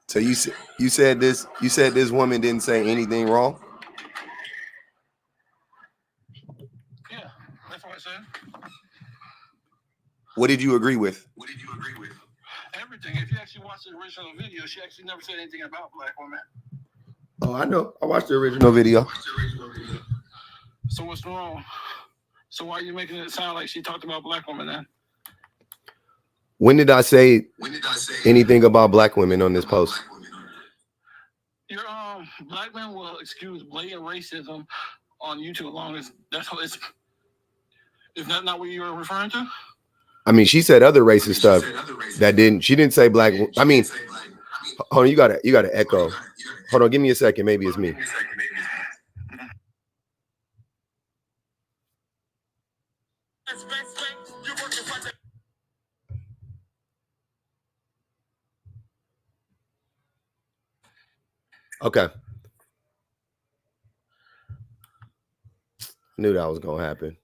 So you said this woman didn't say anything wrong? Yeah, that's what I said. What did you agree with? Everything. If you actually watch the original video, she actually never said anything about black women. Oh, I know. I watched the original video. So what's wrong? So why are you making it sound like she talked about black women then? When did I say anything about black women on this post? Your black men will excuse blatant racism on YouTube as long as that's how it's. Is that not what you were referring to? I mean, she said other racist stuff that didn't. She didn't say black. I mean, hold on. You gotta echo. Hold on. Give me a second. Maybe it's me. Okay. I knew that was gonna happen.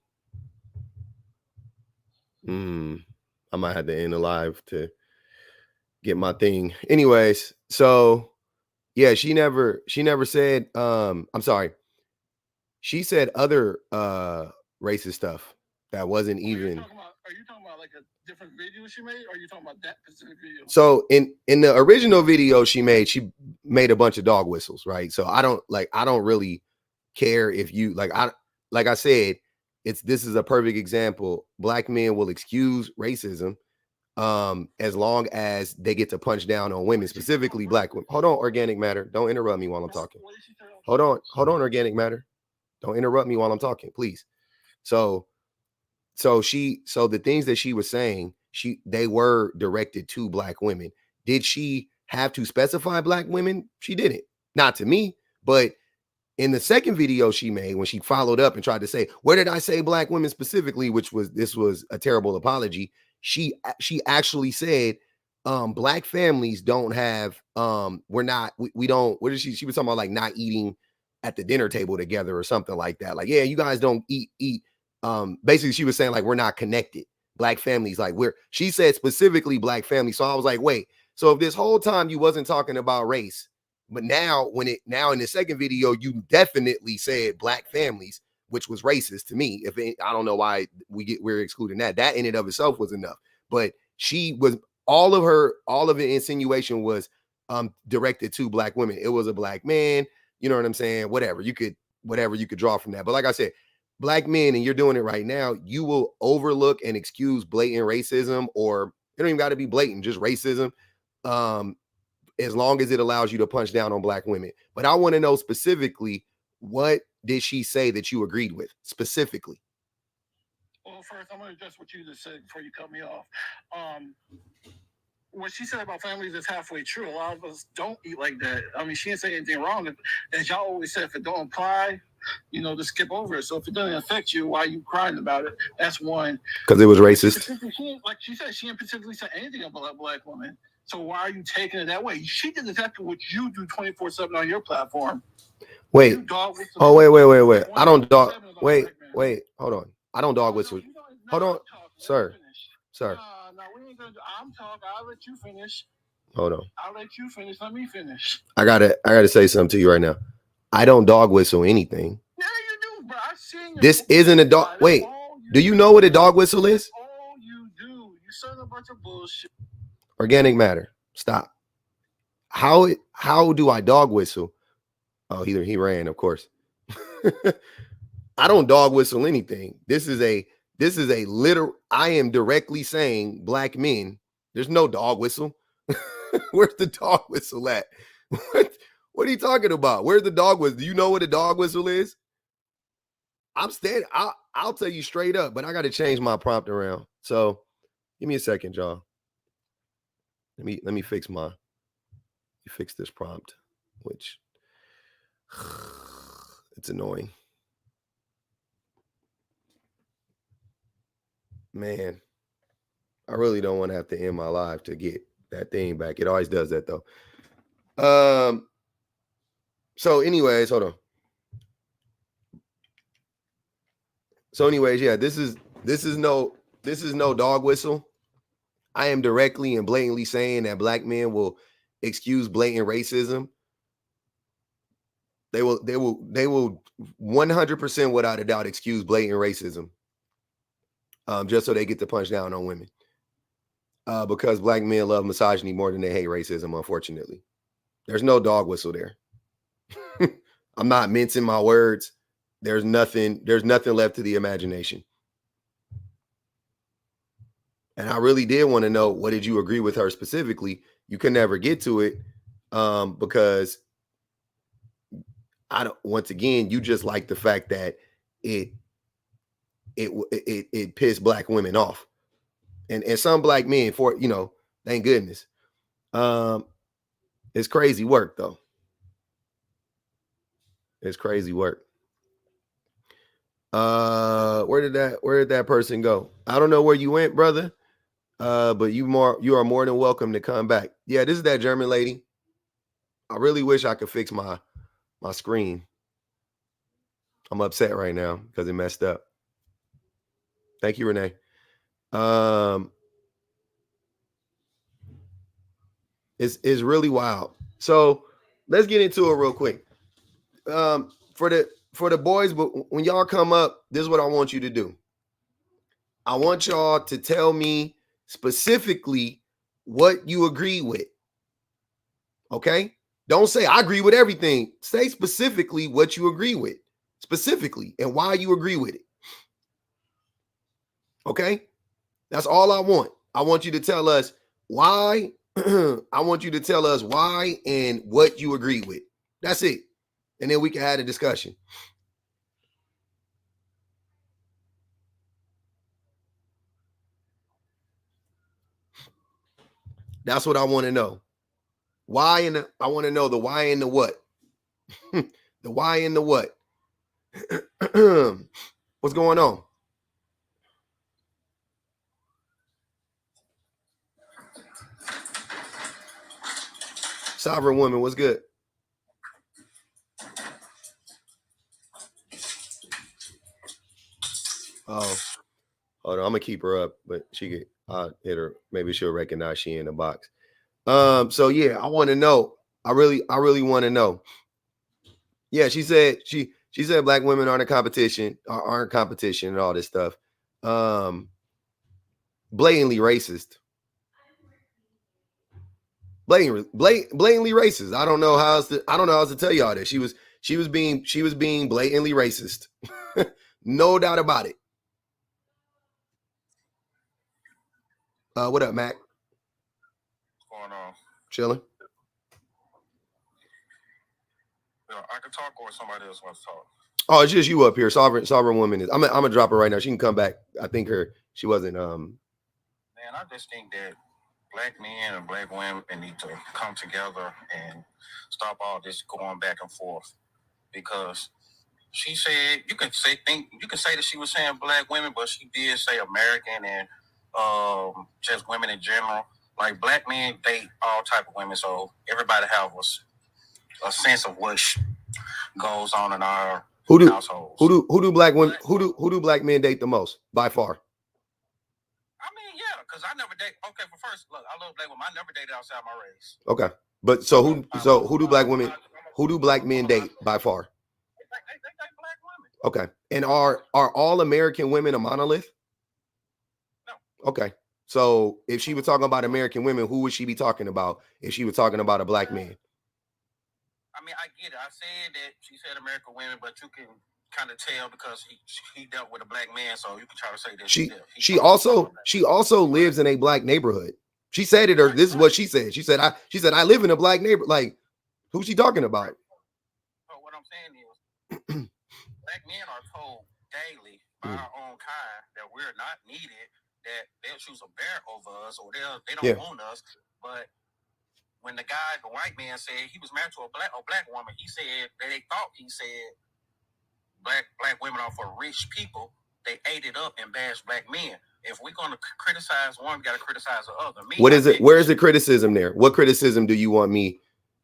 I might have to end the live to get my thing. Anyways, so yeah, she never said I'm sorry. She said other racist stuff that wasn't even. Are you talking about like a different video she made, or are you talking about that specific video? So in the original video she made a bunch of dog whistles, right? So I don't really care if you like I said, this is a perfect example. Black men will excuse racism as long as they get to punch down on women, specifically black women. Hold on, Organic Matter. Don't interrupt me while I'm talking. Hold on, Organic Matter. Don't interrupt me while I'm talking, please. So the things that she was saying, they were directed to black women. Did she have to specify black women? She didn't. Not to me, but in the second video she made, when she followed up and tried to say, where did I say black women specifically, this was a terrible apology. She actually said, black families don't have, we don't, what is she was talking about, like not eating at the dinner table together or something like that. Like, yeah, you guys don't eat. Basically she was saying like, we're not connected. Black families, like she said specifically black families. So I was like, wait, so if this whole time you wasn't talking about race, but now in the second video, you definitely said black families, which was racist to me. I don't know why we're excluding that. That in and of itself was enough. But she was all of the insinuation was directed to black women. It was a black man, you know what I'm saying? Whatever you could draw from that. But like I said, black men, and you're doing it right now, you will overlook and excuse blatant racism, or it don't even got to be blatant, just racism. As long as it allows you to punch down on black women. But I want to know specifically, what did she say that you agreed with specifically? Well, first, I'm going to address what you just said before you cut me off. What she said about families is halfway true. A lot of us don't eat like that. I mean, she didn't say anything wrong. As y'all always said, if it don't apply, to skip over it. So if it doesn't affect you, why are you crying about it? That's one. Because it was racist. Like she said, she didn't specifically say anything about black women. So why are you taking it that way? She did exactly what you do 24/7 on your platform. Wait. Oh, wait. I don't dog. Wait. Hold on. I don't dog whistle. Hold on, sir. No, we ain't gonna do. I'm talking. I'll let you finish. Hold on. I'll let you finish. Let me finish. I gotta say something to you right now. I don't dog whistle anything. Yeah, you do, bro. I seen you. This isn't a dog. Wait. Do you know what a dog whistle is? All you do. You said a bunch of bullshit. Organic Matter. Stop. How do I dog whistle? Oh, he ran, of course. I don't dog whistle anything. This is a literal. I am directly saying black men. There's no dog whistle. Where's the dog whistle at? What are you talking about? Where's the dog whistle? Do you know what a dog whistle is? I'm standing. I'll tell you straight up, but I got to change my prompt around. So give me a second, y'all. Let me fix this prompt, which it's annoying. Man, I really don't want to have to end my live to get that thing back. It always does that though. So anyways, hold on. So anyways, yeah, this is no dog whistle. I am directly and blatantly saying that black men will excuse blatant racism. They will 100% without a doubt excuse blatant racism. Just so they get to punch down on women. Because black men love misogyny more than they hate racism, unfortunately. There's no dog whistle there. I'm not mincing my words. There's nothing left to the imagination. And I really did want to know, what did you agree with her specifically? You can never get to it because I don't. Once again, you just like the fact that it pissed black women off, and some black men, for thank goodness. It's crazy work though. It's crazy work. Where did that person go? I don't know where you went, brother. But you are more than welcome to come back. Yeah, this is that German lady. I really wish I could fix my screen. I'm upset right now because it messed up. Thank you, Renee. It's really wild. So let's get into it real quick. For the boys, but when y'all come up, this is what I want you to do. I want y'all to tell me specifically what you agree with. Okay? Don't say I agree with everything. Say specifically what you agree with. Specifically, and why you agree with it. Okay? That's all I want. I want you to tell us why. I want you to tell us why and what you agree with. That's it. And then we can have a discussion. That's what I want to know. Why and I want to know the why and the what. The why and the what. What's going on? Sovereign woman, what's good? Oh, hold on. I'm gonna keep her up, but I'll hit her. Maybe she'll recognize she in the box. So yeah, I want to know. I really want to know. Yeah, she said black women aren't competition and all this stuff. Blatantly racist. Blatantly racist. I don't know how else to tell y'all that. She was being blatantly racist. No doubt about it. What up, Mac? What's going on? Chilling. I can talk, or somebody else wants to talk. Oh, it's just you up here. Sovereign woman is. I'm gonna drop her right now. She can come back. I think she wasn't. Man, I just think that black men and black women need to come together and stop all this going back and forth. Because she said you can say that she was saying black women, but she did say American and just women in general. Like black men date all type of women, so everybody have a sense of what goes on in our households. Who do black women who do black men date the most by far? I mean, yeah, because I never date. Okay, but first, look, I love black women. I never dated outside my race. Okay, but who do black women? Who do black men date by far? They date black women. Okay, and are all American women a monolith? No. Okay, so if she was talking about American women, who would she be talking about if she was talking about a black man? I mean, I get it. I said that she said American women, but you can kind of tell because he dealt with a black man, so you can try to say that she also lives in a black neighborhood. She said it, or this is what she said. She said I live in a black neighborhood. Like, who's she talking about? So what I'm saying is, black men are told daily by our own kind that we're not needed, that they'll choose a bear over us, or they don't want us. But when the white man said he was married to a black woman, he said that they thought he said black women are for rich people. They ate it up and bashed black men. If we're going to criticize one, we got to criticize the other. What is it? Where is the criticism there? What criticism do you want me?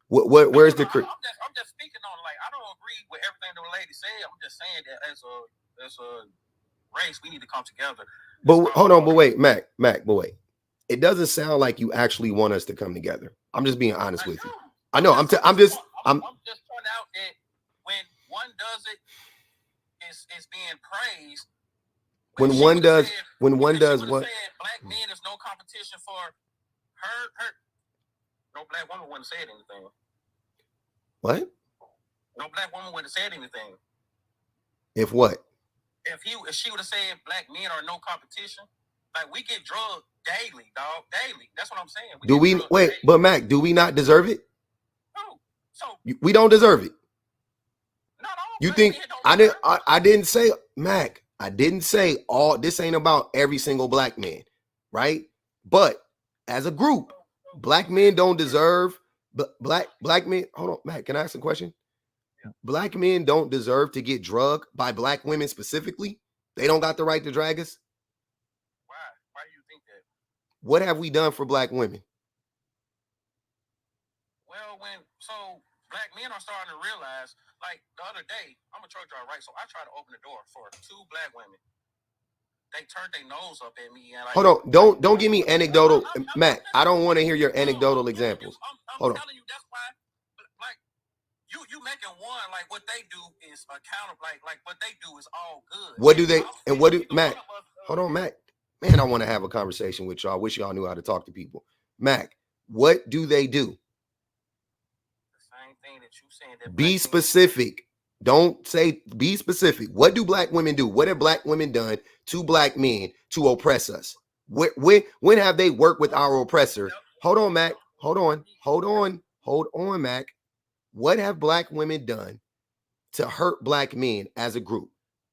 Where's the? I'm just speaking on, like, I don't agree with everything the lady said. I'm just saying that as a race, we need to come together. But hold on, but wait, Mac, but wait. it doesn't sound like you actually want us to come together. I'm just being honest with you. I I'm know. just pointing out that when one does it, it's being praised. When one does what? Black men is no competition for her. No black woman wouldn't have said anything. What? No black woman wouldn't have said anything. If what? If she would have said black men are no competition, like we get drugged daily, dog, daily. That's what I'm saying. Do we wait? Daily. But Mac, do we not deserve it? No. So we don't deserve it. No. You think I didn't? I didn't say, Mac. I didn't say all. This ain't about every single black man, right? But as a group, black men don't deserve. But black men. Hold on, Mac. Can I ask a question? Yeah. Black men don't deserve to get drugged by black women specifically. They don't got the right to drag us. Why? Why do you think that? What have we done for black women? Well, so black men are starting to realize, like the other day, I'm a truck driver, right? So I tried to open the door for 2 black women. They turned their nose up at me and like, hold on, don't give me anecdotal, Matt. I don't want to hear your anecdotal examples. I'm telling you, that's why, like, you making one like what they do is accountable, like what they do is all good. What do they and what do Mac? Hold on, Mac. Man, I want to have a conversation with y'all. I wish y'all knew how to talk to people. Mac, what do they do? The same thing that you saying. That be specific. Don't say, be specific. What do black women do? What have black women done to black men to oppress us? When have they worked with our oppressor? Hold on, Mac. Hold on, Mac. What have black women done to hurt black men as a group?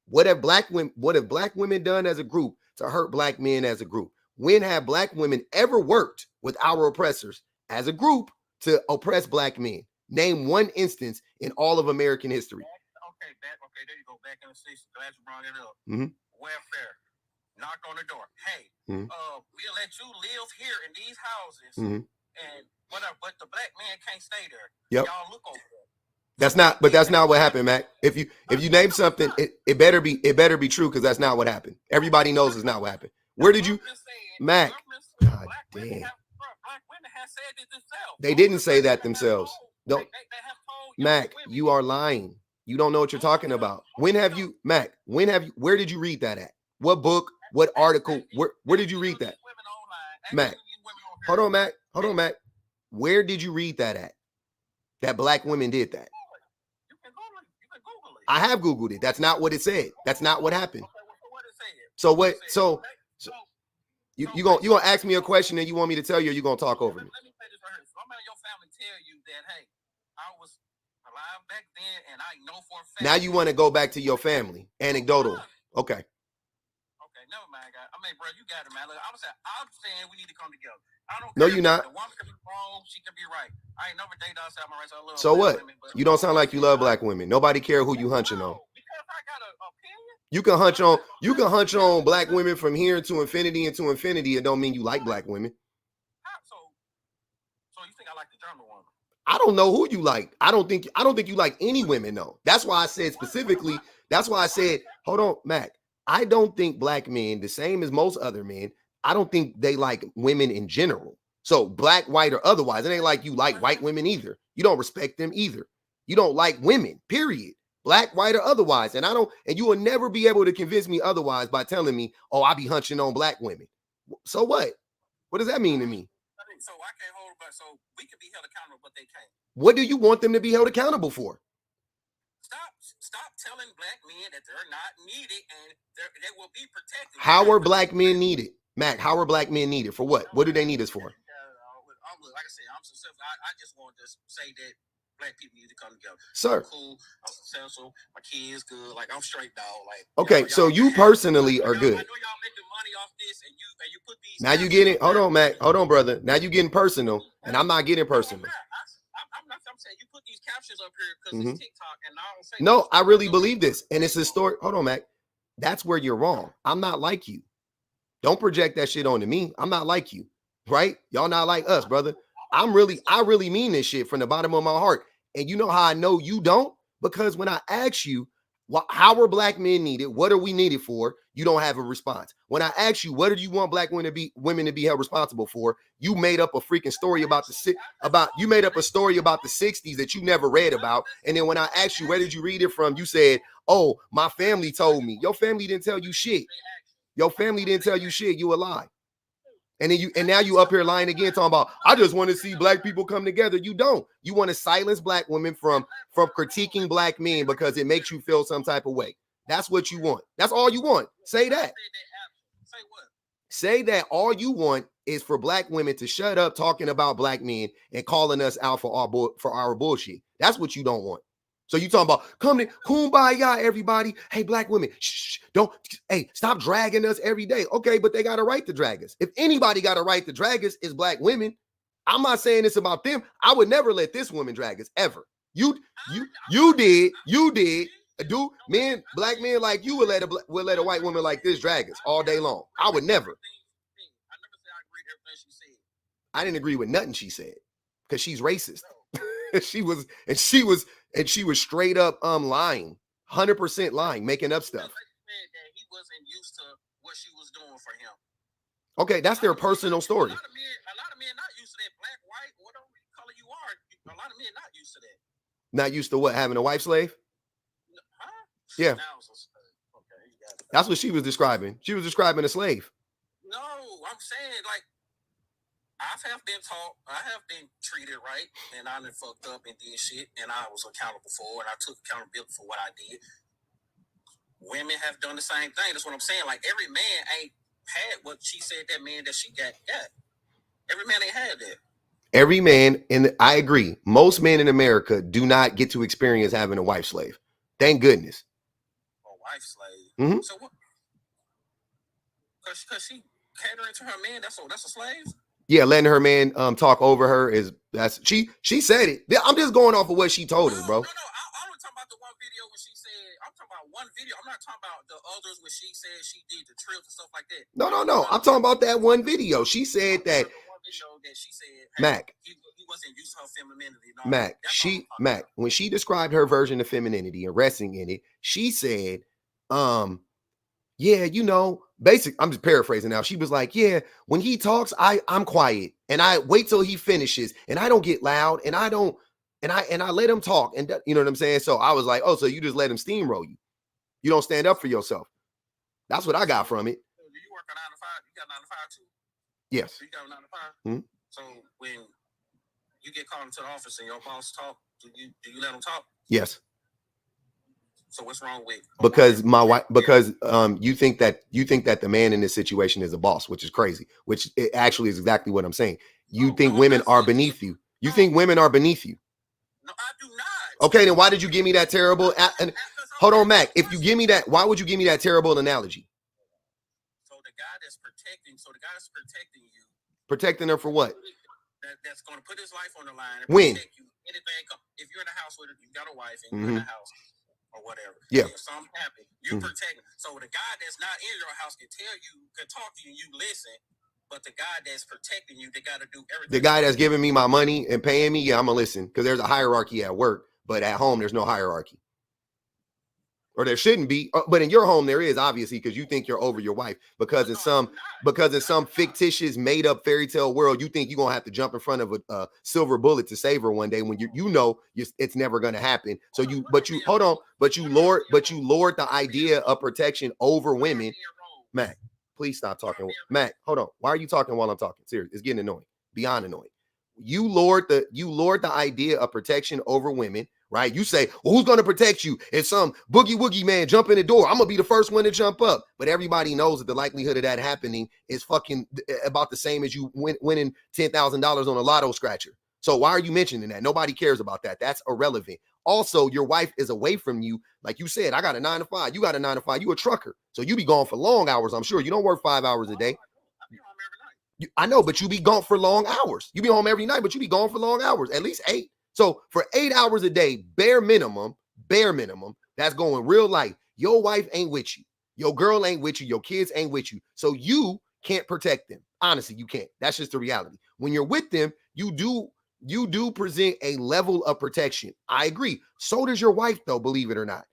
What have black women done as a group to hurt black men as a group? When have black women ever worked with our oppressors as a group to oppress black men? Name one instance in all of American history. Okay, there you go. Back in the 60s, glad you brought it up. Mm-hmm. Welfare. Knock on the door. Hey, mm-hmm. We'll let you live here in these houses, mm-hmm. and whatever. But the black man can't stay there. Yep. Y'all look over there. That's not what happened, Mac. If you name something, it better be true, because that's not what happened. Everybody knows it's not what happened. Where did you, Mac? God damn. Black women have said it themselves. They didn't say that themselves. Don't, they have told Mac, you are lying. You don't know what you're talking about. When have you, Mac? Where did you read that at? What book? What article? Where did you read that? Mac, hold on, Mac. Where did you read that at? That black women did that. You can Google it. I have Googled it. That's not what it said. That's not what happened. So what? So you gonna ask me a question and you want me to tell you, or you gonna talk over me? Let me say this right here. Somebody in your family tell you that, hey, I was alive back then, and I know for a fact. Now you want to go back to your family. Anecdotal. Okay. Okay, never mind, guys. I mean, bro, you got it, man. Look, I'm saying we need to come together. I don't No, care. you're not. The woman could be wrong, she could be right. I ain't never dated outside my rights. I love so what? Women, you don't sound like you love black women. Nobody care who you hunching on. Because I got an opinion. You can hunch on black women from here to infinity and to infinity. It don't mean you like black women. So you think I like the German woman? I don't know who you like. I don't think you like any women, though. That's why I said specifically. That's why I said, hold on, Mac. I don't think black men, the same as most other men, I don't think they like women in general. So black, white, or otherwise, it ain't like you like white women either. You don't respect them either. You don't like women, period. Black, white, or otherwise. And you will never be able to convince me otherwise by telling me, oh, I be hunching on black women. So what? What does that mean to me? So I can't hold, but so we can be held accountable, but they can't. What do you want them to be held accountable for? Stop telling black men that they're not needed and they will be protected. How are black men needed? Mac, how are black men needed? For what? What do they need us for? Like I said, I'm successful. I just want to say that black people need to come together. Sir. I'm cool. I'm successful. My kids good. Like, I'm straight, dog. Like, okay, so you personally are good. I know y'all making money off this, and you put these. Now you getting, hold on, Mac. Hold on, brother. Now you getting personal, and I'm not getting personal. I'm saying you put these captions up here because it's TikTok, and I don't say. No, I really believe this, and it's a story. Hold on, Mac. That's where you're wrong. I'm not like you. Don't project that shit onto me. I'm not like you, right? Y'all not like us, brother. I really mean this shit from the bottom of my heart. And you know how I know you don't? Because when I ask you, How are black men needed? What are we needed for? You don't have a response. When I ask you, what do you want black women to be held responsible for? You made up a freaking story about you made up a story about the 60s that you never read about. And then when I asked you, where did you read it from? You said, oh, my family told me. Your family didn't tell you shit. Your family didn't tell you shit. You a lie. And then now you up here lying again, talking about, I just want to see black people come together. You don't. You want to silence black women from critiquing black men because it makes you feel some type of way. That's what you want. That's all you want. Say that. Say that all you want is for black women to shut up talking about black men and calling us out for our bullshit. That's what you don't want. So you talking about come to kumbaya, everybody. Hey, black women, shh, don't. Hey, stop dragging us every day. Okay, but they got a right to drag us. If anybody got a right to drag us, it's black women. I'm not saying this about them. I would never let this woman drag us ever. You did. Black men like you would let a white woman like this drag us all day long. I would never. I didn't agree with nothing she said because she's racist. she was straight up lying, 100% lying, making up stuff. He wasn't used to what she was doing for him. Okay, that's their personal story. A lot of men not used to that. Black, white, whatever color you are. A lot of men not used to that. Not used to what? Having a wife slave? Huh? Yeah. That's what she was describing. She was describing a slave. No, I'm saying like I have been taught, I have been treated right, and I done fucked up and did shit, and I was accountable for, and I took accountability for what I did. Women have done the same thing. That's what I'm saying. Like every man ain't had what she said that man that she got. Every man ain't had that. Every man, and I agree, most men in America do not get to experience having a wife slave. Thank goodness. A wife slave. Mm-hmm. So what? Because she catering to her man. That's a slave. Yeah, letting her man talk over her she said it. I'm just going off of what she told us, bro. No. I was talking about the one video when she said. I'm talking about one video. I'm not talking about the others when she said she did the trips and stuff like that. No. I'm talking about that one video. She said that. One video that she said, Mac. He wasn't used to her femininity. Mac, when she described her version of femininity and resting in it, she said, yeah, basic. I'm just paraphrasing now. She was like, yeah, when he talks, I'm quiet and I wait till he finishes and I don't get loud and I let him talk. And you know what I'm saying? So I was like, oh, so you just let him steamroll you. You don't stand up for yourself. That's what I got from it. Do you work a 9 to 5? You got 9 to 5 too? Yes. So you got 9 to 5? Mm-hmm. So when you get called into the office and your boss talk, do you let him talk? Yes. So what's wrong with? Because my wife, you think that the man in this situation is a boss, which is crazy, which it actually is exactly what I'm saying. You think women are beneath you. You think women are beneath you. No, I do not. Okay, then why did you give me that terrible? Hold on, Mac. If you give me that, why would you give me that terrible analogy? So the guy that's protecting you. Protecting her for what? That's going to put his life on the line. When? You. Anything, if you're in the house with her, you got a wife and you're in the house or whatever. Yeah. If something happened, you protect. So the guy that's not in your house can talk to you, and you listen. But the guy that's protecting you, they got to do everything. The guy that's giving me my money and paying me, yeah, I'm gonna listen because there's a hierarchy at work, but at home there's no hierarchy. Or there shouldn't be, but in your home there is, obviously, because you think you're over your wife. Because in some fictitious, made up fairy tale world, you think you're gonna have to jump in front of a silver bullet to save her one day when it's never gonna happen. So you lowered the idea of protection over women. Mac, please stop talking. Mac, hold on. Why are you talking while I'm talking? Serious, it's getting annoying, beyond annoying. You lowered the idea of protection over women. Right? You say, well, who's going to protect you? If some boogie woogie man jump in the door, I'm going to be the first one to jump up. But everybody knows that the likelihood of that happening is fucking about the same as you winning $10,000 on a lotto scratcher. So why are you mentioning that? Nobody cares about that. That's irrelevant. Also, your wife is away from you. Like you said, I got a 9 to 5. You got a 9 to 5. You a trucker. So you be gone for long hours. I'm sure you don't work 5 hours a day. I know, but you be gone for long hours. You be home every night, but you be gone for long hours, at least 8. So for 8 hours a day, bare minimum, that's going real life. Your wife ain't with you. Your girl ain't with you. Your kids ain't with you. So you can't protect them. Honestly, you can't. That's just the reality. When you're with them, you do present a level of protection. I agree. So does your wife, though, believe it or not.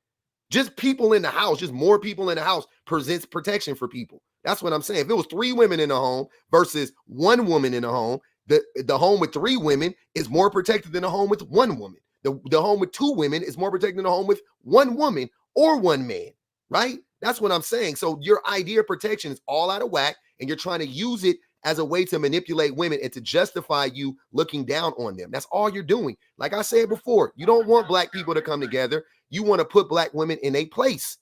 Just people in the house, just more people in the house presents protection for people. That's what I'm saying. If it was 3 women in the home versus 1 woman in the home, the home with 3 women is more protected than the home with 1 woman. The home with 2 women is more protected than the home with 1 woman or 1 man, right? That's what I'm saying. So your idea of protection is all out of whack, and you're trying to use it as a way to manipulate women and to justify you looking down on them. That's all you're doing. Like I said before, you don't want black people to come together. You want to put black women in a place.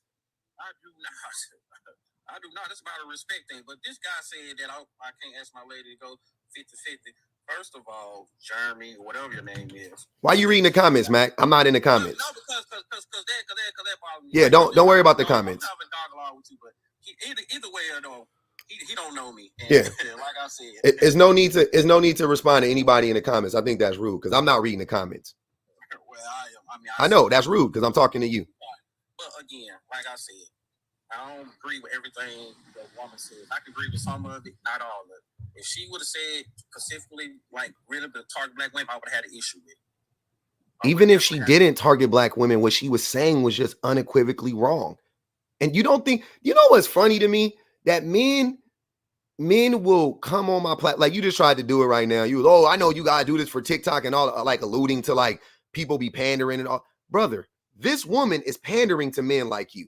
I do not. I do not. It's about a respect thing. But this guy said that I can't ask my lady to go 50-50. First of all, Jeremy, whatever your name is. Why are you reading the comments, Mac? I'm not in the comments. No, because that bothers me. Yeah, don't worry about the comments. I'm having dialogue with you, but either way, he don't know me. And yeah, like I said, there's no need to respond to anybody in the comments. I think that's rude because I'm not reading the comments. Well, I am. I know that's rude because I'm talking to you. But again, like I said, I don't agree with everything the woman says. I can agree with some of it, not all of it. If she would have said specifically, like, really to target black women, I would have had an issue with it. Even if she didn't target black women, what she was saying was just unequivocally wrong. And you don't think, you know what's funny to me? That men will come on my platform. Like you just tried to do it right now. You was, oh, I know you gotta do this for TikTok and all, like alluding to like people be pandering and all. Brother, this woman is pandering to men like you.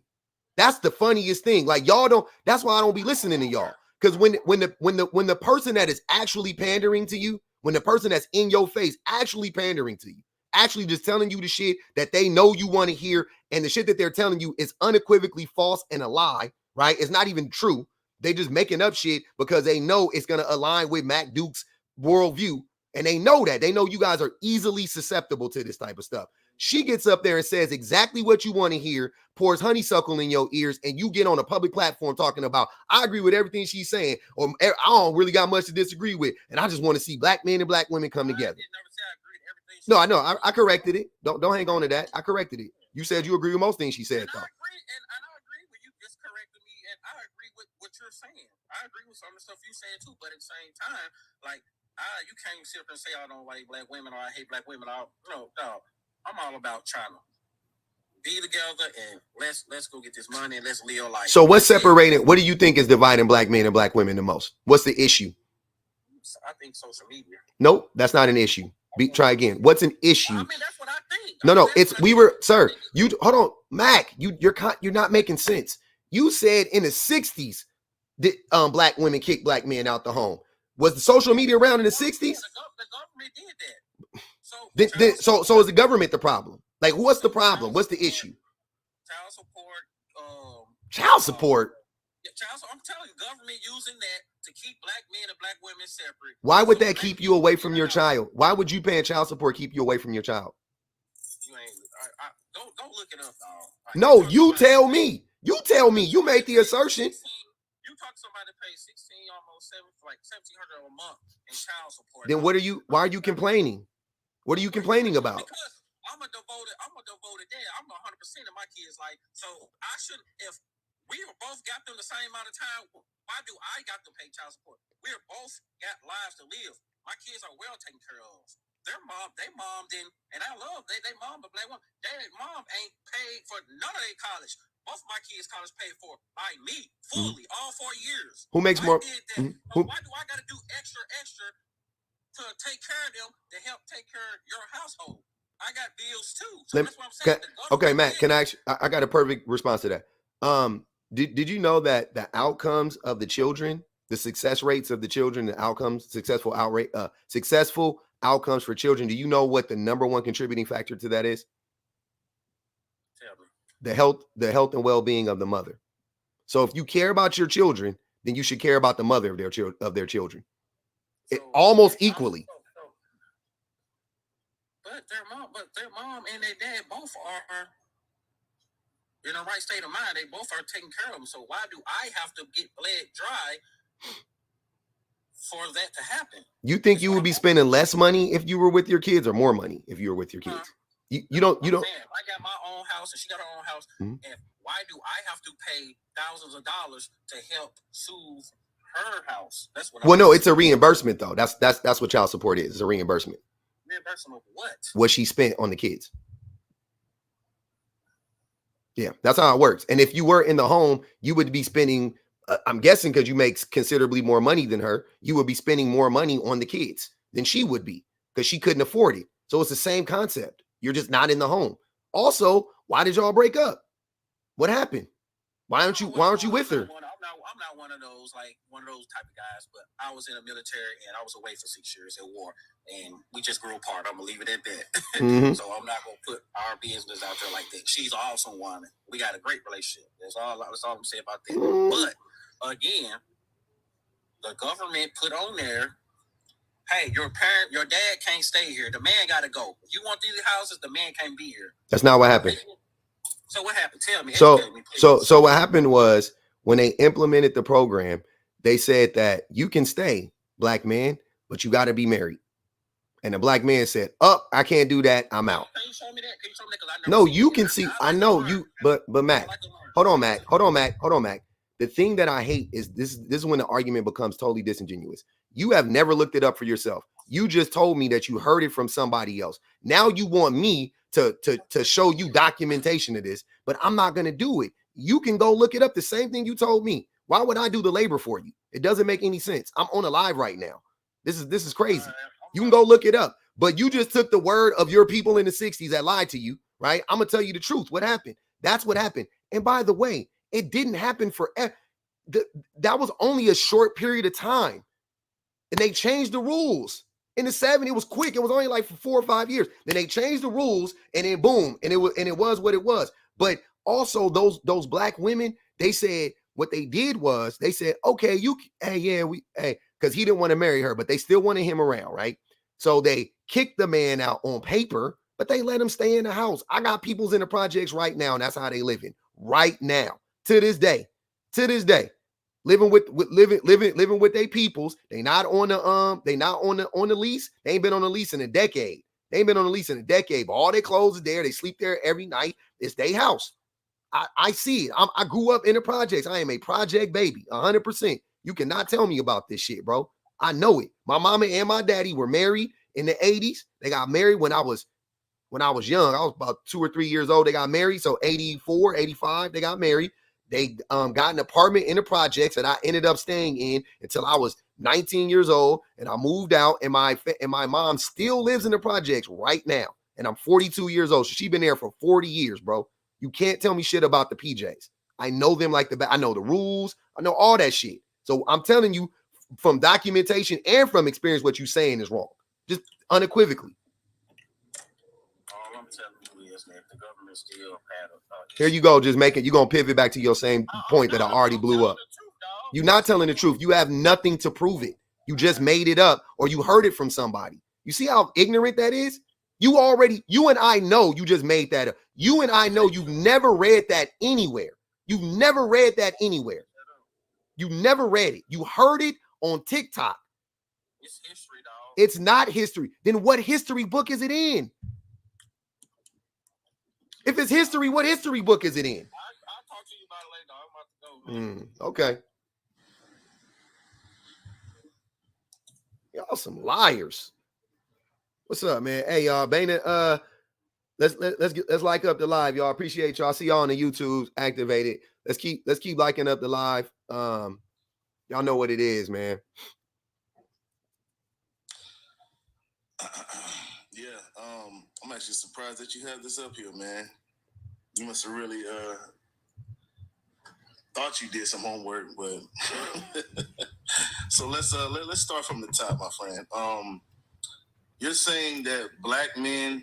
That's the funniest thing. Like y'all don't, that's why I don't be listening to y'all. Because when the person that is actually pandering to you, when the person that's in your face actually pandering to you, actually just telling you the shit that they know you want to hear, and the shit that they're telling you is unequivocally false and a lie, right? It's not even true. They just making up shit because they know it's going to align with Mac Duke's worldview. And they know that. They know you guys are easily susceptible to this type of stuff. She gets up there and says exactly what you want to hear, pours honeysuckle in your ears, and you get on a public platform talking about, I agree with everything she's saying, or I don't really got much to disagree with, and I just want to see black men and black women come together. No, I know. I corrected it. Don't hang on to that. I corrected it. You said you agree with most things she said, though. I agree with you. Just corrected me, and I agree with what you're saying. I agree with some of the stuff you're saying too. But at the same time, like, you can't sit up and say I don't like black women or I hate black women. No. I'm all about trying to be together and let's go get this money and let's live life. So what's separating? What do you think is dividing black men and black women the most? What's the issue? I think social media. Nope, that's not an issue. Try again. What's an issue? I mean, that's what I think. No, it's sir. You hold on, Mac. You're not making sense. You said in the 60s that black women kicked black men out the home. Was the social media around in the 60s? The government did that. So is the government the problem? Like, what's the problem? What's the issue? Child support. Child support. I'm telling you, government using that to keep black men and black women separate. Why would that keep you away from your child? Why would you paying child support keep you away from your child? You ain't. Don't look it up, dog. No, you tell me. You tell me. You made the assertion. You talk to somebody that pays almost $1,700 a month in child support. Then why are you complaining? What are you complaining about? Because I'm a devoted dad. I'm 100% of my kids' life. So I shouldn't, if we both got them the same amount of time, why do I got to pay child support? We're both got lives to live. My kids are well taken care of. They mom didn't, and I love they mom, but black woman, their mom ain't paid for none of their college. Both of my kids' college paid for by me fully, all 4 years. Who makes more? Why do I got to do extra to take care of them to help take care of your household? I got bills too. So that's what I'm saying. Okay, Matt, can I actually? I got a perfect response to that. Did you know that the outcomes of the children, the success rates of the children, the outcomes, successful outcomes for children, do you know what the number one contributing factor to that is? Tell me. The health and well-being of the mother. So if you care about your children, then you should care about the mother of their children. Almost equally. But their mom and their dad both are in the right state of mind. They both are taking care of them. So why do I have to get bled dry for that to happen? You think you would be spending less money if you were with your kids, or more money if you were with your kids? You don't. I got my own house and she got her own house. Mm-hmm. And why do I have to pay thousands of dollars to help soothe her house? That's what. Well, no, it's a reimbursement though. That's what child support is. It's a reimbursement. Reimbursement of what? What she spent on the kids. Yeah, that's how it works. And if you were in the home, you would be spending, I'm guessing because you make considerably more money than her, you would be spending more money on the kids than she would be because she couldn't afford it. So it's the same concept. You're just not in the home. Also, why did y'all break up? What happened? Why aren't you with her? I'm not one of those type of guys, but I was in the military and I was away for 6 years at war, and we just grew apart. I'm gonna leave it at that. So I'm not gonna put our business out there like that. She's an awesome woman. We got a great relationship. That's all I'm saying about that. But again, the government put on there, hey, your dad can't stay here. The man got to go. If you want these houses, the man can't be here. That's not what happened. So what happened? Tell me. So what happened was when they implemented the program, they said that you can stay, black man, but you got to be married. And the black man said, "Oh, I can't do that. I'm out." Can you show me that? No, you can see. I know you, but Mac, hold on, Mac. The thing that I hate is this is when the argument becomes totally disingenuous. You have never looked it up for yourself. You just told me that you heard it from somebody else. Now you want me to show you documentation of this, but I'm not going to do it. You can go look it up. The same thing you told me. Why would I do the labor for you? It doesn't make any sense. I'm on a live right now. This is crazy. You can go look it up, but you just took the word of your people in the 60s that lied to you, right? I'm going to tell you the truth. What happened? That's what happened. And by the way, it didn't happen forever. That was only a short period of time. And they changed the rules. In the 70s, it was quick. It was only like for 4 or 5 years. Then they changed the rules, and then boom, and it was what it was. But also, those black women, they said what they did was they said, okay, because he didn't want to marry her, but they still wanted him around, right? So they kicked the man out on paper, but they let him stay in the house. I got peoples in the projects right now, and that's how they living right now to this day. Living with their peoples. They not on the lease. They ain't been on the lease in a decade. But all their clothes is there. They sleep there every night. It's their house. I see it. I grew up in the projects. I am a project baby, 100%. You cannot tell me about this shit, bro. I know it. My mama and my daddy were married in the 80s. They got married when I was young. I was about 2 or 3 years old. They got married. So 84, 85, they got married. They got an apartment in the projects that I ended up staying in until I was 19 years old, and I moved out, and my mom still lives in the projects right now, and I'm 42 years old. So she's been there for 40 years, bro. You can't tell me shit about the PJs. I know them like I know the rules. I know all that shit. So I'm telling you from documentation and from experience, what you're saying is wrong, just unequivocally. All I'm telling you is that the government still had Here you go, just making, you're going to pivot back to your same point that I already blew up. You're not telling the truth. You have nothing to prove it. You just made it up or you heard it from somebody. You see how ignorant that is? You and I know you just made that up. You and I know you've never read that anywhere. You've never read that anywhere. You never read it. You heard it on TikTok. It's history, dog. It's not history. Then what history book is it in? If it's history, what history book is it in? I'll talk to you about it later. I'm about to go. Okay. Y'all some liars. What's up, man? Hey, y'all, Bana, let's like up the live, y'all. Appreciate y'all. See y'all on the YouTube activated. Let's keep liking up the live. Y'all know what it is, man. Yeah, I'm actually surprised that you have this up here, man. You must have really thought you did some homework, but so let's start from the top, my friend. You're saying that black men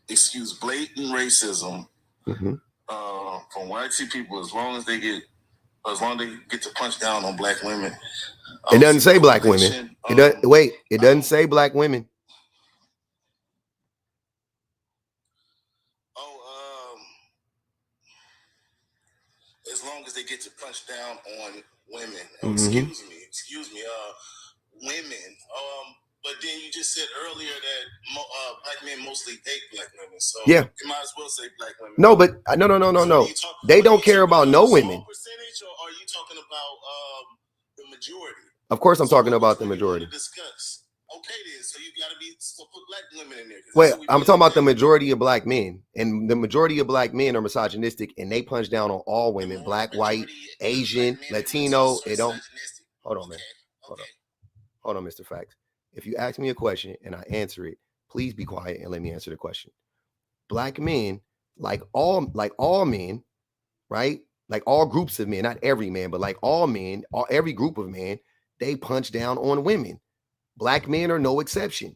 excuse blatant racism from white people as long as they get to punch down on black women. It doesn't say black women. It doesn't say black women. As long as they get to punch down on women. Excuse me. Women. But then you just said earlier that black men mostly date black women. So yeah, you might as well say black women. No, but no. They don't care about no women. Percentage, or are you talking about the majority? Of course, I'm talking about the majority. Okay, then. So you got to put black women in there. Wait, I'm talking about the majority of black men, and the majority of black men are misogynistic, and they punch down on all women, black, white, Asian, Latino. It don't. Hold on, man. Hold on, Mr. Facts. If you ask me a question and I answer it, please be quiet and let me answer the question. Black men, like all men, right? Like all groups of men, not every man, but like all men, every group of men, they punch down on women. Black men are no exception.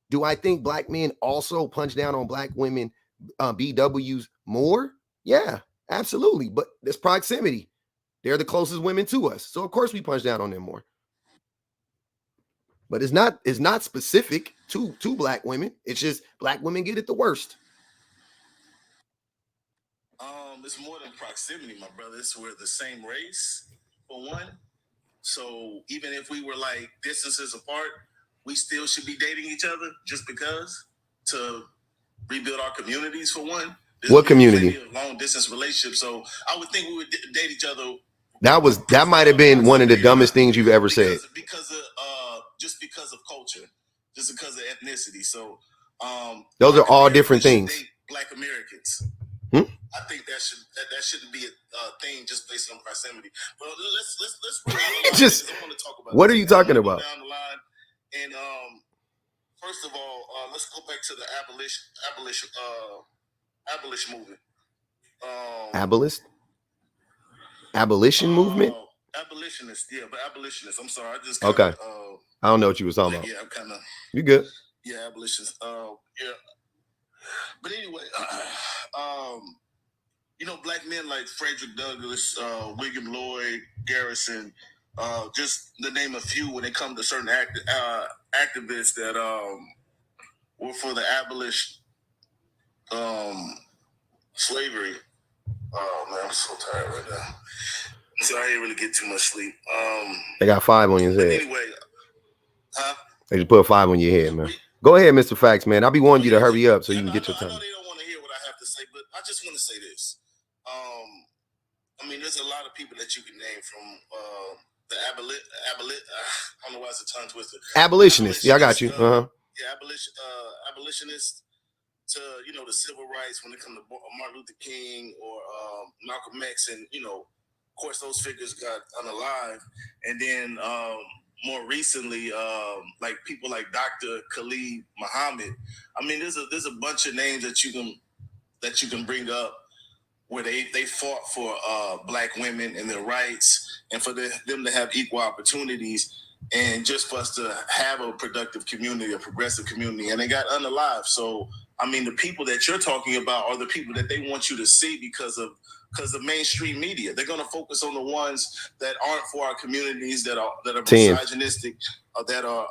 Do I think black men also punch down on black women, BWs more? Yeah, absolutely. But there's proximity. They're the closest women to us. So of course we punch down on them more. But it's not specific to black women. It's just black women get it the worst. It's more than proximity, my brother. We're the same race, for one. So even if we were like distances apart, we still should be dating each other just because to rebuild our communities, for one. What community? Long distance relationship. So I would think we would date each other. That might have been one of the dumbest things you've ever said. Because of culture, just because of ethnicity. So those are all different things. Black Americans. I think that shouldn't be a thing just based on proximity. But let's just. I want to talk about what are you talking about? Down the line, and first of all, let's go back to the abolition movement. Abolition movement. Abolitionist, yeah, but abolitionist. I'm sorry, I just okay. I don't know what you was talking about. Yeah, I'm kind of. You good? Yeah, abolitionist. Yeah. But anyway, black men like Frederick Douglass, William Lloyd Garrison, just to name a few, when it comes to certain activists that were for the abolish slavery. Oh man, I'm so tired right now. So I didn't really get too much sleep. They got 5 on your head. Anyway, they just put a 5 on your head, man. Go ahead, Mr. Facts, man. I'll be wanting you to hurry up so you can get your time. I know they don't want to hear what I have to say, but I just want to say this. There's a lot of people that you can name from the I don't know why it's a tongue twister. Abolitionists. Yeah, I got you. Yeah, abolitionists to, the civil rights when it comes to Martin Luther King or Malcolm X. And, of course, those figures got unalive. And then more recently, like people like Dr. Khalid Muhammad. There's a bunch of names that you can bring up where they fought for black women and their rights, and for them to have equal opportunities, and just for us to have a productive community, a progressive community, and they got unalive. So the people that you're talking about are the people that they want you to see because of mainstream media. They're going to focus on the ones that aren't for our communities, that are misogynistic, that are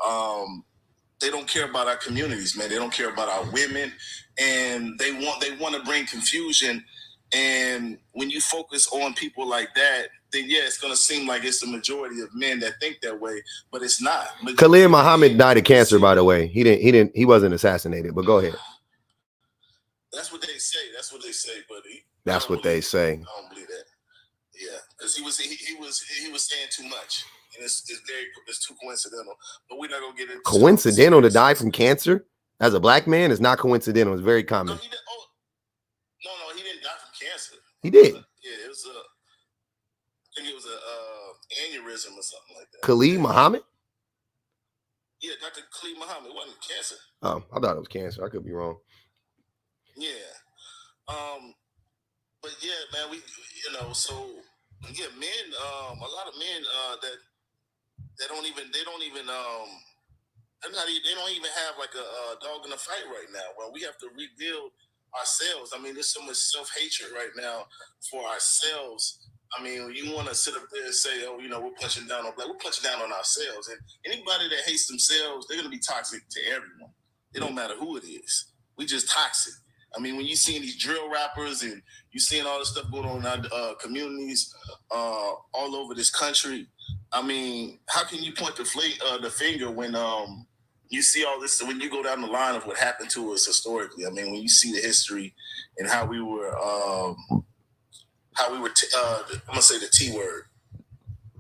they don't care about our communities, man. They don't care about our women, and they want to bring confusion. And when you focus on people like that, then yeah, it's going to seem like it's the majority of men that think that way, but it's not. Khalid Muhammad died of cancer, by the way. He wasn't assassinated, but go ahead. That's what they say. But that's what they say. I don't believe that. Yeah, because he was saying too much, and it's too coincidental. But we're not gonna get into coincidental to die from cancer as a black man is not coincidental. It's very common. No, he didn't die from cancer. He did. Yeah, it was I think it was a aneurysm or something like that. Khalid Muhammad? Yeah, Dr. Khalid Muhammad. It wasn't cancer. Oh, I thought it was cancer. I could be wrong. Yeah. But yeah, man, men, a lot of men they don't even have like a dog in the fight right now. Well, we have to rebuild ourselves. There's so much self-hatred right now for ourselves. You want to sit up there and say, oh, we're punching down on black. We're punching down on ourselves. And anybody that hates themselves, they're going to be toxic to everyone. It don't matter who it is. We just toxic. When you seeing these drill rappers and you seeing all this stuff going on in our communities all over this country, how can you point the finger when you see all this, when you go down the line of what happened to us historically? When you see the history and how we were, I'm gonna say the T word.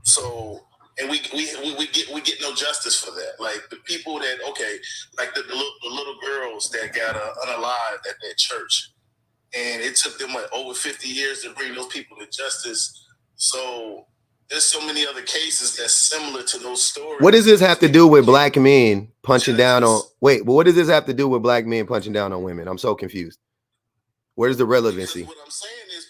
So And we get no justice for that. Like the people that, okay, like the little girls that got unalived at that church, and it took them over 50 years to bring those people to justice. So there's so many other cases that's similar to those stories. What does this have to do with black men punching down on? Wait, but what does this have to do with black men punching down on women? I'm so confused. Where's the relevancy? Because what I'm saying is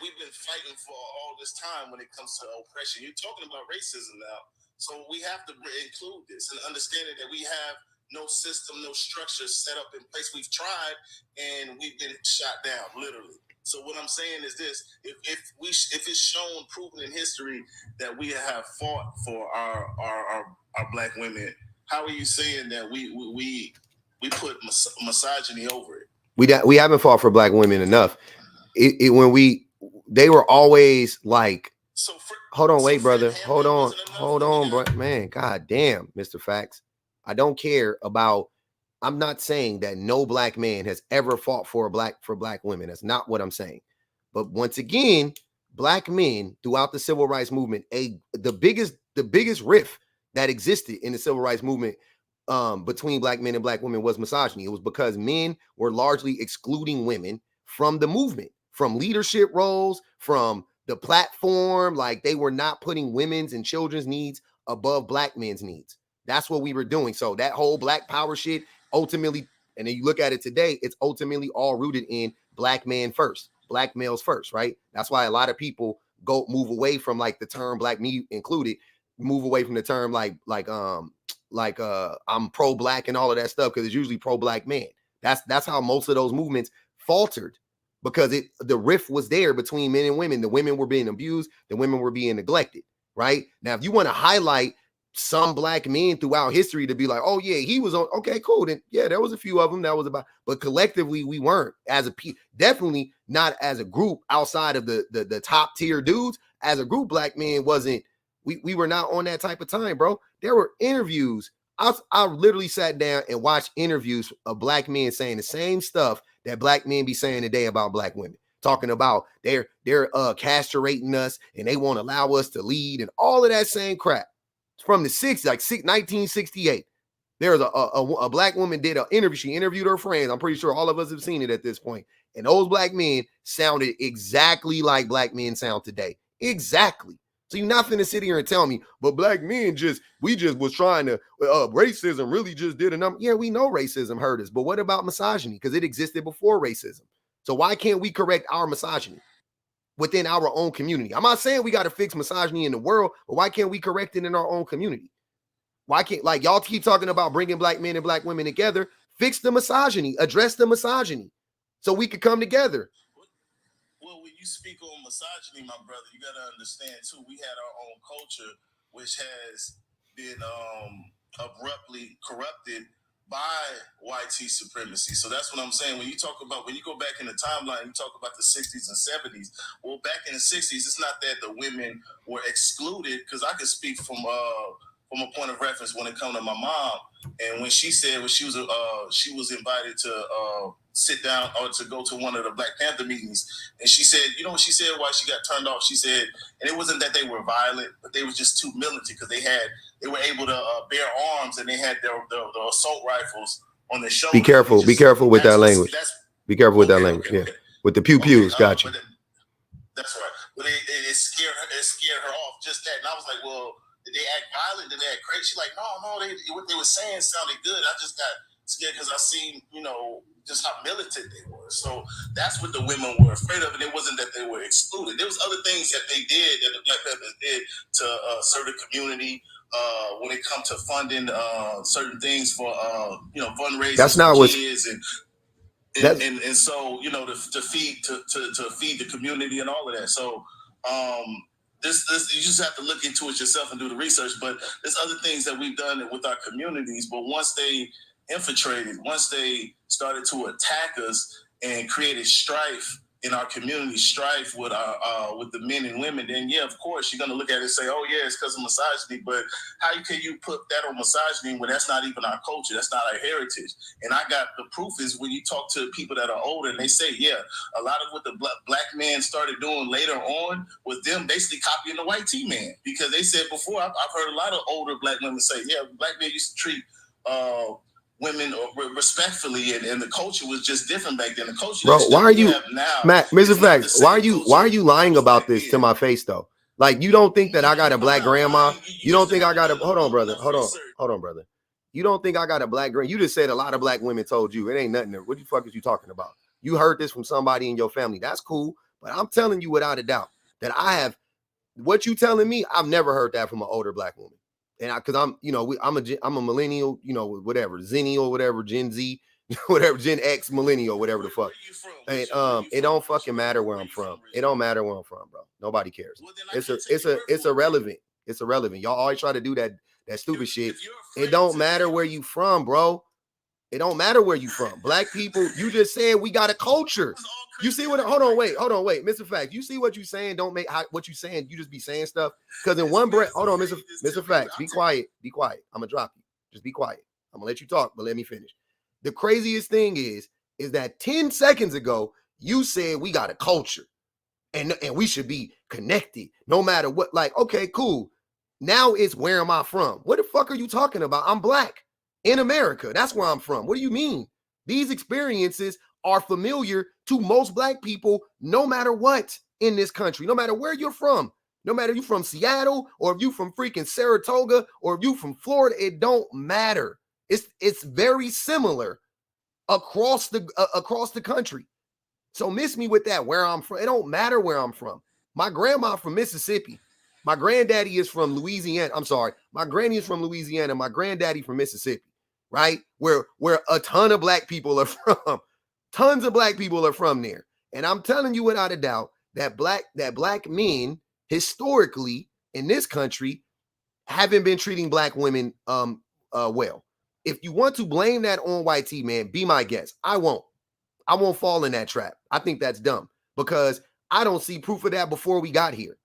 we've been fighting for all this time when it comes to oppression. You're talking about racism now. So we have to include this and understanding that we have no system, no structure set up in place. We've tried and we've been shot down, literally. So what I'm saying is this: if it's shown, proven in history that we have fought for our black women, how are you saying that we put misogyny over it? We haven't fought for black women enough. They were always like, hold on, wait, brother. Hold on, bro. Man, god damn, Mr. Facts. I don't care about, I'm not saying that no black man has ever fought for black women. That's not what I'm saying. But once again, black men throughout the civil rights movement, the biggest rift that existed in the civil rights movement between black men and black women was misogyny. It was because men were largely excluding women from the movement, from leadership roles, from the platform. Like they were not putting women's and children's needs above black men's needs. That's what we were doing. So that whole black power shit ultimately, and then you look at it today, it's ultimately all rooted in black man first, black males first, right? That's why a lot of people move away from like the term, black me included, move away from the term I'm pro-black and all of that stuff, because it's usually pro-black man. That's how most of those movements faltered, because the rift was there between men and women. The women were being abused, the women were being neglected, right? Now, if you want to highlight some black men throughout history to be like, oh yeah, he was on, okay, cool, then yeah, there was a few of them that was about, but collectively we weren't, as a definitely not as a group outside of the top tier dudes. As a group, black men wasn't, we were not on that type of time, bro. There were interviews. I literally sat down and watched interviews of black men saying the same stuff that black men be saying today about black women, talking about they're castrating us and they won't allow us to lead and all of that same crap from the 60s, like 1968. There was a black woman did an interview. She interviewed her friends. I'm pretty sure all of us have seen it at this point. And those black men sounded exactly like black men sound today. Exactly. So you're not finna sit here and tell me, but black men we just was trying to, racism really just did a number. Yeah, we know racism hurt us, but what about misogyny? Because it existed before racism. So why can't we correct our misogyny within our own community? I'm not saying we got to fix misogyny in the world, but why can't we correct it in our own community? Why can't, like, y'all keep talking about bringing black men and black women together, fix the misogyny, address the misogyny so we could come together. Well, when you speak on misogyny, my brother, you got to understand, too, we had our own culture, which has been abruptly corrupted by YT supremacy. So that's what I'm saying. When you go back in the timeline, you talk about the 60s and 70s. Well, back in the 60s, it's not that the women were excluded, because I could speak from a point of reference when it comes to my mom. And when she said she was invited to sit down or to go to one of the Black Panther meetings, and she said, you know what she said, why she got turned off? She said, and it wasn't that they were violent, but they were just too militant, because they were able to bear arms, and they had their assault rifles on their shoulders. Be careful with that language. Be careful with that language. Yeah, with the pew pews. Gotcha. That's right. But it scared her off, just that. And I was like, well, did they act violent? Did they act crazy? She's like, no, what they were saying sounded good. I just got scared because I seen, just how militant they were. So that's what the women were afraid of. And it wasn't that they were excluded. There was other things that they did, that the Black Panthers did to serve the community when it comes to funding certain things for, fundraising. That's not what kids and so, to feed the community and all of that. So, this you just have to look into it yourself and do the research. But there's other things that we've done with our communities. But once they infiltrated, once they started to attack us and created strife in our community strife with the men and women, then yeah, of course, you're gonna look at it and say, oh yeah, it's because of misogyny. But how can you put that on misogyny when that's not even our culture? That's not our heritage. And I got the proof is when you talk to people that are older and they say, yeah, a lot of what the black men started doing later on was them basically copying the white T-man. Because they said before, I've heard a lot of older black women say, yeah, black men used to treat women respectfully, and the culture was just different back then. The culture, bro, why are you now, Matt, Mr. Facts, why are you lying about this to my face though? Like, you don't think that I got a black grandma? You don't think I got a hold on, brother. Hold on, brother. You don't think I got a black grandma? You just said a lot of black women told you it ain't nothing there. What the fuck is you talking about? You heard this from somebody in your family. That's cool. But I'm telling you without a doubt that I have what you telling me, I've never heard that from an older black woman. And because I'm a millennial, whatever, Zennial, whatever, Gen Z, whatever, Gen X, millennial, whatever the fuck. And it don't fucking matter where I'm from. It don't matter where I'm from, bro. Nobody cares. It's irrelevant. It's irrelevant. Y'all always try to do that stupid shit. It don't matter where you from, bro. It don't matter where you from. Black people, you just said we got a culture. You see what? Hold on, wait, Mr. Facts. You see what you saying? Don't make what you saying. You just be saying stuff because in one breath. Hold on, Mr. Facts. Be quiet. Be quiet. I'm gonna drop you. Just be quiet. I'm gonna let you talk, but let me finish. The craziest thing is that 10 seconds ago you said we got a culture and we should be connected no matter what. Like, okay, cool. Now it's where am I from? What the fuck are you talking about? I'm black in America. That's where I'm from. What do you mean? These experiences are familiar to most black people, no matter what in this country, no matter where you're from, no matter if you're from Seattle or if you're from freaking Saratoga or if you're from Florida, it don't matter. It's very similar across the country. So miss me with that where I'm from. It don't matter where I'm from. My grandma from Mississippi. My granddaddy is from Louisiana. I'm sorry. My granny is from Louisiana. My granddaddy from Mississippi, right? Where a ton of black people are from. Tons of black people are from there. And I'm telling you without a doubt that black men historically in this country haven't been treating black women well. If you want to blame that on white T, man, be my guest. I won't fall in that trap. I think that's dumb because I don't see proof of that before we got here.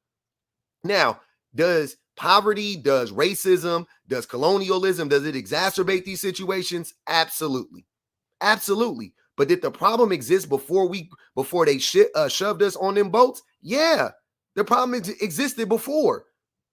Now, does poverty, does racism, does colonialism, does it exacerbate these situations? Absolutely. Absolutely. But did the problem exist before they shoved us on them boats? Yeah, the problem existed before.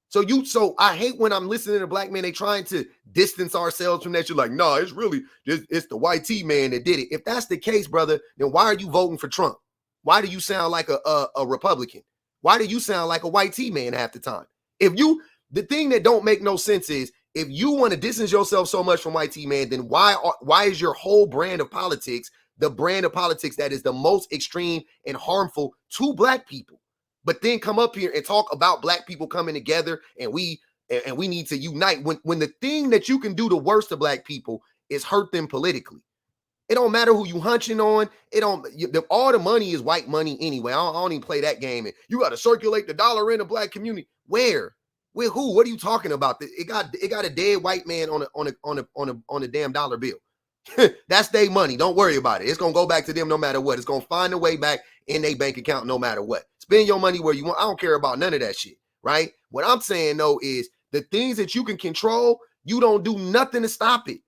So I hate when I'm listening to black men, they trying to distance ourselves from that. You're like, no, it's the white T man that did it. If that's the case, brother, then why are you voting for Trump? Why do you sound like a Republican? Why do you sound like a white T man half the time? The thing that don't make no sense is if you want to distance yourself so much from white T man, then why is your whole brand of politics the brand of politics that is the most extreme and harmful to black people? But then come up here and talk about black people coming together and we need to unite when the thing that you can do the worst to black people is hurt them politically. It don't matter who you hunching on. All the money is white money anyway. I don't even play that game. And you got to circulate the dollar in the black community. Where? With who? What are you talking about? It got a dead white man on a damn dollar bill. That's their money. Don't worry about it. It's gonna go back to them no matter what. It's gonna find a way back in their bank account no matter what. Spend your money where you want. I don't care about none of that shit, right? What I'm saying though is the things that you can control, you don't do nothing to stop it.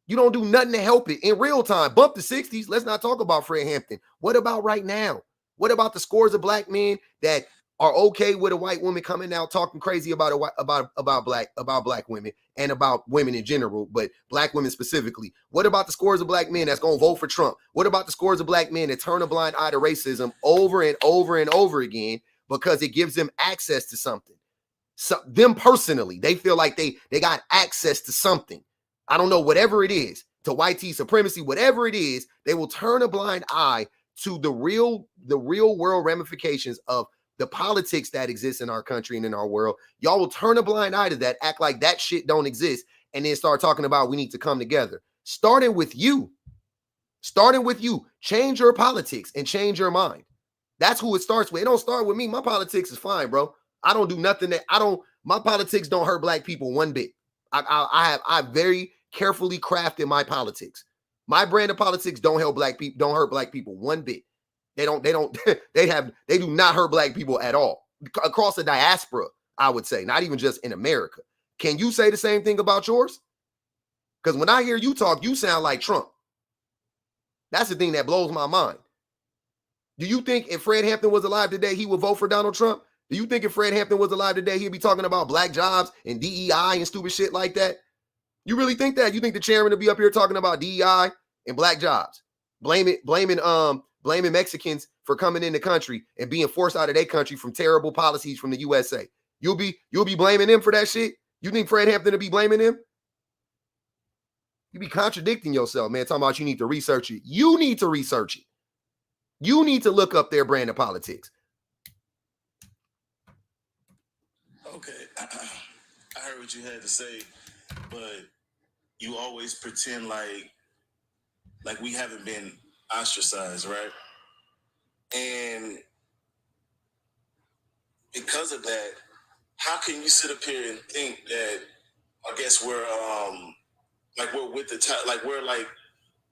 You don't do nothing to help it in real time. Bump the 60s. Let's not talk about Fred Hampton. What about right now? What about the scores of black men that are okay with a white woman coming out talking crazy about black women and about women in general, but black women specifically? What about the scores of black men that's gonna vote for Trump? What about the scores of black men that turn a blind eye to racism over and over and over again because it gives them access to something? So them personally, they feel like they got access to something. I don't know, whatever it is, to white T supremacy, whatever it is, they will turn a blind eye to the real world ramifications of the politics that exists in our country and in our world. Y'all will turn a blind eye to that, act like that shit don't exist, and then start talking about we need to come together. Starting with you. Change your politics and change your mind. That's who it starts with. It don't start with me. My politics is fine, bro. I don't do nothing my politics don't hurt black people one bit. I very carefully crafted my politics. My brand of politics don't hurt black people one bit. They do not hurt black people at all. Across the diaspora, I would say, not even just in America. Can you say the same thing about yours? Because when I hear you talk, you sound like Trump. That's the thing that blows my mind. Do you think if Fred Hampton was alive today, he would vote for Donald Trump? Do you think if Fred Hampton was alive today, he'd be talking about black jobs and DEI and stupid shit like that? You really think that? You think the chairman would be up here talking about DEI and black jobs? Blaming Mexicans for coming in the country and being forced out of their country from terrible policies from the USA. You'll be blaming them for that shit? You think Fred Hampton will be blaming them? You be contradicting yourself, man, talking about you need to research it. You need to research it. You need to look up their brand of politics. Okay, I heard what you had to say, but you always pretend like we haven't been ostracized, right? And because of that, how can you sit up here and think that I guess we're with the we're like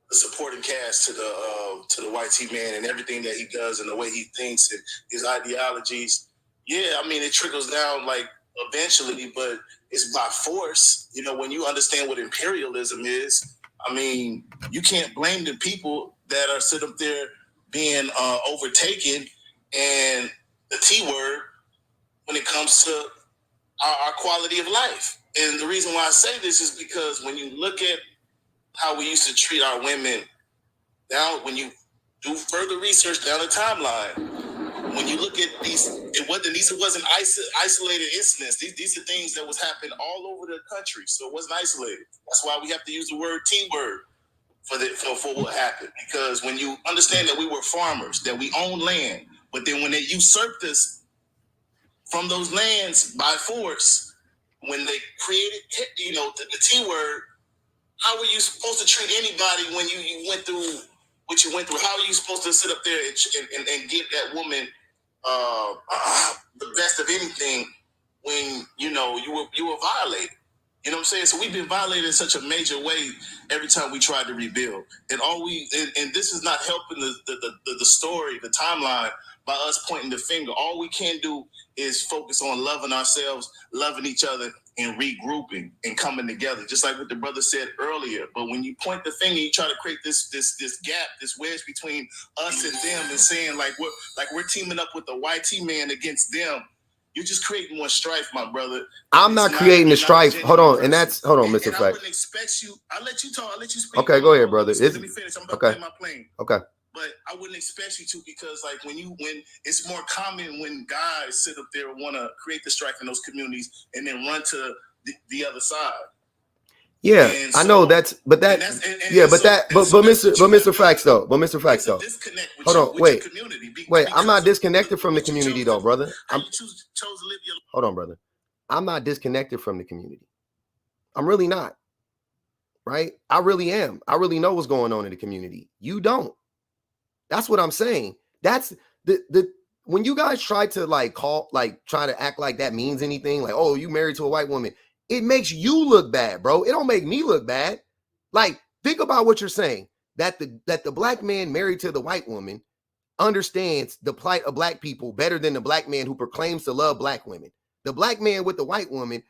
the supporting cast to the white T man and everything that he does and the way he thinks and his ideologies? Yeah, I mean it trickles down like eventually, but it's by force. You know, when you understand what imperialism is, I mean, you can't blame the people that are sitting up there being overtaken and the T word when it comes to our quality of life. And the reason why I say this is because when you look at how we used to treat our women, now when you do further research down the timeline, when you look at these wasn't isolated incidents. These are things that was happening all over the country, so it wasn't isolated. That's why we have to use the word T word for what happened. Because when you understand that we were farmers, that we owned land, but then when they usurped us from those lands by force, when they created, the T word, how were you supposed to treat anybody when you went through what you went through? How are you supposed to sit up there and give that woman the best of anything when you were violated? You know what I'm saying? So we've been violated in such a major way every time we tried to rebuild, and this is not helping the story, the timeline, by us pointing the finger. All we can do is focus on loving ourselves, loving each other, and regrouping and coming together, just like what the brother said earlier. But when you point the finger, you try to create this gap, this wedge between us and them, and saying we're teaming up with the white T man against them. You're just creating more strife, my brother. I'm not creating the strife. Hold on, Mr. Fact. I wouldn't expect you. I'll let you talk. I'll let you speak. Okay, go ahead, brother. Let me finish. I'm about to play my plane. Okay. But I wouldn't expect you to, because when it's more common when guys sit up there and want to create the strife in those communities and then run to the other side. Yeah, so, I know Mr. Facts though. Hold on, wait. I'm not disconnected from the community though, brother. Hold on, brother. I'm not disconnected from the community. I'm really not. Right? I really am. I really know what's going on in the community. You don't. That's what I'm saying. That's the when you guys try to try to act like that means anything, like, oh, you married to a white woman, it makes you look bad, bro. It don't make me look bad. Like, think about what you're saying, that the black man married to the white woman understands the plight of black people better than the black man who proclaims to love black women. The black man with the white woman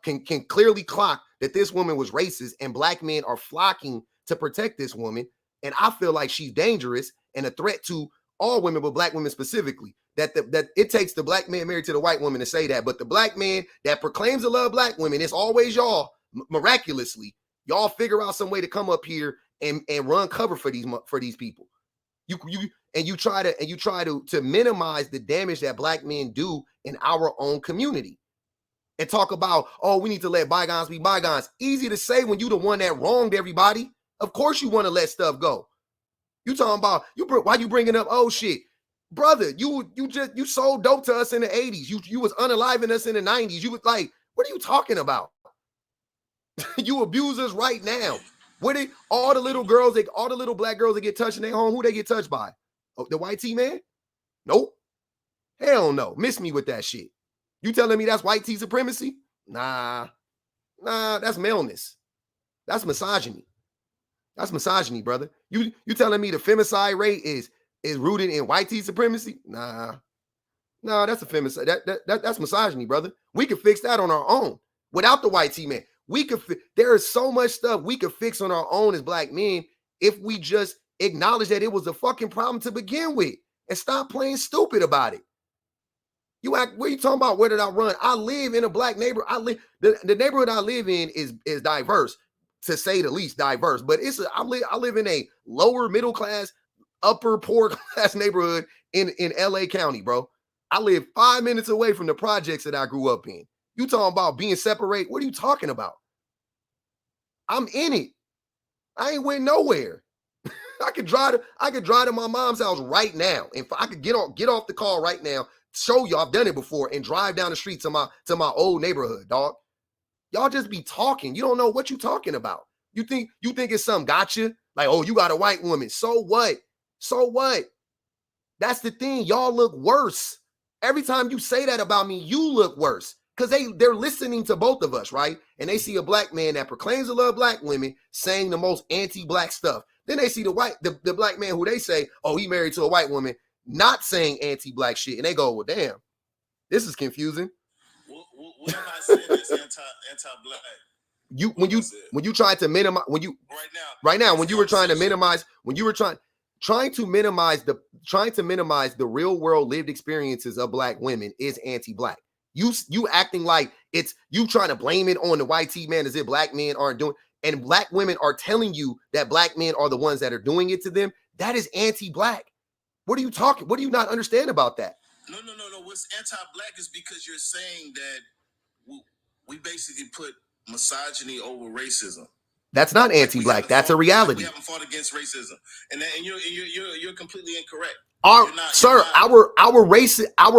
can clearly clock that this woman was racist, and black men are flocking to protect this woman. And I feel like she's dangerous and a threat to all women, but black women specifically. That it takes the black man married to the white woman to say that. But the black man that proclaims to love black women, it's always y'all. Miraculously, y'all figure out some way to come up here and run cover for these people. You try to minimize the damage that black men do in our own community. And talk about, oh, we need to let bygones be bygones. Easy to say when you the one that wronged everybody. Of course you want to let stuff go. You talking about why you bringing up old shit, brother? You sold dope to us in the 80s. You was unaliving us in the 90s. You was like, what are you talking about? You abuse us right now. All the little black girls that get touched in their home, who they get touched by? Oh, the white T man? Nope. Hell no. Miss me with that shit. You telling me that's white T supremacy? Nah, that's maleness. That's misogyny. That's misogyny, brother. You telling me the femicide rate is is rooted in white tea supremacy? Nah, that's a femicide. That's misogyny, brother. We could fix that on our own without the white tea man. There is so much stuff we could fix on our own as black men if we just acknowledge that it was a fucking problem to begin with and stop playing stupid about it. What are you talking about? Where did I run? I live in a black neighborhood. The neighborhood I live in is diverse, to say the least, diverse. But I live in a lower middle class, upper poor class neighborhood in LA County, bro. I live 5 minutes away from the projects that I grew up in. You talking about being separate? What are you talking about? I'm in it. I ain't went nowhere. I could drive to my mom's house right now. If I could get off the car right now, show you I've done it before, and drive down the street to my old neighborhood, dog. Y'all just be talking. You don't know what you talking about. You think it's some gotcha? Like, oh, you got a white woman. So what? So what? That's the thing. Y'all look worse. Every time you say that about me, you look worse. Because they're listening to both of us, right? And they see a black man that proclaims to love black women saying the most anti-black stuff. Then they see the black man who they say, oh, he married to a white woman, not saying anti-black shit. And they go, well, damn, this is confusing. What am I saying that's anti-black? When you tried to minimize, right now, when you were trying to minimize, trying to minimize the real world lived experiences of black women is anti-black. You acting like it's you trying to blame it on the white tea man as if black men aren't doing, and black women are telling you that black men are the ones that are doing it to them. That is anti-black. What are you talking? What do you not understand about that? No. What's anti-black is because you're saying that we basically put misogyny over racism. That's not anti-black. That's a reality. We haven't fought against racism, and you're completely incorrect. Our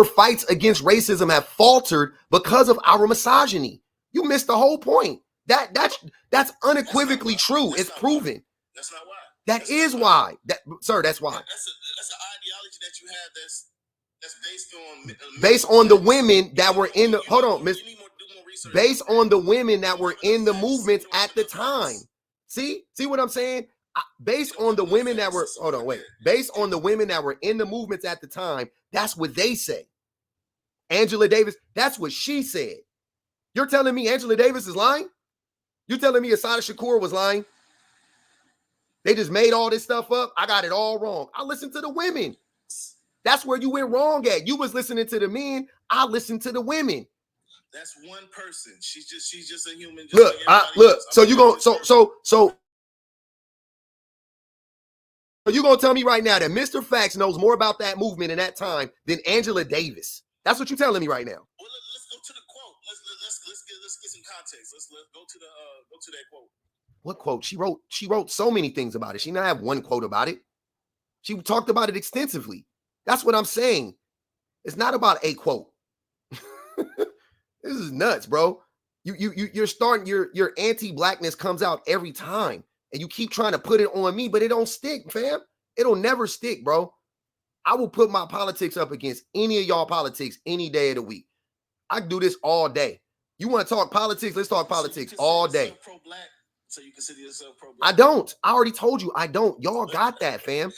fights against racism have faltered because of our misogyny. You missed the whole point. That's unequivocally true. It's proven. That's not why. That's why. That's why. That's an ideology that you have that's based on the women that were in the based on the women that were in the movements at the time. See what I'm saying? Based on the women that were based on the women that were in the movements at the time, that's what they say. Angela Davis, that's what she said. You're telling me Angela Davis is lying? You're telling me Assata Shakur was lying? They just made all this stuff up. I got it all wrong. I listened to the women. That's where you went wrong at. You was listening to the men. I listened to the women. That's one person. She's just a human. Look. So you gonna you're going to tell me right now that Mr. Facts knows more about that movement in that time than Angela Davis. That's what you're telling me right now. Well, let's go to the quote. Let's get some context. Let's go to that quote. What quote? She wrote so many things about it. She didn't have one quote about it. She talked about it extensively. That's what I'm saying. It's not about a quote. This is nuts, bro. You're starting your anti-blackness comes out every time. And you keep trying to put it on me, but it don't stick, fam. It'll never stick, bro. I will put my politics up against any of y'all politics any day of the week. I do this all day. You want to talk politics? Let's talk politics all day. So you consider yourself pro-black? I don't. I already told you I don't. Y'all got that, fam.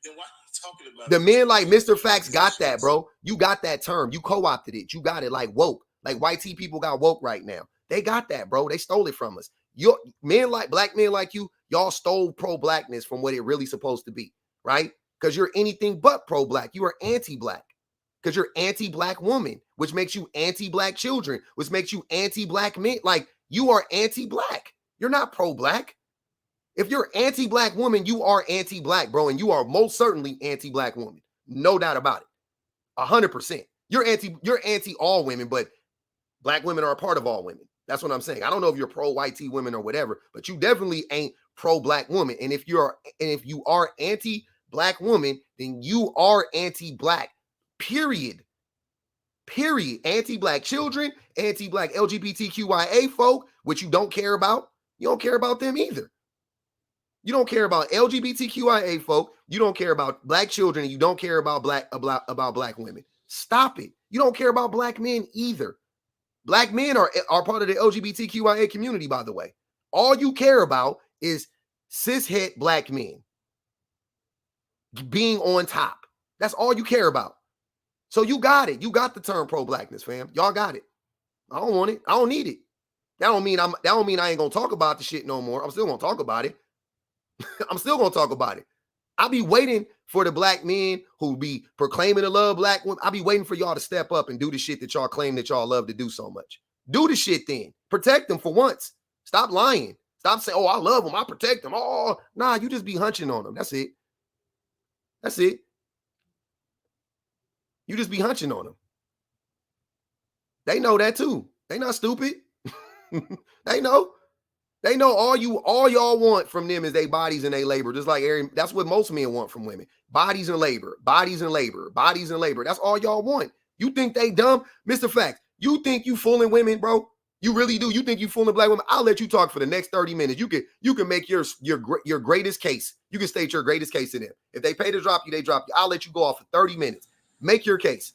Then why are you talking about the men like Mr. Facts got that, bro. You got that term. You co-opted it. You got it like woke. Like white tea people got woke right now. They got that, bro. They stole it from us. Your men like black men like you, y'all stole pro-blackness from what it really supposed to be, right? Because you're anything but pro-black. You are anti-black because you're anti-black woman, which makes you anti-black children, which makes you anti-black men. Like you are anti-black. You're not pro-black. If you're anti-black woman, you are anti-black, bro, and you are most certainly anti-black woman. No doubt about it. 100%. You're anti all women, but black women are a part of all women. That's what I'm saying. I don't know if you're pro-white tea women or whatever, but you definitely ain't pro-black woman. And if you are anti-black woman, then you are anti-black. Period. Anti-black children, anti-black LGBTQIA folk, which you don't care about. You don't care about them either. You don't care about LGBTQIA folk. You don't care about black children. And you don't care about black women. Stop it. You don't care about black men either. Black men are part of the LGBTQIA community, by the way. All you care about is cishet black men. being on top. That's all you care about. So you got it. You got the term pro-blackness, fam. Y'all got it. I don't want it. I don't need it. That don't mean I ain't gonna talk about the shit no more. I'm still gonna talk about it. I'm still gonna talk about it. I'll be waiting for the black men who be proclaiming to love black women. I'll be waiting for y'all to step up and do the shit that y'all claim that y'all love to do so much. Do the shit then. Protect them for once. Stop lying. Stop saying, oh, I love them. I protect them. Oh, nah, you just be hunching on them. That's it. That's it. You just be hunching on them. They know that too. They not stupid. They know. They know all y'all want from them is their bodies and their labor. Just like that's what most men want from women. Bodies and labor, bodies and labor, bodies and labor. That's all y'all want. You think they dumb? Mr. Facts, you think you fooling women, bro? You really do. You think you fooling black women? I'll let you talk for the next 30 minutes. You can make your greatest case. You can state your greatest case to them. If they pay to drop you, they drop you. I'll let you go off for 30 minutes. Make your case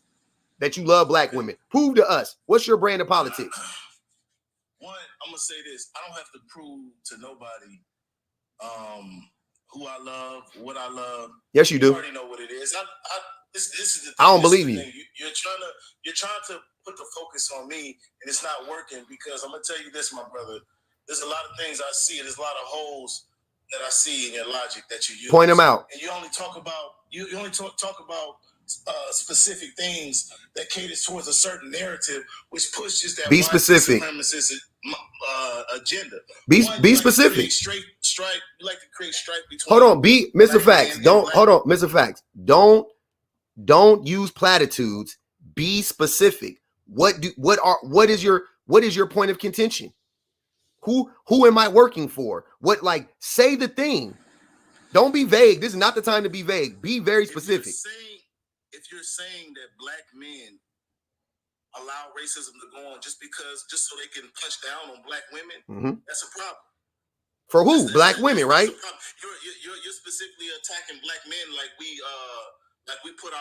that you love black women. Prove to us. What's your brand of politics? One, I'm gonna say this. I don't have to prove to nobody who I love, what I love. Yes, you do. You already know what it is. This is the thing. I don't believe you. You're trying to put the focus on me, and it's not working because I'm gonna tell you this, my brother. There's a lot of things I see. There's a lot of holes that I see in your logic that you use. Point them out. And you only talk about talk about specific things that caters towards a certain narrative, which pushes that be specific supremacist agenda. Be specific. You like to create strife between. Hold on, Mr. Facts. Hold on, Mr. Facts. Don't use platitudes. Be specific. What is your point of contention? Who am I working for? What, like, say the thing. Don't be vague. This is not the time to be vague. Be very specific. If you're saying that black men allow racism to go on just so they can punch down on black women, that's a problem. For who? Black women, right? You're specifically attacking black men like we put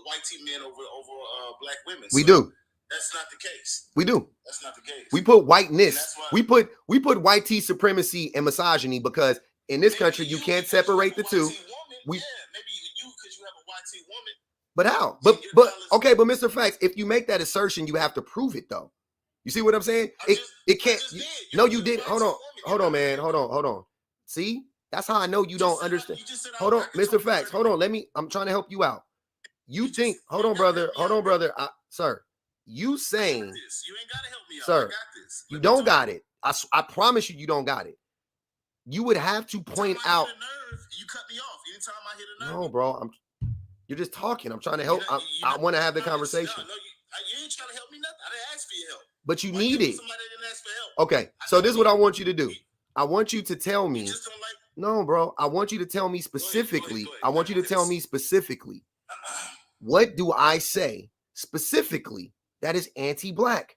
white men over black women. We do. That's not the case. We do. That's not the case. We put whiteness. We put white tea supremacy and misogyny because in this country you can't separate the two. Maybe you because you have a white tea woman. But how? But okay, but Mr. Facts, if you make that assertion, you have to prove it though. You see what I'm saying? It can't. No, you didn't. Hold on, man. Hold on. See, that's how I know you don't understand. Hold on, Mr. Facts. Hold on. I'm trying to help you out. You think? Hold on, brother. Sir. You saying? You ain't gotta help me out. Sir, I got this. you don't got it. I promise you don't got it. You would have to point out. You cut me off anytime I hit a nerve. No, bro. You're just talking. I'm trying to help. I want to have the conversation. No, you ain't trying to help me nothing. I didn't ask for your help. But you need it. Somebody didn't ask for help. Okay, so this is what I want you to do. I want you to tell me. You just don't like. No, bro. I want you to tell me specifically. Go ahead. I want you to tell me specifically. What do I say specifically that is anti-black?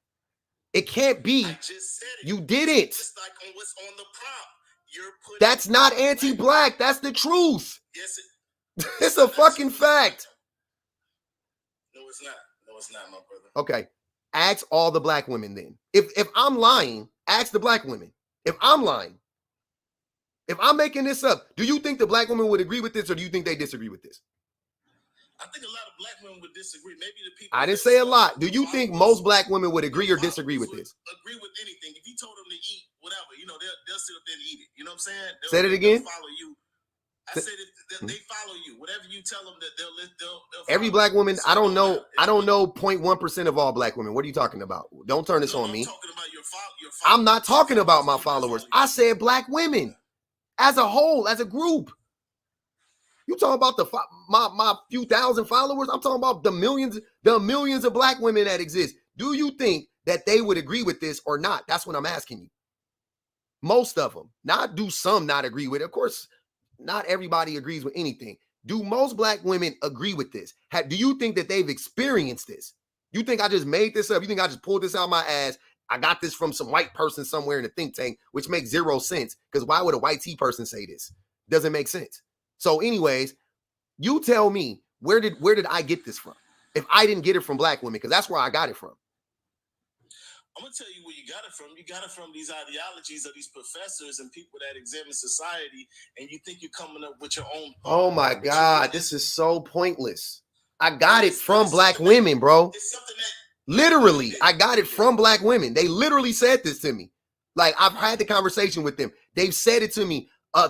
It can't be. I just said it. You didn't. Just like on what's on the prompt. That's not anti-black. That's the truth. Yes, It's a fucking fact. No, it's not. No, it's not, my brother. Okay. Ask all the black women then. If I'm lying, ask the black women. If I'm lying, if I'm making this up, do you think the black women would agree with this or do you think they disagree with this? I think a lot of black women would disagree. Maybe the people. I didn't say a lot. Do you think most black women would agree or disagree with this? Agree with anything. If you told them to eat whatever, they'll sit up there and eat it. You know what I'm saying? Say it again. They'll follow you. I said they follow you. Whatever you tell them, that they'll every black woman. I don't know 0.1% of all black women. What are you talking about? Don't turn this on me. I'm talking about your followers. I'm not talking about my followers. I said black women as a whole, as a group. You talking about my few thousand followers? I'm talking about the millions of black women that exist. Do you think that they would agree with this or not? That's what I'm asking you. Most of them. Not do some not agree with it. Of course, not everybody agrees with anything. Do most black women agree with this? Do you think that they've experienced this? You think I just made this up? You think I just pulled this out of my ass? I got this from some white person somewhere in a think tank, which makes zero sense. Because why would a white tea person say this? Doesn't make sense. So anyways, you tell me, where did I get this from? If I didn't get it from black women, because that's where I got it from. I'm gonna tell you where you got it from. You got it from these ideologies of these professors and people that examine society, and you think you're coming up with your own. Oh my God, this is so pointless. I got it from black women, bro. It's something that literally, I got it from black women. They literally said this to me. Like, I've had the conversation with them. They've said it to me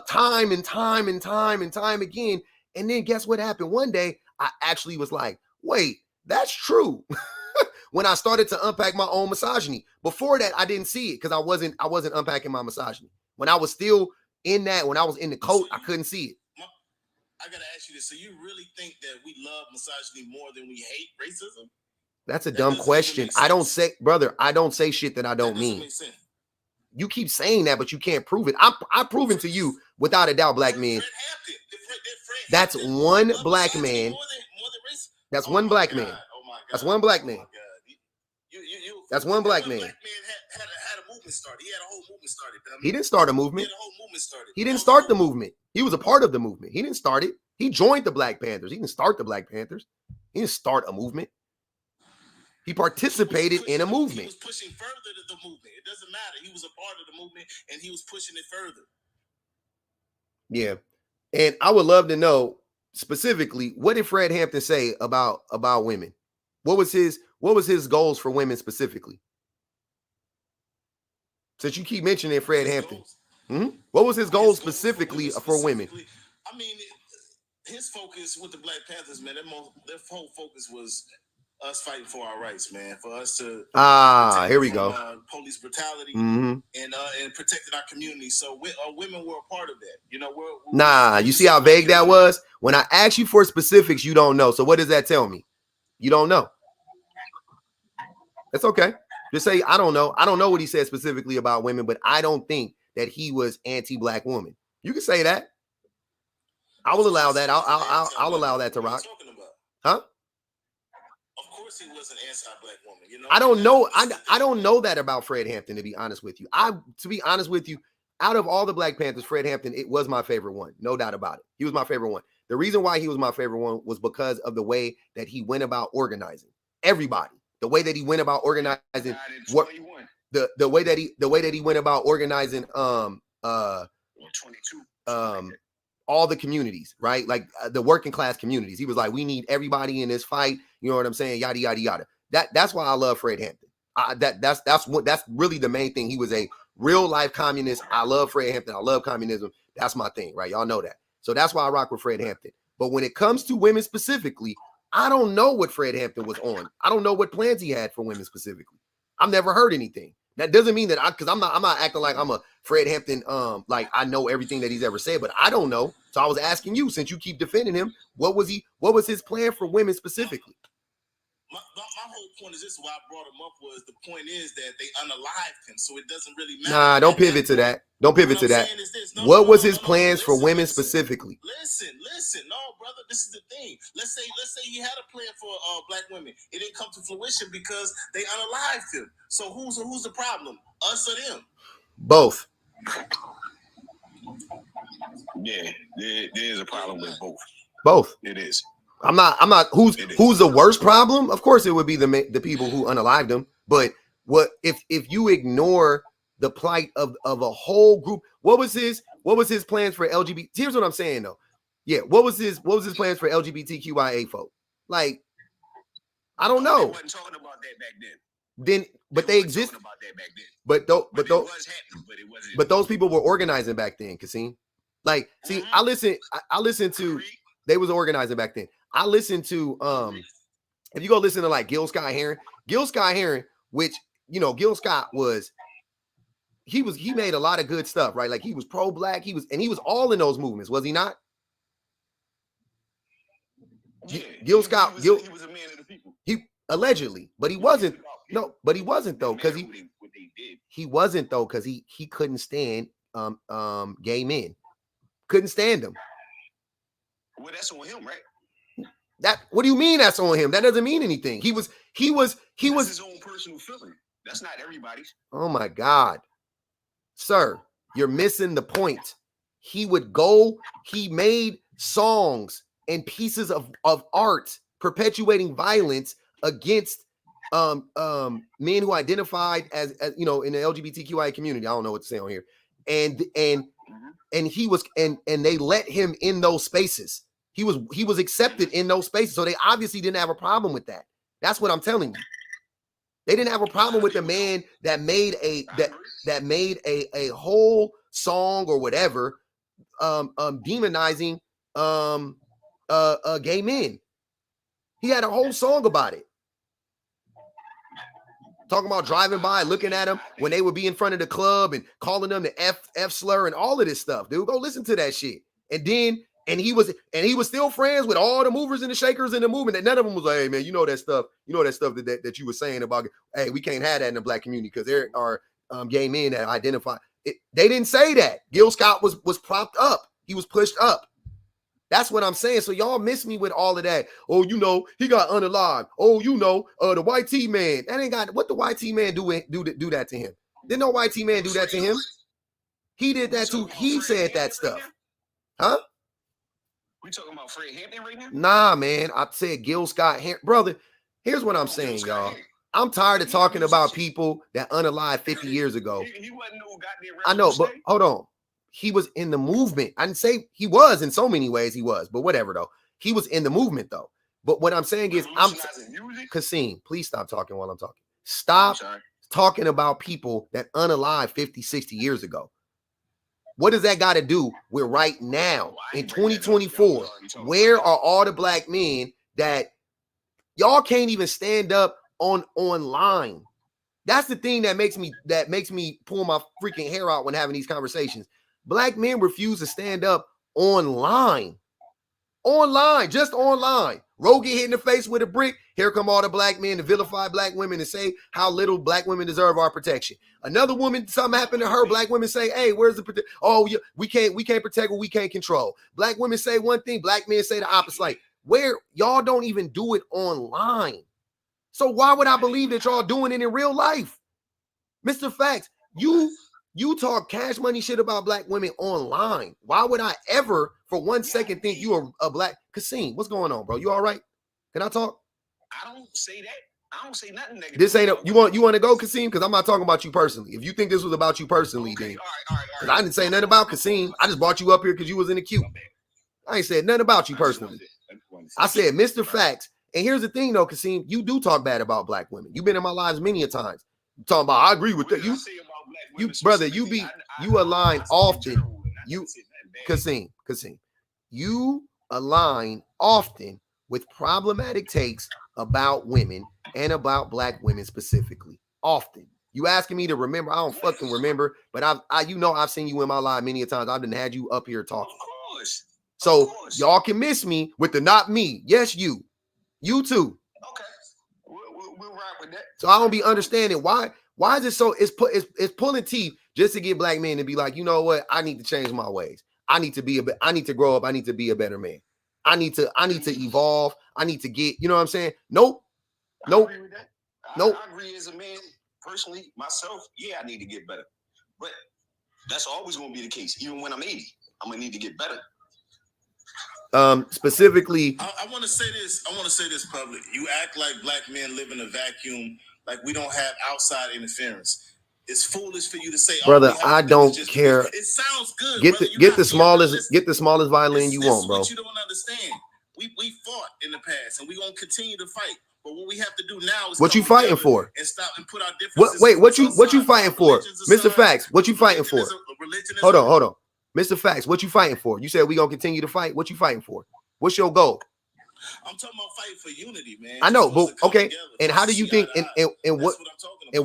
time and time and time and time again. And then guess what happened? One day, I actually was like, wait, that's true. When I started to unpack my own misogyny. Before that, I didn't see it because I wasn't unpacking my misogyny. When I was still in that, when I was in the coat, I couldn't see it. I gotta ask you this. So you really think that we love misogyny more than we hate racism? That's a dumb question. I don't say, brother, I don't say shit that I don't mean. You keep saying that, but you can't prove it. I've proven to you, without a doubt, black men. That's one black man. That's one black man. That's one black man. That's one black man. He didn't start a movement. He didn't start the movement. He was a part of the movement. He didn't start it. He joined the Black Panthers. He didn't start the Black Panthers. He didn't start a movement. He participated in a movement. He was pushing further to the movement. It doesn't matter. He was a part of the movement and he was pushing it further. Yeah. And I would love to know specifically, what did Fred Hampton say about women? What was his goals for women specifically? Since you keep mentioning Fred Hampton. What was his goal specifically for women? I mean, his focus with the Black Panthers, man, their whole focus was us fighting for our rights, man. For us to here we go. Police brutality and protecting our community. So women were a part of that. You know, you see how vague that was? When I ask you for specifics, you don't know. So what does that tell me? You don't know. That's okay. Just say, I don't know. I don't know what he said specifically about women, but I don't think that he was anti-black woman. You can say that. I will allow that. I'll allow that to rock. Huh? Of course he was an anti-black woman. You know? I don't know. I don't know that about Fred Hampton, to be honest with you. To be honest with you, out of all the Black Panthers, Fred Hampton, it was my favorite one. No doubt about it. He was my favorite one. The reason why he was my favorite one was because of the way that he went about organizing everybody. The way that he went about organizing what the way that he went about organizing 22 all the communities, right? Like the working class communities. He was like, we need everybody in this fight. You know what I'm saying? Yada yada yada. That's why I love Fred Hampton. That's really the main thing. He was a real life communist. I love Fred Hampton. I love communism. That's my thing, right? Y'all know that. So that's why I rock with Fred Hampton. But when it comes to women specifically, I don't know what Fred Hampton was on. I don't know what plans he had for women specifically. I've never heard anything. That doesn't mean that because I'm not acting like I'm a Fred Hampton, like I know everything that he's ever said, but I don't know. So I was asking you, since you keep defending him, what was his plan for women specifically? My whole point is this, why I brought him up was the point is that they unalived him, so it doesn't really matter. Nah, don't pivot to that. Don't pivot to that. What was his plans for women specifically? Listen, no, brother, this is the thing. Let's say he had a plan for black women. It didn't come to fruition because they unalived him. So who's the problem? Us or them? Both. Yeah, there is a problem with both. Both. It is. I'm not. Who's the worst problem? Of course, it would be the people who unalived him. But what if you ignore the plight of a whole group? What was his plans for LGBT? Here's what I'm saying though. Yeah, what was his plans for LGBTQIA folk? Like, I don't know. They wasn't talking about that back then. But they exist. About that back then. But it was happening, but it wasn't. But those people were organizing back then, Kasim. Like, see, I listened to. They was organizing back then. I listened to if you go listen to like Gil Scott Heron, which Gil Scott he made a lot of good stuff, right? Like he was pro-black, he was all in those movements, was he not? Yeah, Gil Scott, he was a man of the people. He allegedly, but he wasn't. No, but he wasn't though, because he wasn't though, because he couldn't stand gay men, couldn't stand them. Well, that's on him, right? What do you mean that's on him? That doesn't mean anything. He was that's his own personal feeling. That's not everybody's. Oh my God. Sir, you're missing the point. He made songs and pieces of art perpetuating violence against men who identified as you know, in the LGBTQIA community. I don't know what to say on here. And he was and they let him in those spaces. He was accepted in those spaces. So they obviously didn't have a problem with that. That's what I'm telling you. They didn't have a problem with the man that made a whole song or whatever demonizing gay men. He had a whole song about it. Talking about driving by, looking at them when they would be in front of the club and calling them the F slur and all of this stuff, dude. Go listen to that shit. And he was still friends with all the movers and the shakers in the movement. And none of them was like, hey man, you know that stuff that you were saying about, hey, we can't have that in the black community because there are gay men that identify. They didn't say that. Gil Scott was propped up. He was pushed up. That's what I'm saying. So y'all miss me with all of that. Oh, you know, he got unalive. Oh, you know, the white T man. That ain't got what the white T man do that to him. Didn't no white T man do that to him. He did that too. He said that stuff. Huh? We talking about Fred Hampton right now? Nah, man. I said Gil Scott. Brother, here's what I'm saying, y'all. I'm tired of talking about people that unalive 50 years ago. He wasn't no goddamn. I know, but hold on. He was in the movement. I didn't say he was in so many ways he was, but whatever though. He was in the movement though. But what I'm saying is, Kasim, please stop talking while I'm talking. Stop talking about people that unalive 50, 60 years ago. What does that got to do with right now in 2024? Where are all the black men that y'all can't even stand up online? That's the thing that makes me pull my freaking hair out when having these conversations. Black men refuse to stand up online. Just online. Rogan hit in the face with a brick. Here come all the black men to vilify black women and say how little black women deserve our protection. Another woman, something happened to her. Black women say, hey, where's the protection? Oh, yeah, we can't protect what we can't control. Black women say one thing, black men say the opposite. Like, where y'all don't even do it online. So why would I believe that y'all doing it in real life? Mr. Facts, you talk cash money shit about black women online. Why would I ever for 1 second think you are a black Kasim? What's going on, bro? You all right? Can I talk? I don't say that. I don't say nothing negative. This ain't you want to go, Kasim? Because I'm not talking about you personally. If you think this was about you personally, okay, then all right. I didn't say nothing about Kasim. I just brought you up here because you was in the queue. I ain't said nothing about you personally. I said Mr. Facts. And here's the thing, though, Kasim, you do talk bad about black women. You've been in my lives many a times. You're talking about, I agree with that. You brother, you align often. Kasim, you align often with problematic takes about women and about black women specifically. Often. You asking me to remember? I don't fucking remember, but I've seen you in my life many a times. I've been had you up here talking. Of course. So y'all can miss me with the not me. Yes, you. You too. Okay. We'll ride with that. So I don't be understanding why is it so it's pulling teeth just to get black men to be like, you know what? I need to change my ways. I need to grow up. I need to be a better man. I need to evolve. I need to get, you know what I'm saying? Nope. I agree with that. I agree as a man, personally, myself, yeah, I need to get better. But that's always going to be the case. Even when I'm 80, I'm going to need to get better. Specifically, I want to say this public. You act like black men live in a vacuum, like we don't have outside interference. It's foolish for you to say, brother. I don't care. It sounds good. Get the smallest violin you want, bro. What you don't understand. We fought in the past, and we gonna continue to fight. But what we have to do now is what you fighting for? And stop and put our differences. What you fighting for, Mr. Facts? What you fighting for? Hold on. Mr. Facts, what you fighting for? You said we gonna continue to fight. What you fighting for? What's your goal? I'm talking about fighting for unity, man. I know, but okay. And how do you think? And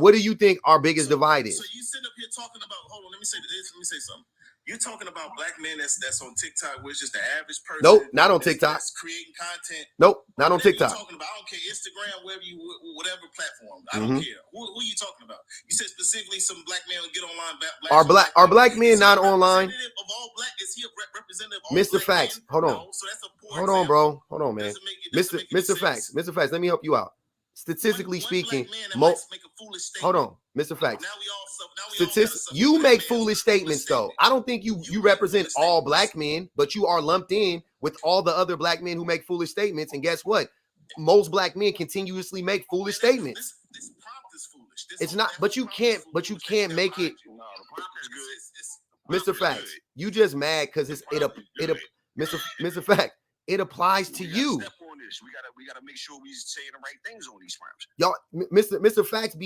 what do you think our biggest divide is? So you sit up here talking about. Hold on, let me say something. You're talking about black men that's on TikTok, which is the average person. Nope, not on TikTok. That's creating content. Nope, not on TikTok. Talking about, I don't care, Instagram, whatever platform. I don't care. Who are you talking about? You said specifically some black men will get online. Are black men not online? Of all black, is he a representative of Mr. Facts, hold on. No, so that's a poor hold on, bro. Hold on, man. Mr. Facts, let me help you out. Statistically speaking, hold on, Mr. Facts. You make foolish statements, though. I don't think you represent all black men, but you are lumped in with all the other black men who make foolish statements. And guess what? Most black men continuously make foolish statements. It's not, but you can't make it. No, the prompt is good. Mr. Facts, you just mad because Mr. Fact, it applies to you. Step on this. We gotta make sure we say the right things on these prompts. Y'all, Mr. Facts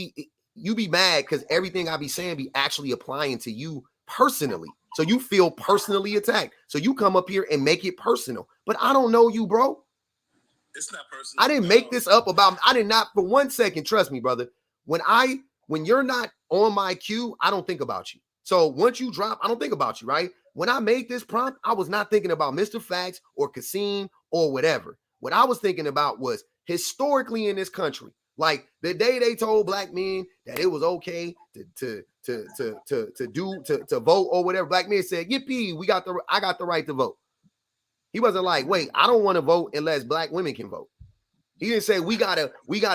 you be mad because everything I be saying be actually applying to you personally. So you feel personally attacked. So you come up here and make it personal. But I don't know you, bro. It's not personal. I didn't make this up about, I did not for 1 second, trust me, brother. When you're not on my cue, I don't think about you. So once you drop, I don't think about you, right? When I made this prompt, I was not thinking about Mr. Facts or Kasim or whatever. What I was thinking about was historically in this country, like the day they told black men that it was okay to vote or whatever, black men said, yippee, I got the right to vote. He wasn't like, wait, I don't want to vote unless black women can vote. He didn't say we gotta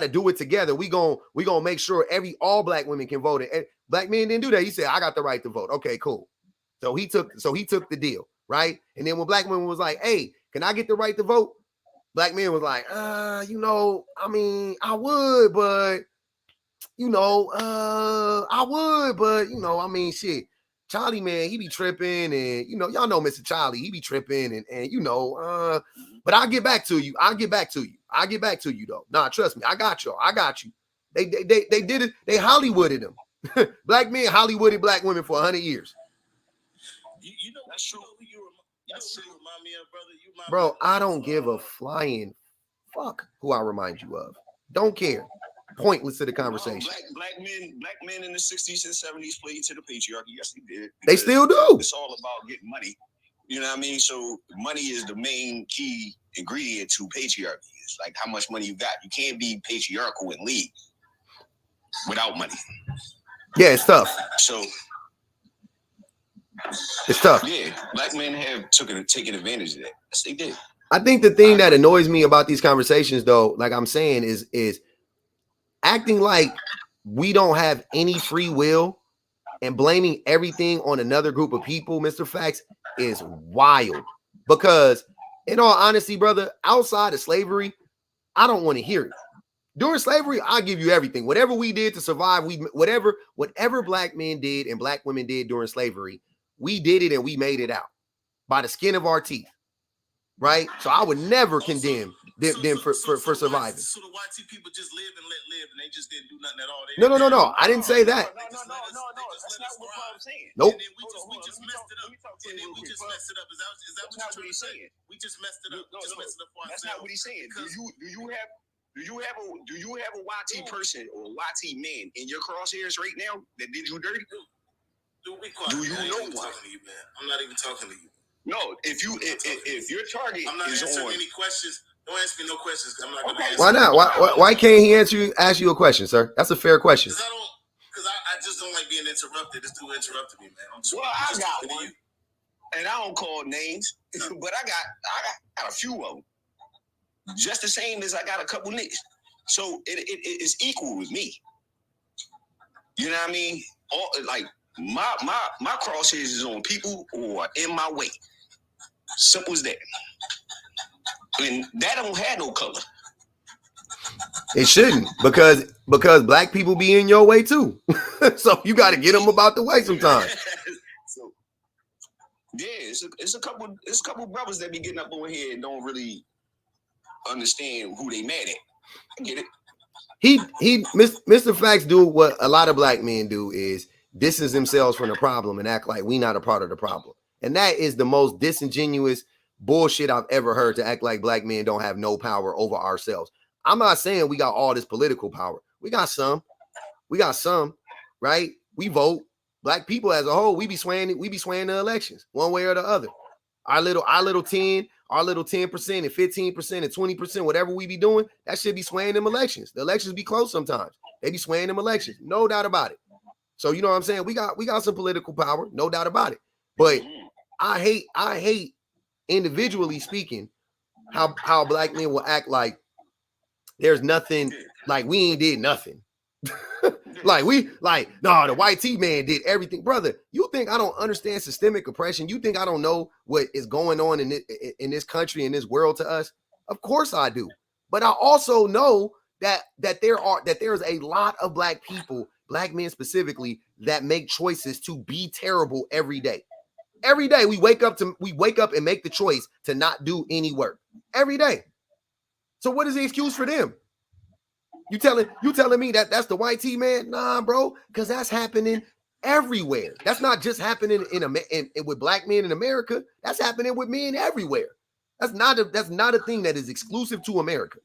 do it together. We gonna make sure all black women can vote. And black men didn't do that. He said, I got the right to vote. Okay, cool. So he took the deal, right? And then when black women was like, hey, can I get the right to vote? Black men was like, I would, but shit. Charlie, man, he be tripping, and y'all know Mr. Charlie, he be tripping, and but I'll get back to you. I'll get back to you though. Nah, trust me, I got you. They did it. They Hollywooded them. Black men Hollywooded black women for 100 years. You know that's true. That's true. Remind me of, brother. Bro, I don't give a flying fuck who I remind you of. Don't care. Pointless to the conversation. Black men in the 60s and 70s played to the patriarchy. Yes, they did. They still do. It's all about getting money. You know what I mean? So money is the main key ingredient to patriarchy. It's like how much money you got. You can't be patriarchal and lead without money. Yeah, it's tough. So it's tough. Yeah, black men have taken advantage of that. Yes, they did. I think the thing that annoys me about these conversations, though, like I'm saying, is acting like we don't have any free will and blaming everything on another group of people, Mr. Facts, is wild. Because in all honesty, brother, outside of slavery, I don't want to hear it. During slavery, I'll give you everything. Whatever we did to survive, whatever black men did and black women did during slavery, we did it and we made it out by the skin of our teeth. Right? So I would never condemn them for surviving. So the YT people just live and let live, and they just didn't do nothing at all. No. I didn't say that. No. That's not what I'm saying. Nope. And then we just messed it up. Is that what you're saying? We just messed it up. That's not what he's saying. Do you have a YT person or a YT man in your crosshairs right now that did you dirty? Dude, be quiet. Do you know why? I'm not even talking to you. No, if your target I'm not is answering on any questions. Don't ask me no questions. I'm not going to answer. Why not? Why can't he ask you a question, sir? That's a fair question. Because I just don't like being interrupted. This dude interrupted me, man. I got one, and I don't call names, but I got a few of them. Just the same as I got a couple niggas. So it's equal with me. You know what I mean? My crosshairs is on people who are in my way. Simple as that. And that don't have no color. It shouldn't, because black people be in your way too. So you got to get them about the way sometimes. So yeah, it's a couple brothers that be getting up over here and don't really understand who they mad at. I get it. Mr. Facts do what a lot of black men do, is distance themselves from the problem and act like we not a part of the problem. And that is the most disingenuous bullshit I've ever heard, to act like black men don't have no power over ourselves. I'm not saying we got all this political power. We got some, right? We vote. Black people as a whole, we be swaying the elections one way or the other. Our little 10% and 15% and 20%, whatever we be doing, that should be swaying them elections. The elections be close sometimes. They be swaying them elections. No doubt about it. So you know what I'm saying? We got some political power, no doubt about it. But I hate individually speaking how black men will act like there's nothing, like we ain't did nothing. The white T man did everything. Brother, you think I don't understand systemic oppression? You think I don't know what is going on in this country, in this world to us? Of course I do. But I also know that there's a lot of black people black men specifically, that make choices to be terrible every day. Every day we wake up and make the choice to not do any work. Every day. So what is the excuse for them? You telling me that that's the white tee man? Nah, bro, because that's happening everywhere. That's not just happening with black men in America. That's happening with men everywhere. That's not a thing that is exclusive to America.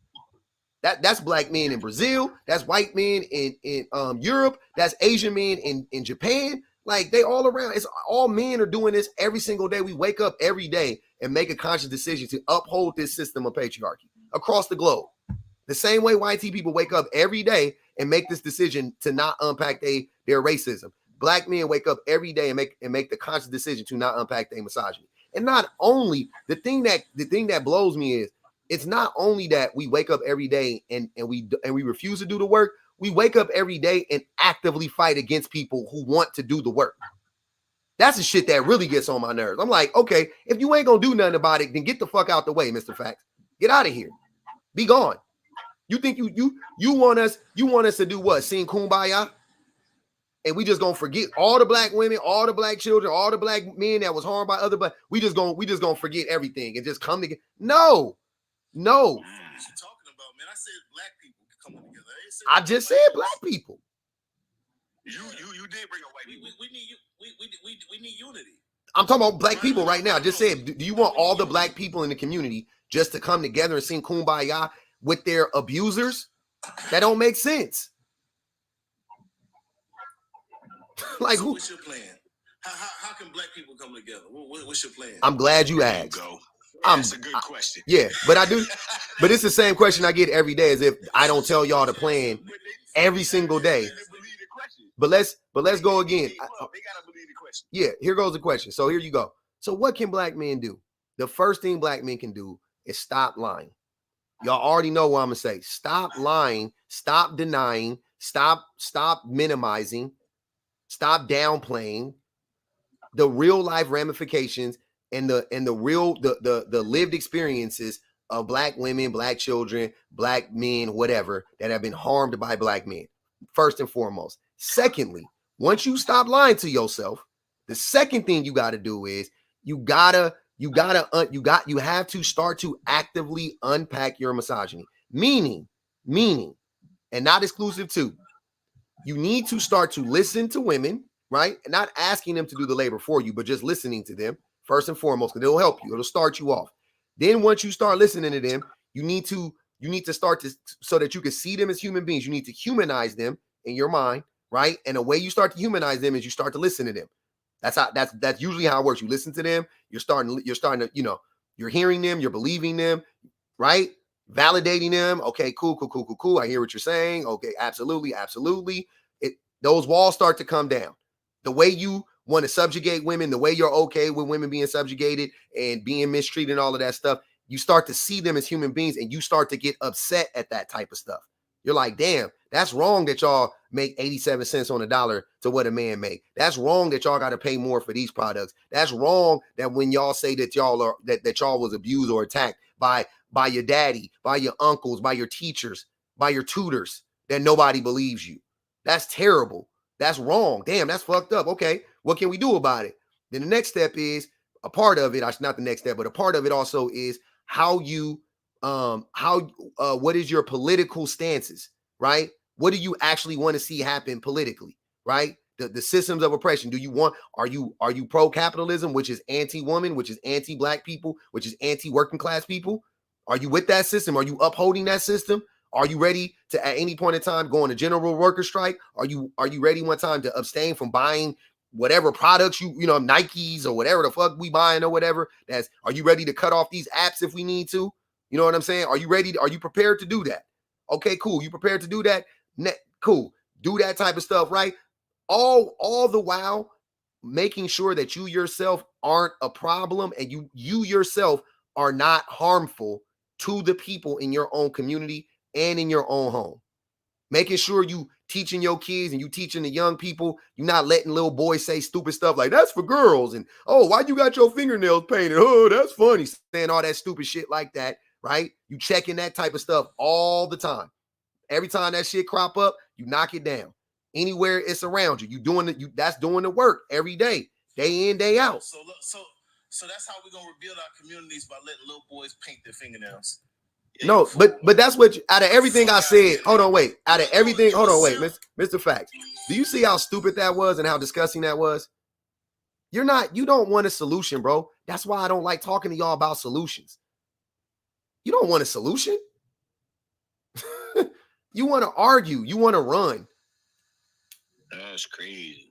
That's black men in Brazil. That's white men in Europe. That's Asian men in Japan. Like, they all around. It's all men are doing this every single day. We wake up every day and make a conscious decision to uphold this system of patriarchy across the globe. The same way white people wake up every day and make this decision to not unpack their racism. Black men wake up every day and make the conscious decision to not unpack their misogyny. And not only the thing that blows me is, it's not only that we wake up every day and we refuse to do the work. We wake up every day and actively fight against people who want to do the work. That's the shit that really gets on my nerves. I'm like, okay, if you ain't gonna do nothing about it, then get the fuck out the way, Mr. Facts. Get out of here. Be gone. You think you want us to do what? Sing Kumbaya? And we just gonna forget all the black women, all the black children, all the black men that was harmed by other black. We just gonna forget everything and just come together. No. What are you talking about, man? I said black people coming together. I just said black people. You did bring up white people. We need unity. I'm talking about black people right now. I just said, do you want all the black people in the community just to come together and sing Kumbaya with their abusers? That don't make sense. Like, so what's your plan? How can black people come together? What's your plan? I'm glad you asked. That's a good question. Yeah, but I do. But it's the same question I get every day, as if I don't tell y'all the plan every single day. But let's go again. They gotta believe the question. Yeah, here goes the question. So here you go. So what can black men do? The first thing black men can do is stop lying. Y'all already know what I'm gonna say. Stop lying. Stop denying. Stop minimizing. Stop downplaying the real life ramifications and the lived experiences of black women, black children, black men, whatever, that have been harmed by black men. First and foremost. Secondly, once you stop lying to yourself, the second thing you got to do is you have to start to actively unpack your misogyny. Meaning, and not exclusive to, you need to start to listen to women, right? And not asking them to do the labor for you, but just listening to them first and foremost, because it'll help you. It'll start you off. Then once you start listening to them, you need to start to, so that you can see them as human beings. You need to humanize them in your mind, right? And the way you start to humanize them is you start to listen to them. That's usually how it works. You listen to them. You're starting to, you're hearing them. You're believing them, right? Validating them. Okay, cool. I hear what you're saying. Okay, absolutely. Those walls start to come down. The way you want to subjugate women, the way you're okay with women being subjugated and being mistreated and all of that stuff, you start to see them as human beings and you start to get upset at that type of stuff. You're like, damn, that's wrong that y'all make 87 cents on the dollar to what a man make. That's wrong that y'all got to pay more for these products. That's wrong that when y'all say that y'all are that y'all was abused or attacked by your daddy, by your uncles, by your teachers, by your tutors, that nobody believes you. That's terrible. That's wrong. Damn, that's fucked up. Okay, what can we do about it? Then the next step is a part of it. Not the next step, but a part of it also is what is your political stances, right? What do you actually want to see happen politically, right? The systems of oppression. Are you pro-capitalism, which is anti-woman, which is anti-black people, which is anti-working class people? Are you with that system? Are you upholding that system? Are you ready to, at any point in time, go on a general worker strike? Are you ready one time to abstain from buying whatever products Nikes or whatever the fuck we buying or whatever? Are you ready to cut off these apps if we need to? You know what I'm saying? Are you ready? Are you prepared to do that? Okay, cool. You prepared to do that? Cool. Do that type of stuff, right? All the while making sure that you yourself aren't a problem and you yourself are not harmful to the people in your own community and in your own home. Making sure you teaching your kids and you teaching the young people, you're not letting little boys say stupid stuff like, that's for girls, and, oh, why you got your fingernails painted? Oh, that's funny. Saying all that stupid shit like that, right? You checking that type of stuff all the time. Every time that shit crop up, you knock it down. anywhere it's around you. You doing it. That's doing the work every day in, day out. So that's how we're gonna rebuild our communities, by letting little boys paint their fingernails. Yeah, no, but that's what out of everything I said. Hold on, wait. Out of everything, hold on, wait, Mr. Facts. Do you see how stupid that was and how disgusting that was? You don't want a solution, bro. That's why I don't like talking to y'all about solutions. You don't want a solution. You want to argue. You want to run. That's crazy.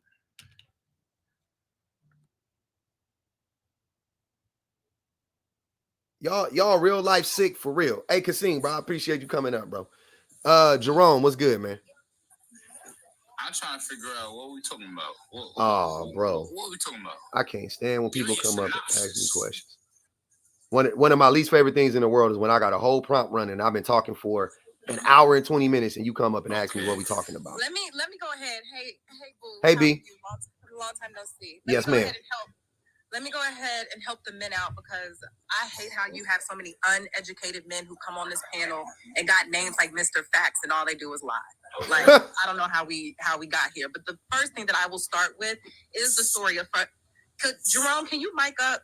Y'all real life sick for real. Hey, Kasim, bro, I appreciate you coming up, bro. Jerome, what's good, man? I'm trying to figure out what we talking about. Bro. What are we talking about? I can't stand when people come up and ask me questions. One of my least favorite things in the world is when I got a whole prompt running. I've been talking for an hour and 20 minutes, and you come up and ask me what we talking about. Let me go ahead. Hey, boo. Hey, B. Long time no see. Yes, ma'am. Let me go ahead and help the men out, because I hate how you have so many uneducated men who come on this panel and got names like Mr. Facts, and all they do is lie. Like, I don't know how we got here. But the first thing that I will start with is the story of Jerome. Can you mic up?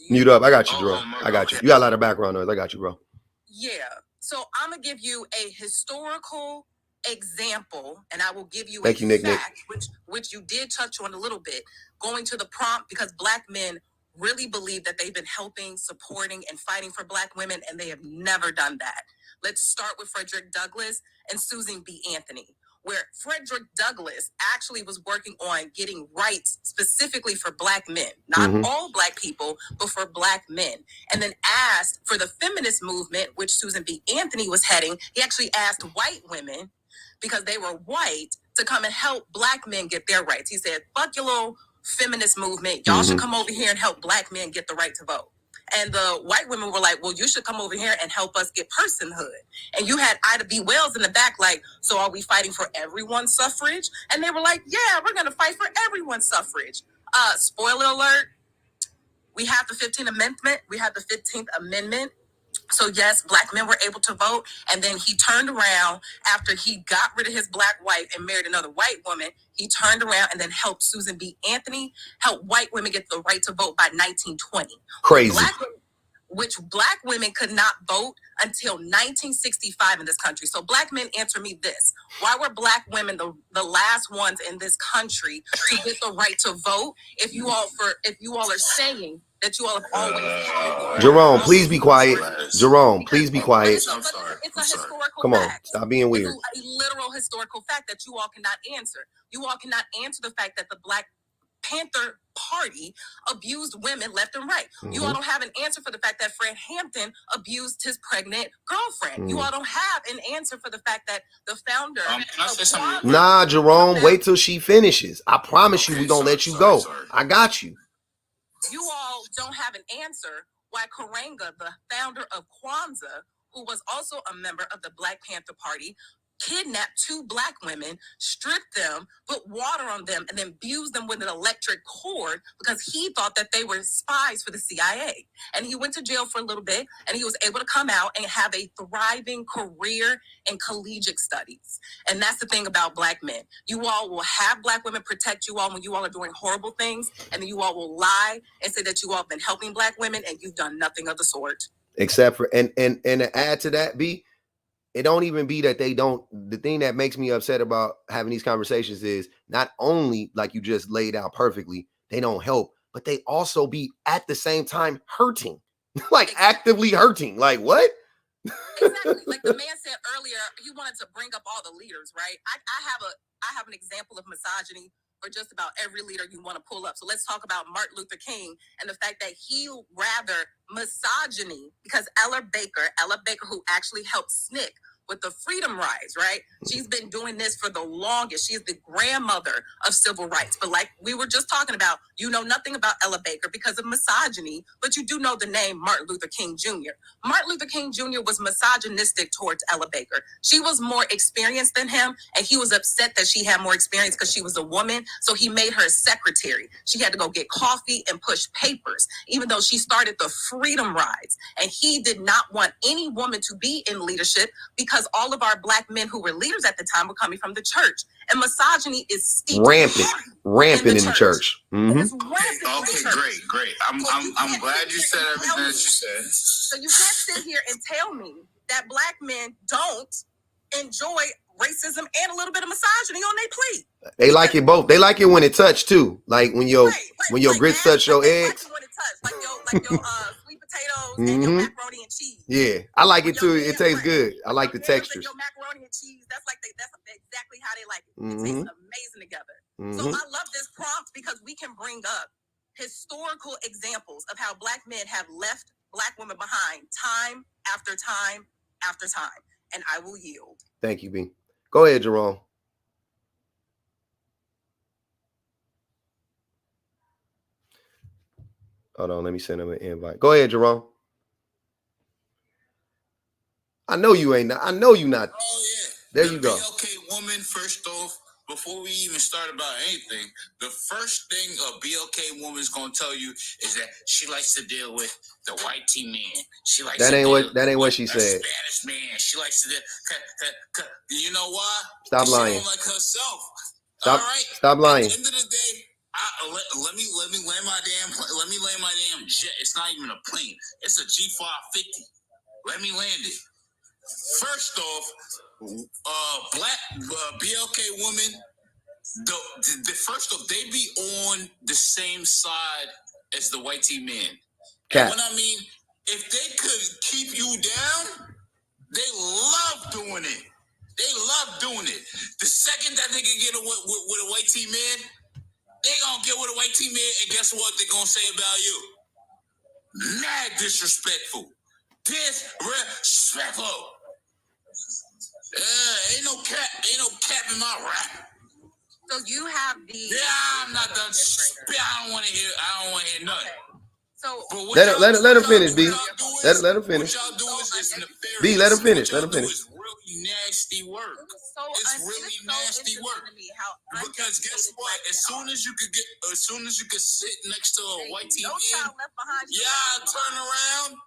Mute up. I got you, Jerome. I got you. You got a lot of background noise. I got you, bro. Yeah. So I'm gonna give you a historical example, and I will give you Thank you, Nick. which you did touch on a little bit, going to the prompt, because Black men really believe that they've been helping, supporting, and fighting for Black women, and they have never done that. Let's start with Frederick Douglass and Susan B. Anthony, where Frederick Douglass actually was working on getting rights specifically for Black men, not all Black people, but for Black men. And then asked for the feminist movement, which Susan B. Anthony was heading. He actually asked white women, because they were white, to come and help Black men get their rights. He said, fuck your little feminist movement. Y'all should come over here and help Black men get the right to vote. And the white women were like, well, you should come over here and help us get personhood. And you had Ida B. Wells in the back like, so are we fighting for everyone's suffrage? And they were like, yeah, we're going to fight for everyone's suffrage. Spoiler alert, we have the 15th Amendment. We have the 15th Amendment. So yes, Black men were able to vote. And then he turned around after he got rid of his Black wife and married another white woman. He turned around and then helped Susan B. Anthony help white women get the right to vote by 1920. Crazy. Which Black women could not vote until 1965 in this country. So Black men, answer me this. Why were Black women the last ones in this country to get the right to vote? If you all are saying that you all have always had. Jerome, please be quiet. Jerome, please be quiet. I'm sorry. It's a historical Come on, fact. stop being weird. It's a literal historical fact that you all cannot answer. You all cannot answer the fact that the Black Panther Party abused women left and right. You all don't have an answer for the fact that Fred Hampton abused his pregnant girlfriend. You all don't have an answer for the fact that the founder. Nah, Jerome, wait till she finishes. I promise you, we gonna let you go. I got you. You all don't have an answer why Karenga, the founder of Kwanzaa, who was also a member of the Black Panther Party, kidnapped 2 Black women, stripped them, put water on them, and then abused them with an electric cord because he thought that they were spies for the CIA. And he went to jail for a little bit, and he was able to come out and have a thriving career in collegiate studies. And that's the thing about Black men. You all will have Black women protect you all when you all are doing horrible things, and then you all will lie and say that you all have been helping Black women, and you've done nothing of the sort. Except for, and to add to that, B, it don't even be that they don't. The thing that makes me upset about having these conversations is not only, like you just laid out perfectly, they don't help, but they also be at the same time hurting, like actively hurting. Like what? Exactly. Like the man said earlier, he wanted to bring up all the leaders, right? I have an example of misogyny for just about every leader you want to pull up. So let's talk about Martin Luther King and the fact that he rather misogyny, because Ella Baker, who actually helped SNCC with the Freedom Rides, right? She's been doing this for the longest. She's the grandmother of civil rights. But like we were just talking about, you know nothing about Ella Baker because of misogyny, but you do know the name Martin Luther King Jr. Martin Luther King Jr. was misogynistic towards Ella Baker. She was more experienced than him, and he was upset that she had more experience because she was a woman, so he made her a secretary. She had to go get coffee and push papers, even though she started the Freedom Rides. And he did not want any woman to be in leadership because all of our Black men who were leaders at the time were coming from the church. And misogyny is steeped rampant in the church. Mm-hmm. Okay, great. I'm glad you said everything that you said. So you can't sit here and tell me that Black men don't enjoy racism and a little bit of misogyny on their plate. They like it both. They like it when it touch too. Like when your grits touch your eggs. Like your sweet potatoes and your macaroni and cheese. Yeah, I like it too. It tastes good. I like the textures. Your macaroni and cheese. That's exactly how they like it. It tastes amazing together. So I love this prompt because we can bring up historical examples of how Black men have left Black women behind time after time after time. And I will yield. Thank you, B. Go ahead, Jerome. Hold on, let me send him an invite. Go ahead, Jerome. I know you ain't. I know you not. Oh yeah. There you go. Okay, woman. First off, before we even start about anything, the first thing a BLK woman is gonna tell you is that she likes to deal with the white tea man. She likes that ain't what she said. Spanish man. She likes to deal. You know why? Stop lying. She don't like herself. Stop. All right. Stop lying. At the end of the day, let me land my damn jet. It's not even a plane. It's a G550. Let me land it. First off, Black BLK women, the first off, they be on the same side as the white tea man. And what I mean, if they could keep you down, they love doing it. They love doing it. The second that they can get with a white tea man, they gonna get with a white tea man, and guess what they gonna say about you? Mad disrespectful. Disrespectful. Ain't no cap in my rap. So you have the. Yeah, I'm not done. I don't want to hear nothing. Okay. So let him finish, B. Let him finish. What y'all do is nefarious. B, let him finish. Let him finish. It's really nasty work. It's really nasty work. Because guess what? As soon as you could sit next to a white tea man, y'all turn around.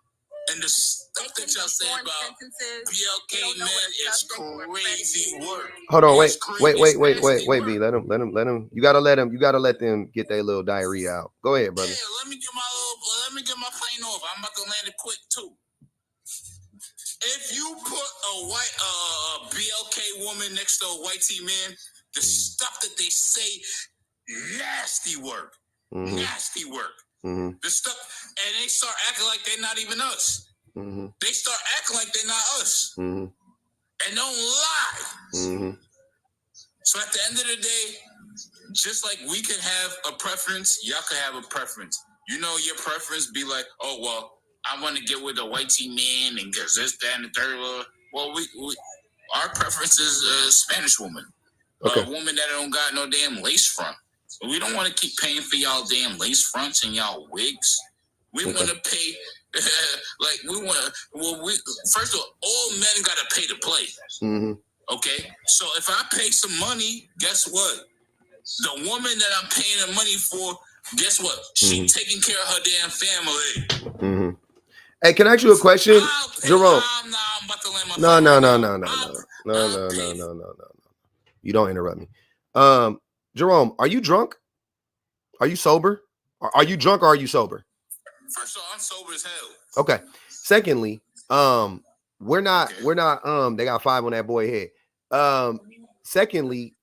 And the stuff that y'all say about BLK man is crazy work. Hold on, wait, B. Let him. You gotta let them get their little diarrhea out. Go ahead, brother. Yeah, let me get my plane over. I'm about to land it quick too. If you put a white BLK woman next to a white tea man, the stuff that they say, nasty work. Nasty work. The stuff, and they start acting like they're not even us. They start acting like they're not us, and don't lie. So at the end of the day, just like we can have a preference, y'all can have a preference. You know, your preference be like, oh well, I want to get with a white tea man and get this, that, and the third. Well, we our preference is a Spanish woman, a woman that don't got no damn lace front. We don't want to keep paying for y'all damn lace fronts and y'all wigs. We want to pay, first of all men got to pay to play. Okay? So if I pay some money, guess what? The woman that I'm paying the money for, guess what? She taking care of her damn family. Hey, can I ask you a question? Jerome. I'm about to land my No. You don't interrupt me. Jerome, are you drunk? Are you sober? Are you drunk or are you sober? First of all, I'm sober as hell. Okay. Secondly, we're not, they got 5 on that boy head. Secondly,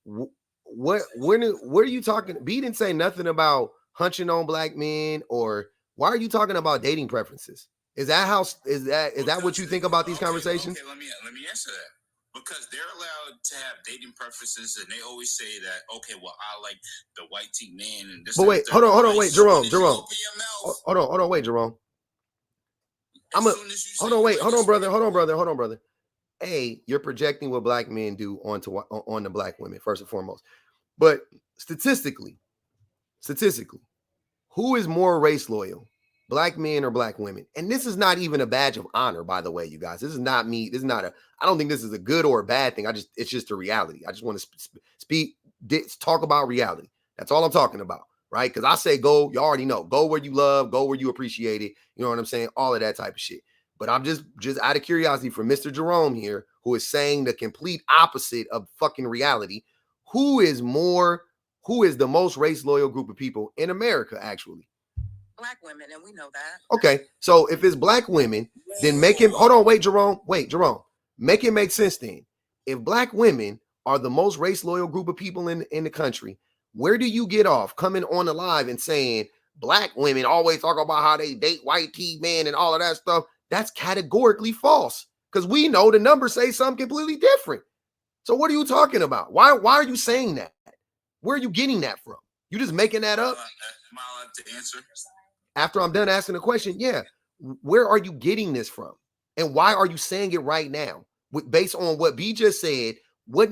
when are you talking? B didn't say nothing about hunching on black men, or why are you talking about dating preferences? Is that what you think about these conversations? Okay, let me answer that. Because they're allowed to have dating preferences, and they always say that, okay, well, I like the white tea man and this. But wait, hold on, wait, Jerome. Hold on, wait, Jerome. Hold on, brother. A, you're projecting what black men do on the black women, first and foremost. But statistically, who is more race loyal? Black men or black women? And this is not even a badge of honor, by the way, you guys. This is not me. I don't think this is a good or a bad thing. It's just a reality. I just want to talk about reality. That's all I'm talking about, right? Because I say go, you already know. Go where you love, go where you appreciate it. You know what I'm saying? All of that type of shit. But I'm just out of curiosity for Mr. Jerome here, who is saying the complete opposite of fucking reality. who is the most race loyal group of people in America, actually? Black women, and we know that. Okay, so if it's black women, then make him, hold on, wait, Jerome, make it make sense then. If black women are the most race loyal group of people in the country, where do you get off coming on the live and saying black women always talk about how they date white men and all of that stuff? That's categorically false, because we know the numbers say something completely different. So what are you talking about? Why are you saying that? Where are you getting that from? You just making that up? Am I allowed to answer? After I'm done asking the question, yeah, where are you getting this from? And why are you saying it right now? Based on what B just said, what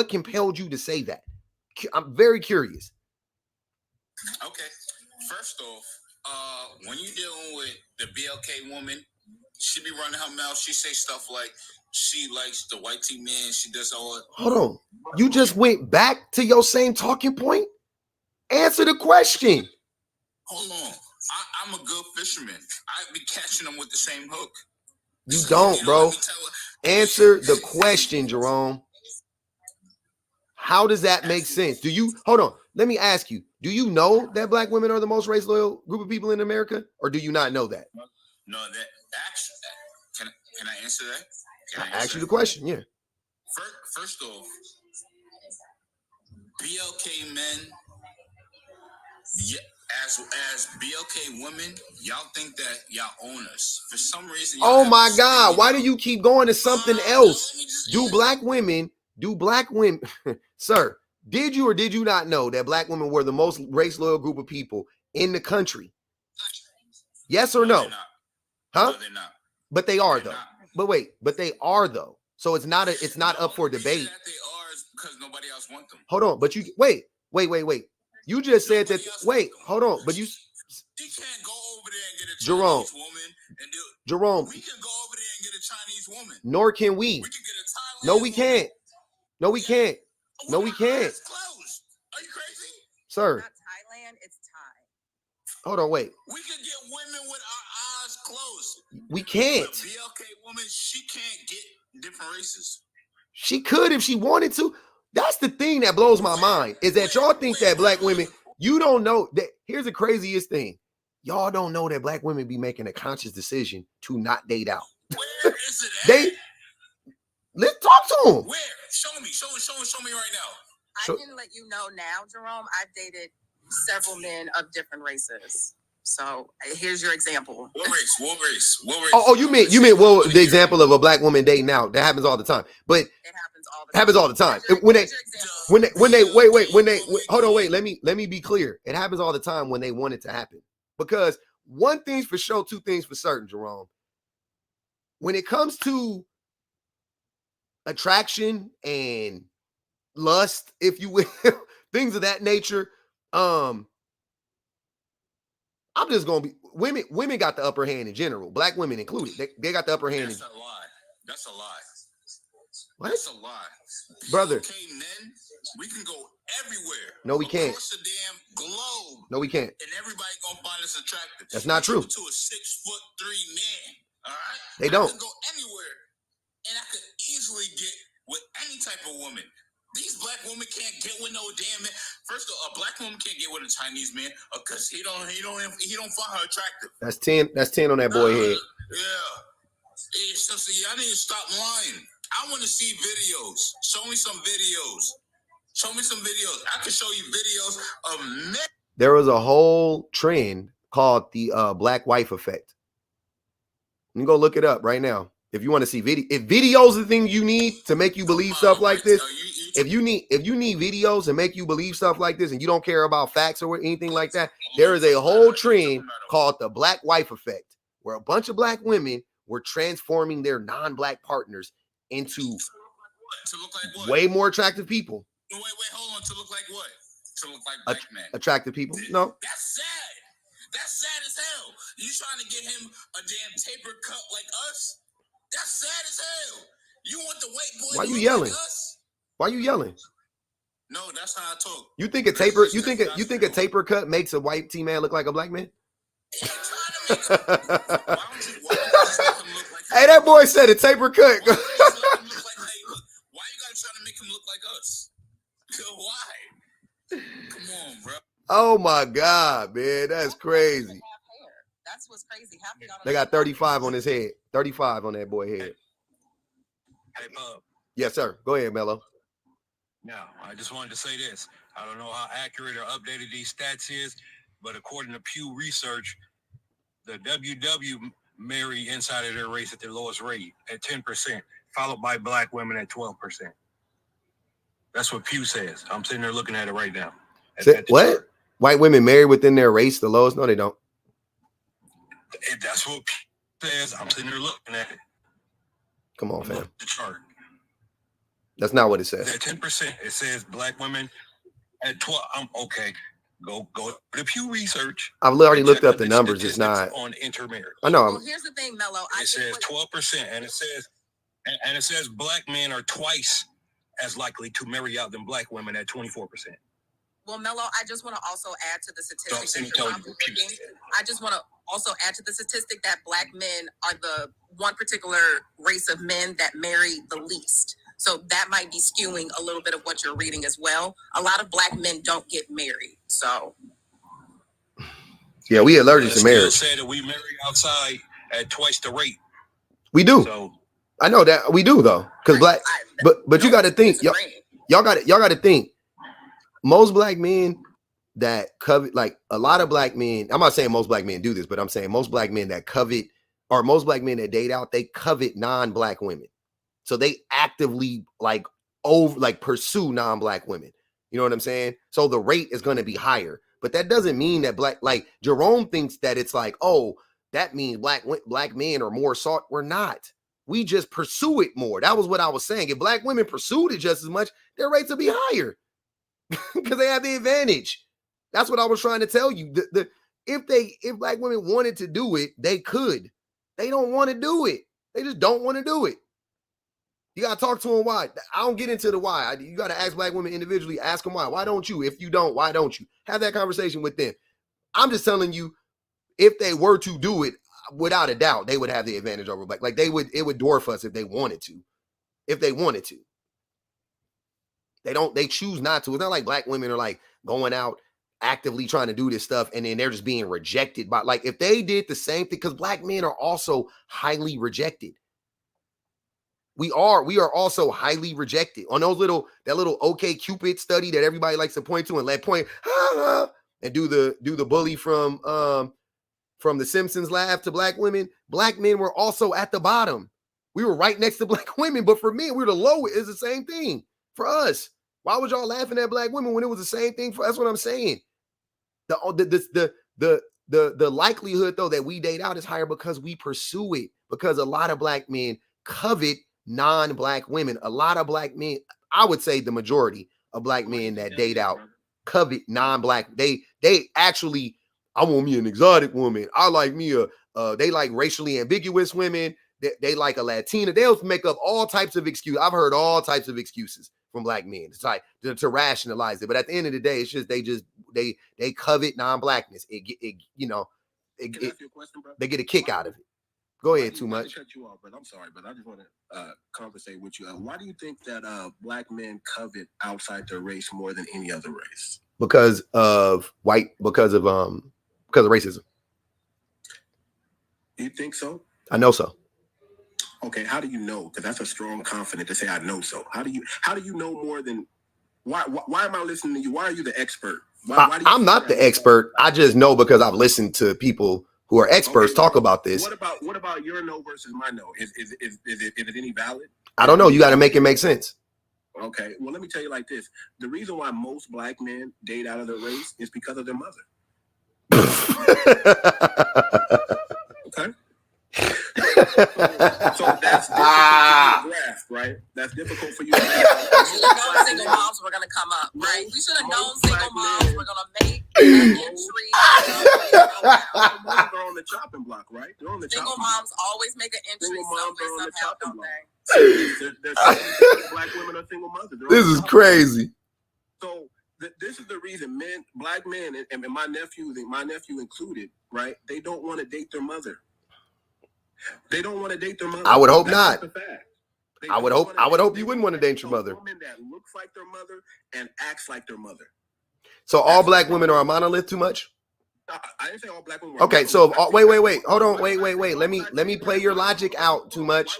compelled you to say that? I'm very curious. Okay. First off, when you dealing with the BLK woman, she be running her mouth. She say stuff like she likes the white man. She does all. Hold on. You just went back to your same talking point? Answer the question. Hold on. I'm a good fisherman. I be catching them with the same hook. You don't, bro. Answer the question, Jerome. How does that make sense? Hold on. Let me ask you. Do you know that black women are the most race loyal group of people in America? Or do you not know that? No, that actually, can I answer that? I asked you the question, yeah. First off, BLK men, yeah, as BLK women, y'all think that y'all own us. For some reason, oh my God, why do you keep going to something else? Do black women, sir, did you or did you not know that black women were the most race loyal group of people in the country? Yes or no? Huh? No, they're not. But they are, They're though. not. But they are, though. So it's not up for debate. That they are because nobody else wants them. Hold on, but you wait. You just said that. Wait, hold on, but you can't go over there and get a Jerome. Chinese woman and do. Jerome. We can go over there and get a Chinese woman. Nor can we. We can get a Thailand. No, we can't. No, we can't. No, we can't. Are you crazy? Sir. Not Thailand, it's Thai. Hold on, wait. We can get women with our eyes closed. We can't. But BLK woman, she can't get different races. She could if she wanted to. That's the thing that blows my mind, is that y'all think that black women, you don't know that. Here's the craziest thing. Y'all don't know that black women be making a conscious decision to not date out. Where is it at? Let's talk to them. Where? Show me right now. I can let you know now, Jerome. I've dated several men of different races. So here's your example. What race? Oh, you meant the example of a black woman dating out. That happens all the time. But it happens all the time. When they hold on, wait, let me be clear. It happens all the time when they want it to happen. Because one thing's for sure, two things for certain, Jerome. When it comes to attraction and lust, if you will, things of that nature, I'm just gonna be women got the upper hand in general, black women included. They got the upper hand. That's a lie. That's a lie. What? That's a lie. Brother. Okay, men, we can go everywhere. No, we can't. Across the damn globe. No, we can't. And everybody gonna find us attractive. That's not true. To a 6'3" man. All right. They don't. I can go anywhere, and I could easily get with any type of woman. These black women can't get with no damn man. First of all, a black woman can't get with a Chinese man because he don't find her attractive. That's 10 on that boy head. Yeah. Hey, sister, y'all need to stop lying. I want to see videos. Show me some videos. I can show you videos of men. There was a whole trend called the black wife effect. You can go look it up right now. If you want to see if videos are the thing you need to make you believe stuff like this, if you need videos to make you believe stuff like this and you don't care about facts or anything like that, there is a whole trend called the black wife effect, where a bunch of black women were transforming their non-black partners into way more attractive people. Wait, hold on. To look like what? To look like black men. Attractive people? No. That's sad. That's sad as hell. You trying to get him a damn taper cut like us? That's sad as hell. You want the white boy? Why you yelling? Like us? Why you yelling? No, that's how I talk. You think a taper? You think a taper cut makes a white man look like a black man? Why don't you just make him look like hey, that boy said a taper cut. Why you gotta try to make him look like us? Why? Come on, bro. Oh my God, man, that's crazy. That's what's crazy. Half of y'all don't They got have hair. 35 on his head. 35 on that boy head. Hey, Pub. Yes, sir. Go ahead, Mello. Now, I just wanted to say this. I don't know how accurate or updated these stats is, but according to Pew Research, the WW marry inside of their race at their lowest rate at 10%, followed by black women at 12%. That's what Pew says. I'm sitting there looking at it right now. What? Chart. White women marry within their race the lowest? No, they don't. That's what Pew says. I'm sitting there looking at it. Come on, fam. The chart. That's not what it says. At 10%, it says black women at 12. Okay. Go to Pew Research. I've already looked up the numbers. It's not on intermarriage. I know. Well, here's the thing, Mello. It says 12%, and it says black men are twice as likely to marry out than black women at 24%. Well, Mello, I just want to also add to the statistic. I just want to also add to the statistic that black men are the one particular race of men that marry the least. So that might be skewing a little bit of what you're reading as well. A lot of black men don't get married. So yeah, we allergic to marriage. Said that we marry outside at twice the rate. We do. So I know that we do though, because black. But you got to think, y'all got to think. Most black men that covet, like a lot of black men. I'm not saying most black men do this, but I'm saying most black men that covet, or most black men that date out, they covet non-black women. So they actively pursue non-black women. You know what I'm saying? So the rate is going to be higher, but that doesn't mean that like Jerome thinks that it's like, oh, that means black men are more sought. We're not. We just pursue it more. That was what I was saying. If black women pursued it just as much, their rates would be higher because they have the advantage. That's what I was trying to tell you. If black women wanted to do it, they could. They don't want to do it. They just don't want to do it. You got to talk to them why. I don't get into the why. You got to ask black women individually. Ask them why. Why don't you? If you don't, why don't you? Have that conversation with them. I'm just telling you, if they were to do it, without a doubt, they would have the advantage over black. Like it would dwarf us if they wanted to. If they wanted to. They choose not to. It's not like black women are like going out actively trying to do this stuff and then they're just being rejected by, like, if they did the same thing, because black men are also highly rejected. We are also highly rejected on that little OK Cupid study that everybody likes to point to and let point and do the bully from the Simpsons laugh to black women. Black men were also at the bottom. We were right next to black women, but for men, we're the lowest. It's the same thing for us. Why was y'all laughing at black women when it was the same thing for us? That's what I'm saying. The likelihood though that we date out is higher because we pursue it, because a lot of black men covet non-black women. A lot of black men, I would say the majority of black men that date out covet non-black. They actually, I want me an exotic woman. I like me they like racially ambiguous women. They like a Latina. They'll make up all types of excuses. I've heard all types of excuses from black men. It's like to rationalize it. But at the end of the day, it's just they covet non-blackness. They get a kick out of it. Go ahead, too much. Cut you off, but I'm sorry, but I just want to conversate with you. Why do you think that black men covet outside their race more than any other race? Because of racism. You think so? I know so. Okay, how do you know? Because that's a strong confidence to say I know so. How do you know more than why am I listening to you? Why are you the expert? I'm not the expert. I just know because I've listened to people who are experts talk about this. What about your no versus my no? Is it any valid? I don't know. You got to make it make sense. Okay. Well, let me tell you like this. The reason why most black men date out of their race is because of their mother. Okay. So that's difficult for you to grasp, right? That's difficult for you to grasp. We should have known single moms were going to come up, right? We should have known single moms were going to make an entry. They're on the chopping block, right? They're on the single chopping moms block. always make an entry somehow, don't they? There's black women are single mothers. This is crazy. So this is the reason black men, and my nephew included, right? They don't want to date their mother. They don't want to date their mother. I would hope not. That's a fact. I would hope you wouldn't want to date your mother. A woman that looks looks like their mother and acts like their mother. So all black women are a monolith too much? I didn't say all black women. Okay, so wait. Hold on, wait. Let me play your logic out too much.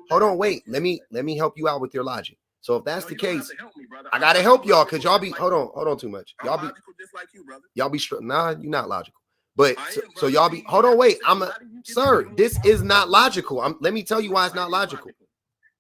Hold on, wait. Let me help you out with your logic. So if that's the case, I gotta help y'all because y'all be hold on too much. Y'all be just like you, brother. Y'all be nah, you're not logical. But so y'all be hold on, wait. Sir, this is not logical. Let me tell you why it's not logical.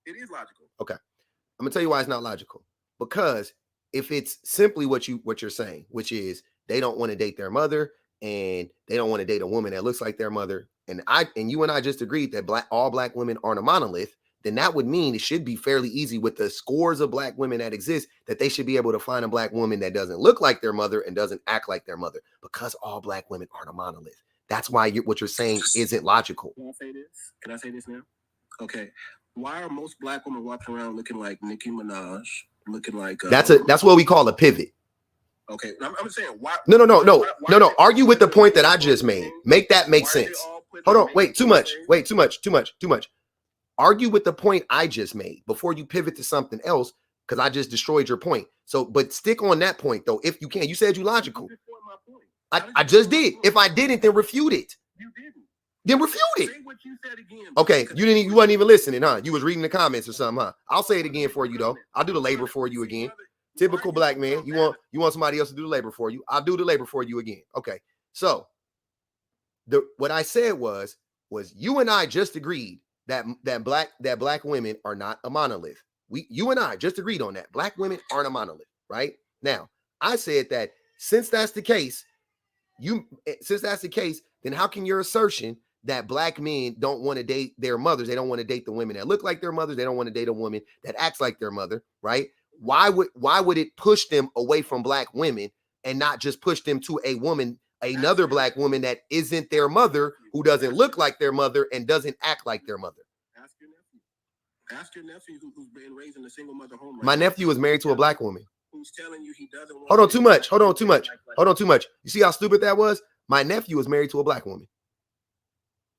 It is logical. Okay. I'm gonna tell you why it's not logical. Because if it's simply what you're saying, which is they don't want to date their mother and they don't want to date a woman that looks like their mother, and you and I just agreed that all black women aren't a monolith, then that would mean it should be fairly easy with the scores of black women that exist that they should be able to find a black woman that doesn't look like their mother and doesn't act like their mother, because all black women aren't a monolith. That's why what you're saying isn't logical. Can I say this? Can I say this now? Okay. Why are most black women walking around looking like Nicki Minaj, looking like that's what we call a pivot. Okay, I'm saying why? No. Argue with the point that I just made. Make that make sense. Hold on. Wait. Too much. Argue with the point I just made before you pivot to something else, because I just destroyed your point. So, but stick on that point though, if you can. You said you logical. I just did. If I didn't, then refute it. You didn't. Then refute it. Say what you said again. Okay, you wasn't even listening, huh? You was reading the comments or something, huh? I'll say it again for you though. I'll do the labor for you again. Typical black man. You want somebody else to do the labor for you. I'll do the labor for you again. Okay. So what I said was you and I just agreed that black women are not a monolith. You and I just agreed on that. Black women aren't a monolith, right? Now, I said that since that's the case, then how can your assertion that black men don't want to date their mothers, they don't want to date the women that look like their mothers, they don't want to date a woman that acts like their mother, right? Why would it push them away from black women and not just push them to another black woman that isn't their mother, who doesn't look like their mother and doesn't act like their mother? Ask your nephew who's been raised in a single mother home. My nephew is married to a black woman. Who's telling you he doesn't want Hold on, too much. You see how stupid that was? My nephew is married to a black woman.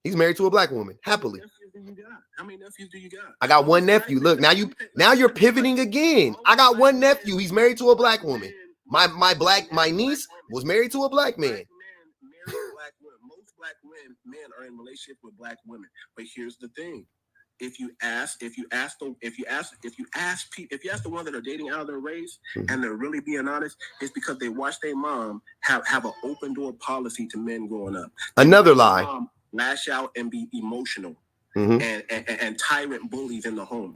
He's married to a black woman, happily. How many nephews do you got? I got one nephew. Look, now you're pivoting again. I got one nephew. He's married to a black woman. My niece was married to a black man. Most black men are in relationship with black women. But here's the thing. If you ask the ones that are dating out of their race, and they're really being honest, it's because they watch their mom have an open door policy to men growing up. Another lie. Lash out and be emotional. And tyrant bullies in the home.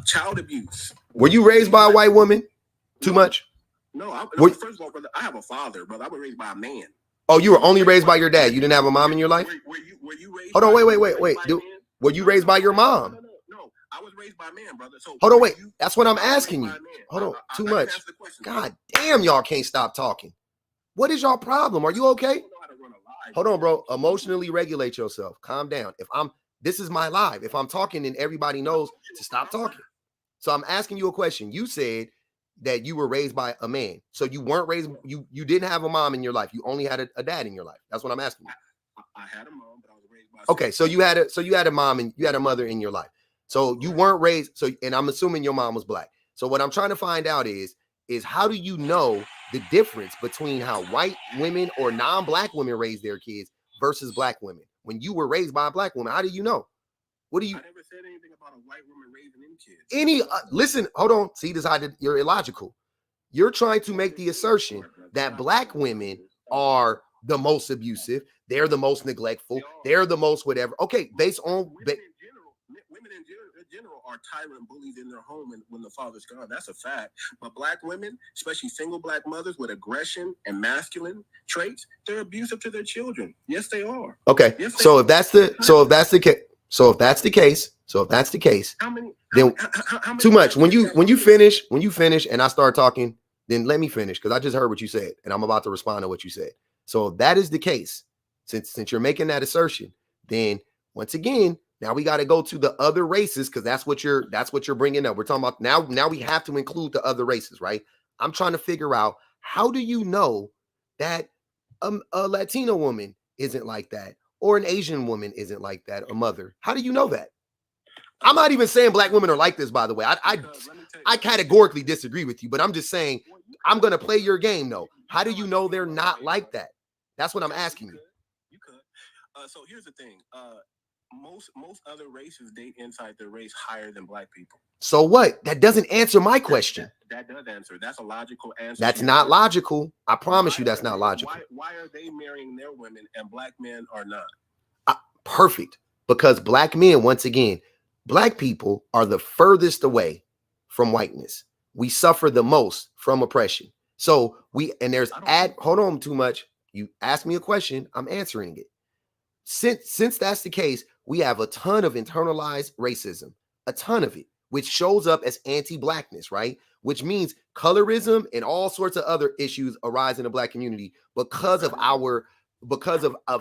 Child abuse. Were you raised by a white woman? Too much? No, first of all, brother, I have a father, brother. I was raised by a man. Oh, you were only raised by your dad. You didn't have a mom in your life? Were you raised? Hold on, wait. Were you raised by your mom? No, I was raised by a man, brother. So hold on, wait. That's what I'm asking you. Hold on, too much. God damn, y'all can't stop talking. What is y'all problem? Are you okay? Hold on, bro. Emotionally regulate yourself. Calm down. This is my live. If I'm talking, then everybody knows to stop talking. So I'm asking you a question. You said that you were raised by a man. So you weren't raised, you didn't have a mom in your life. You only had a dad in your life. That's what I'm asking you. I had a mom, but I was raised by okay, so you had a mom and you had a mother in your life. So you weren't raised, and I'm assuming your mom was black. So what I'm trying to find out is how do you know the difference between how white women or non-black women raise their kids versus black women? When you were raised by a black woman, how do you know? What do you? I never said anything about a white woman raising them kids. Listen, hold on. See, you're illogical. You're trying to make the assertion that black women are the most abusive. They're the most neglectful. They're the most whatever. Okay, based on women in general are tyrant bullies in their home and when the father's gone. That's a fact. But black women, especially single black mothers with aggression and masculine traits, they're abusive to their children. Yes, they are. Okay. Yes, if that's the case, then too much. When you finish and I start talking, then let me finish, because I just heard what you said and I'm about to respond to what you said. So if that is the case, since you're making that assertion, then once again, now we got to go to the other races, because that's what you're bringing up. We're talking about now we have to include the other races, right? I'm trying to figure out, how do you know that a Latino woman isn't like that, or an Asian woman isn't like that, a mother? How do you know that? I'm not even saying black women are like this, by the way. I categorically disagree with you, but I'm just saying I'm going to play your game though. How do you know they're not like that? That's what I'm asking you. You could. So here's the thing. Most other races date inside their race higher than black people. So what? That doesn't answer my question. That does answer. That's a logical answer. That's not logical. I promise you that's not logical. Why are they marrying their women and black men are not? Perfect. Because black men, once again, black people are the furthest away from whiteness. We suffer the most from oppression. So hold on too much. You asked me a question, I'm answering it. Since that's the case, we have a ton of internalized racism, a ton of it, which shows up as anti-blackness, right? Which means colorism and all sorts of other issues arise in the black community because of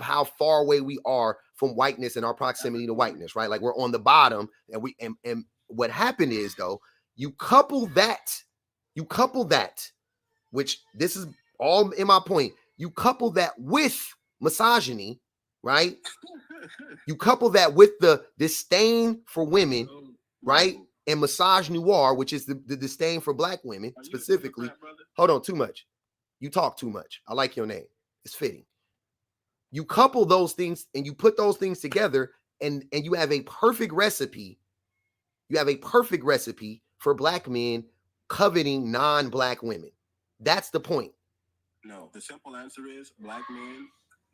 how far away we are from whiteness and our proximity to whiteness, right? Like we're on the bottom, and what happened is though, you couple that, which this is all in my point, you couple that with misogyny, right? You couple that with the disdain for women, right? And misogynoir, which is the disdain for black women specifically. Hold on, too much. You talk too much. I like your name. It's fitting. You couple those things and you put those things together and you have a perfect recipe. You have a perfect recipe for black men coveting non-black women. That's the point. No, the simple answer is black men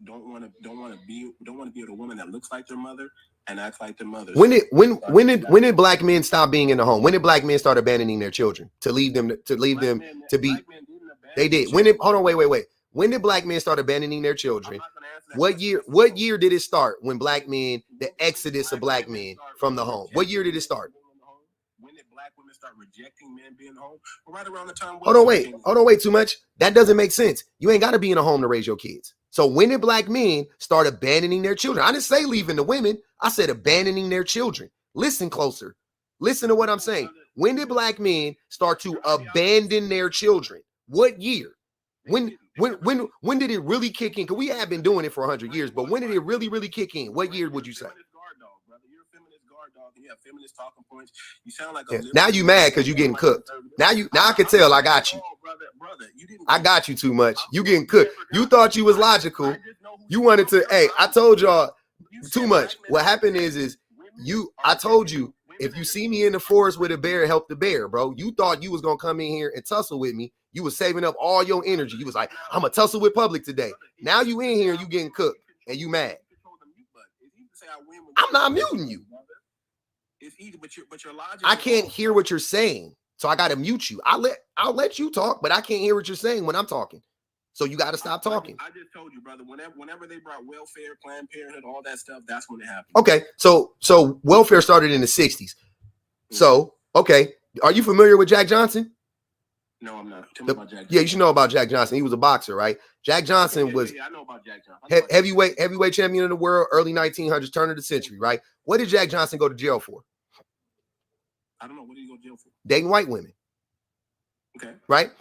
don't want to be with a woman that looks like their mother and acts like their mother. When did black men stop being in the home? When did black men start abandoning their children to leave them to be? They did. Hold on, wait. When did black men start abandoning their children? What year did it start when black men, the exodus of black men from the home? What year did it start? When did black women start rejecting men being home? Right around the time. Hold on, wait, too much. That doesn't make sense. You ain't got to be in a home to raise your kids. So when did black men start abandoning their children? I didn't say leaving the women. I said abandoning their children. Listen closer. Listen to what I'm saying. When did black men start to abandon their children? What year? When did it really kick in? Because we have been doing it for 100 years, but when did it really kick in? What year would you say? You're a feminist guard dog. You have feminist talking points. You sound like now you mad because you getting cooked. Now I can tell I got you. Brother, I got you too much. You getting cooked. You thought you was logical. You wanted to. Hey, I told y'all too much. What happened is I told you, if you see me in the forest with a bear, help the bear, bro. You thought you was gonna come in here and tussle with me. You was saving up all your energy. You was like, I'm gonna tussle with public today. Now you in here and you getting cooked and you mad. I'm not muting you. I can't hear what you're saying, so I gotta mute you. I'll let you talk, but I can't hear what you're saying when I'm talking. So you got to stop talking. I just told you, brother. Whenever they brought welfare, Planned Parenthood, all that stuff, that's when it happened. Okay, so welfare started in the 60s. So okay, are you familiar with Jack Johnson? No, I'm not. Tell me about Jack Johnson. Yeah, you should know about Jack Johnson. He was a boxer, right? Jack Johnson was I know about Jack Johnson. Heavyweight champion of the world, early 1900s, turn of the century, right? What did Jack Johnson go to jail for? I don't know. What did he go to jail for? Dating white women. Okay. Right?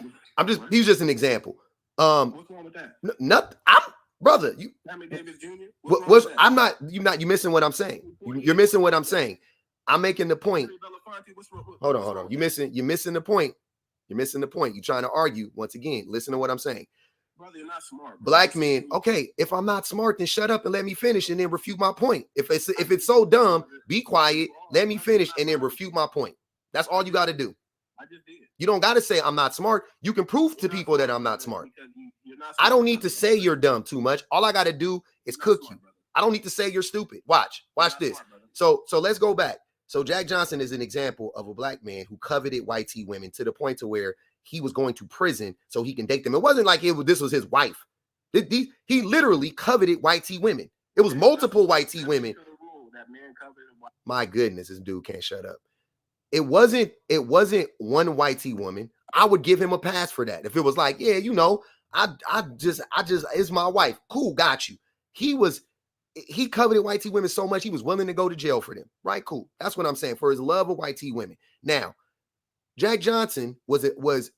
He's just an example. What's wrong with that? Brother, you Sammy Davis Jr. You missing what I'm saying. You're missing what I'm saying. I'm making the point. Hold on. You're missing the point. You're missing the point. You're trying to argue. Once again, listen to what I'm saying. Brother, you're not smart. Bro. Black men, okay, if I'm not smart, then shut up and let me finish and then refute my point. If it's so dumb, be quiet, let me finish and then refute my point. That's all you got to do. I just did. You don't got to say I'm not smart. You can prove to people that I'm not smart. I don't need to say you're dumb too much. All I got to do is cook you. I don't need to say you're stupid. Watch this. So let's go back. So Jack Johnson is an example of a black man who coveted white tea women to the point to where he was going to prison so he can date them. It wasn't like this was his wife. He literally coveted white tea women. It was multiple white tea women. My goodness, this dude can't shut up. It wasn't one white tea woman. I would give him a pass for that. If it was like, yeah, I just it's my wife. Cool, got you. He coveted white tea women so much he was willing to go to jail for them. Right? Cool. That's what I'm saying, for his love of white tea women. Now, Jack Johnson was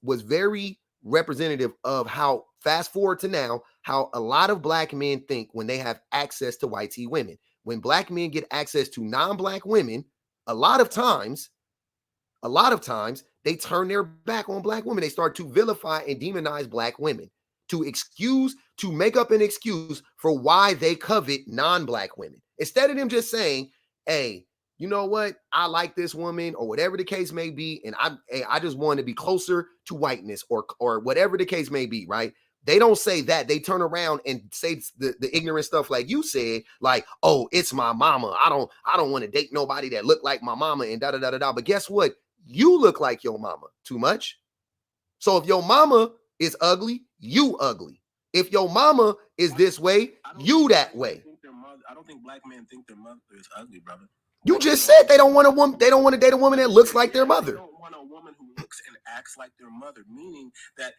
very representative of how, fast forward to now, how a lot of black men think when they have access to white tea women. When black men get access to non-black women, a lot of times they turn their back on black women. They start to vilify and demonize black women to make up an excuse for why they covet non-black women. Instead of them just saying, hey, you know what? I like this woman, or whatever the case may be, and I just want to be closer to whiteness, or whatever the case may be, right? They don't say that. They turn around and say the ignorant stuff like you said, like, oh, it's my mama. I don't want to date nobody that look like my mama and da da da da da. But guess what? You look like your mama too much. So if your mama is ugly, you ugly. If your mama is this way, you that way. I don't think black men think their mother is ugly, brother. You just said they don't want a woman. They don't want to date a woman that looks like their mother. They don't want a woman who looks and acts like their mother, meaning that.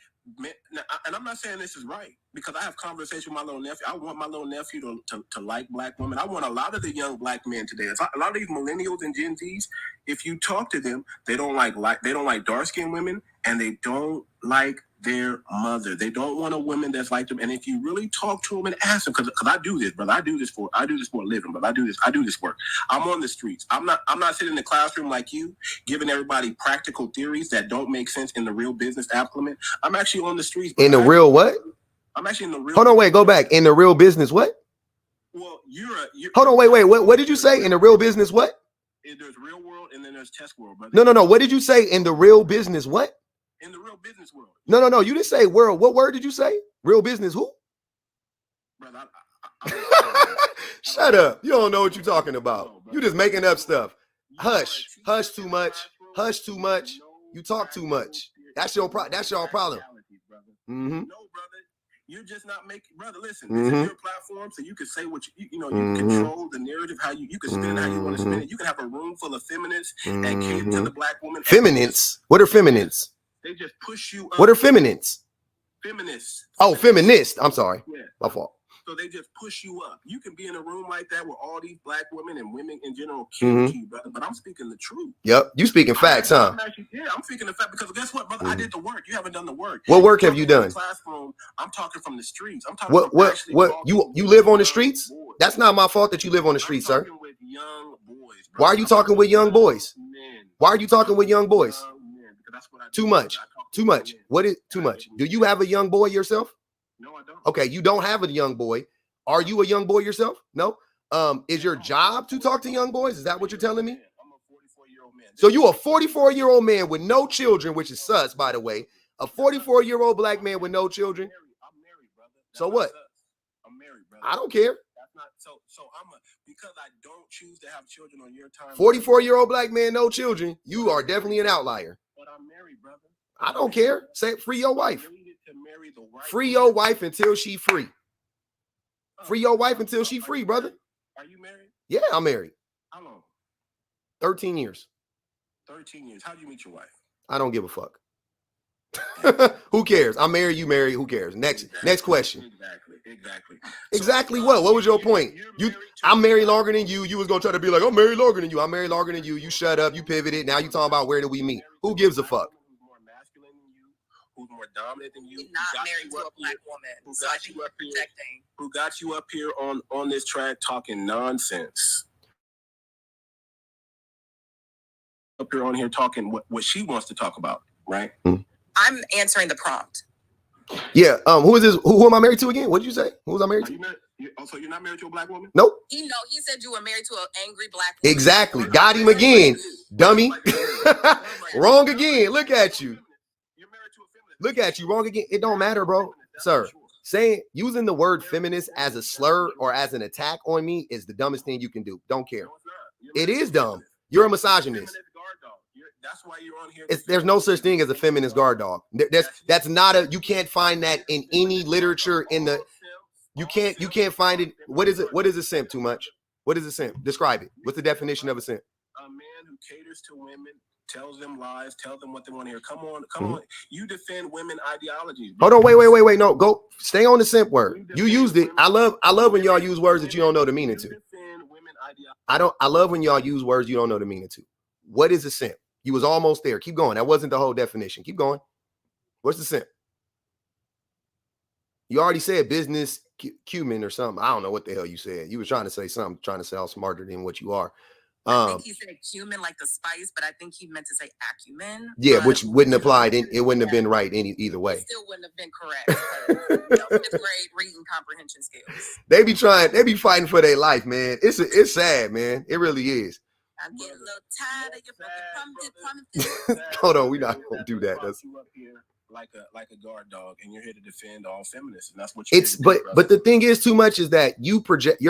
And I'm not saying this is right, because I have conversations with my little nephew. I want my little nephew to like black women. I want a lot of the young black men today. A lot of these millennials and Gen Zs, if you talk to them, they don't like dark skinned women, and they don't like their mother. They don't want a woman that's like them. And if you really talk to them and ask them, because I do this, brother. I do this for a living, brother. I do this work. I'm on the streets. I'm not sitting in the classroom like you, giving everybody practical theories that don't make sense in the real business implement. I'm actually on the streets. In the real what? I'm actually in the real. Hold on, wait, go back. In the real business what? Well, hold on, wait. What did you say? In the real business what? There's real world and then there's test world, brother. No. What did you say? In the real business what? In the real business world. No. You didn't say world. What word did you say? Real business who? Brother, Shut up. You don't know what you're talking about. You just making up stuff. Hush too much. Hush too much. You talk too much. That's your problem. Mm-hmm. No, brother. You're just not making, brother. Listen, this is your platform, so you can say what you control the narrative, how you can spin it how you want to spin it. You can have a room full of feminists and cater to the black woman. Feminists? What are feminists? They just push you up. What are feminists? Feminists. Oh, feminist. I'm sorry. Yeah. My fault. So they just push you up. You can be in a room like that with all these black women and women in general cater to you, brother. But I'm speaking the truth. Yep. You speaking facts, huh? I'm speaking the fact, because guess what, brother? I did the work. You haven't done the work. What work have you done? Classroom. I'm talking from the streets. I'm talking what you live on the streets? Boys. That's not my fault that you live on the streets, sir. With young boys, why are you talking with young boys? Why are you talking with young boys? Too much. Too much. What is too much? Do you have a young boy yourself? No, I don't. Okay, you don't have a young boy. Are you a young boy yourself? No. Is your job to talk to young boys? Is that what you're telling me? I'm a 44-year-old man. So you a 44-year-old man with no children, which is sus, by the way. A 44-year-old black man with no children. I'm married, brother. So what? I'm married, brother. I don't care. That's not so because I don't choose to have children on your time. 44-year-old black man, no children. You are definitely an outlier. But I'm married, brother. I don't care. Say free your wife. Free your wife until she free. Free your wife until she free, brother. Are you married? Yeah, I'm married. How long? 13 years. 13 years. How did you meet your wife? I don't give a fuck. Who cares? I'm married, you married. Who cares? Next question. Exactly what? What was your point? I'm married longer than you. You was gonna try to be like, I'm married longer than you. I'm married longer than you. You shut up. You pivoted. Now you talking about where do we meet? Who gives a fuck? Who's more dominant than you? You're not married to a black woman, so I think you're projecting. Who got you up here on this track talking nonsense? Up here on here talking what she wants to talk about, right? I'm answering the prompt. Yeah. Who is this? Who am I married to again? What did you say? Who was I married to? So you're not married to a black woman? Nope. He said you were married to an angry black woman. Exactly. Got him again, dummy. Wrong again. Look at you. Look at you. Wrong again. It don't matter, bro. Sir, using the word feminist as a slur or as an attack on me is the dumbest thing you can do. Don't care. It is dumb. You're a misogynist. That's why you're on here. There's no such thing as a feminist guard dog. That's not you can't find that in any literature you can't find it. What is it? What is a simp? Too much? What is a simp? Describe it. What's the definition of a simp? A man who caters to women, tells them lies, tells them what they want to hear. Come on. You defend women ideologies. Hold on, wait. No, go stay on the simp word. You used it. I love when y'all use words that you don't know the meaning to. I love when y'all use words you don't know the meaning to. What is a simp? You was almost there. Keep going. That wasn't the whole definition. Keep going. What's the simp? You already said business cumin or something. I don't know what the hell you said. You were trying to say something, trying to sound smarter than what you are. I think he said cumin, like the spice, but I think he meant to say acumen. Yeah, which wouldn't apply. It wouldn't have been right either way. It still wouldn't have been correct. You know, 5th grade reading comprehension skills. They be fighting for their life, man. It's sad, man. It really is. I'm getting a little tired of your broken promises. Hold on, we not gonna do that. That's you up here like a guard dog, and you're here to defend all feminists, and that's what it's. But the thing is, too much is that you're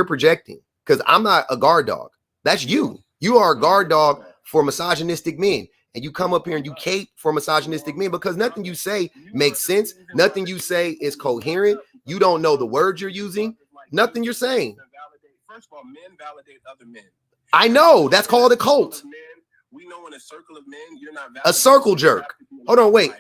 projecting, because I'm not a guard dog. That's you. You are a guard dog for misogynistic men, and you come up here and you cape for misogynistic men because nothing you say makes sense. Nothing you say is coherent. You don't know the words you're using. Nothing you're saying. First of all, men validate other men. I know. That's called a cult. We know in a circle of men, you're not a circle jerk. Hold on, wait.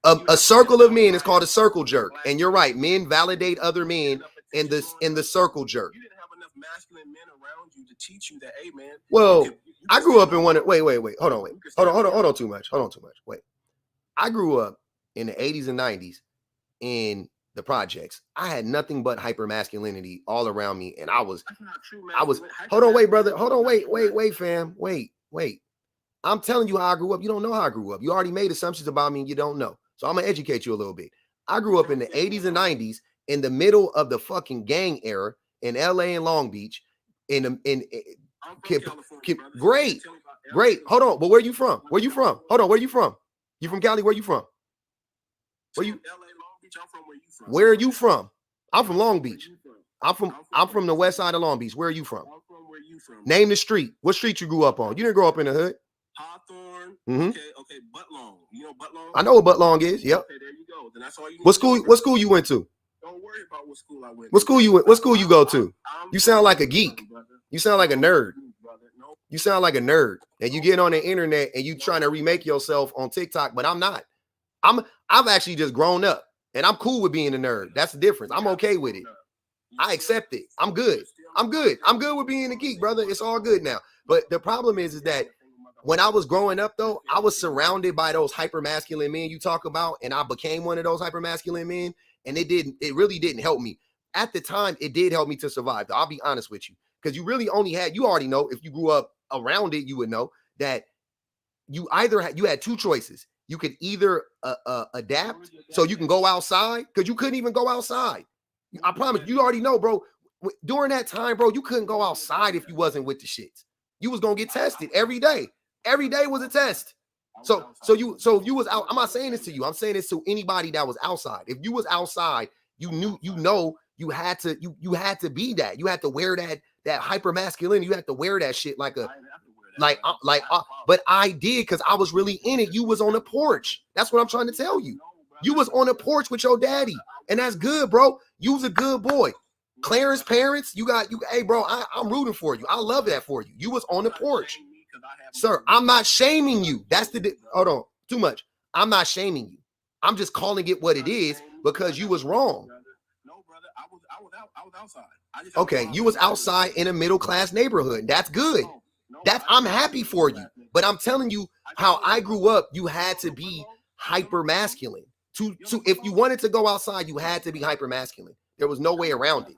A circle of men is called a circle jerk, and you're right. Men validate other men in the circle jerk. You didn't have enough masculine men around you to teach you that, hey man. Well, I grew up in one. Wait. Hold on. Too much. Wait. I grew up in the 80s and 90s in the projects. I had nothing but hyper masculinity all around me, and I was. Hold on, wait, brother. Hold on, wait, fam. Wait. I'm telling you how I grew up. You don't know how I grew up. You already made assumptions about me, and you don't know. So I'm gonna educate you a little bit. I grew up in the 80s and 90s in the middle of the fucking gang era in LA and Long Beach. Great. Hold on, but where you from? Hold on, where you from? You from Cali? Where you from? Where are you from? I'm from Long Beach. I'm from the west side of Long Beach. Where are you from? Name the street. What street you grew up on? You didn't grow up in the hood. Hawthorne. Mm-hmm. Okay, Buttlong. You know Buttlong? I know what Buttlong is. Yep. Okay, there you go. Then that's all you need. What school you went to? Don't worry about what school I went. What school you go to? You sound like a geek. You sound like a nerd. You sound like a nerd. And you get on the internet and you trying to remake yourself on TikTok, but I'm not. I've actually just grown up, and I'm cool with being a nerd. That's the difference. I'm okay with it. I accept it. I'm good. I'm good with being a geek, brother. It's all good now. But the problem is that when I was growing up, though, I was surrounded by those hyper masculine men you talk about, and I became one of those hyper masculine men, and it really didn't help me. At the time, it did help me to survive, though. I'll be honest with you, because you really only you already know, if you grew up around it, you would know that you had two choices. You could either adapt so you can go outside, because you couldn't even go outside. I promise you already know, bro. During that time, bro, you couldn't go outside if you wasn't with the shits. You was gonna get tested every day. Every day was a test. So you was out. I'm not saying this to you. I'm saying this to anybody that was outside. If you was outside, you had to be that. You had to wear that hyper masculinity. You had to wear that shit but I did, because I was really in it. You was on the porch. That's what I'm trying to tell you. You was on the porch with your daddy, and that's good, bro. You was a good boy. Clarence parents, hey, bro, I'm rooting for you. I love that for you. You was on the porch. Sir, I'm not shaming you. Hold on, too much. I'm not shaming you. I'm just calling it what it is, because you was wrong. No, brother, I was outside. Okay, you was outside in a middle class neighborhood. That's good. I'm happy for you. But I'm telling you how I grew up. You had to be hyper masculine. If you wanted to go outside, you had to be hyper masculine. There was no way around it,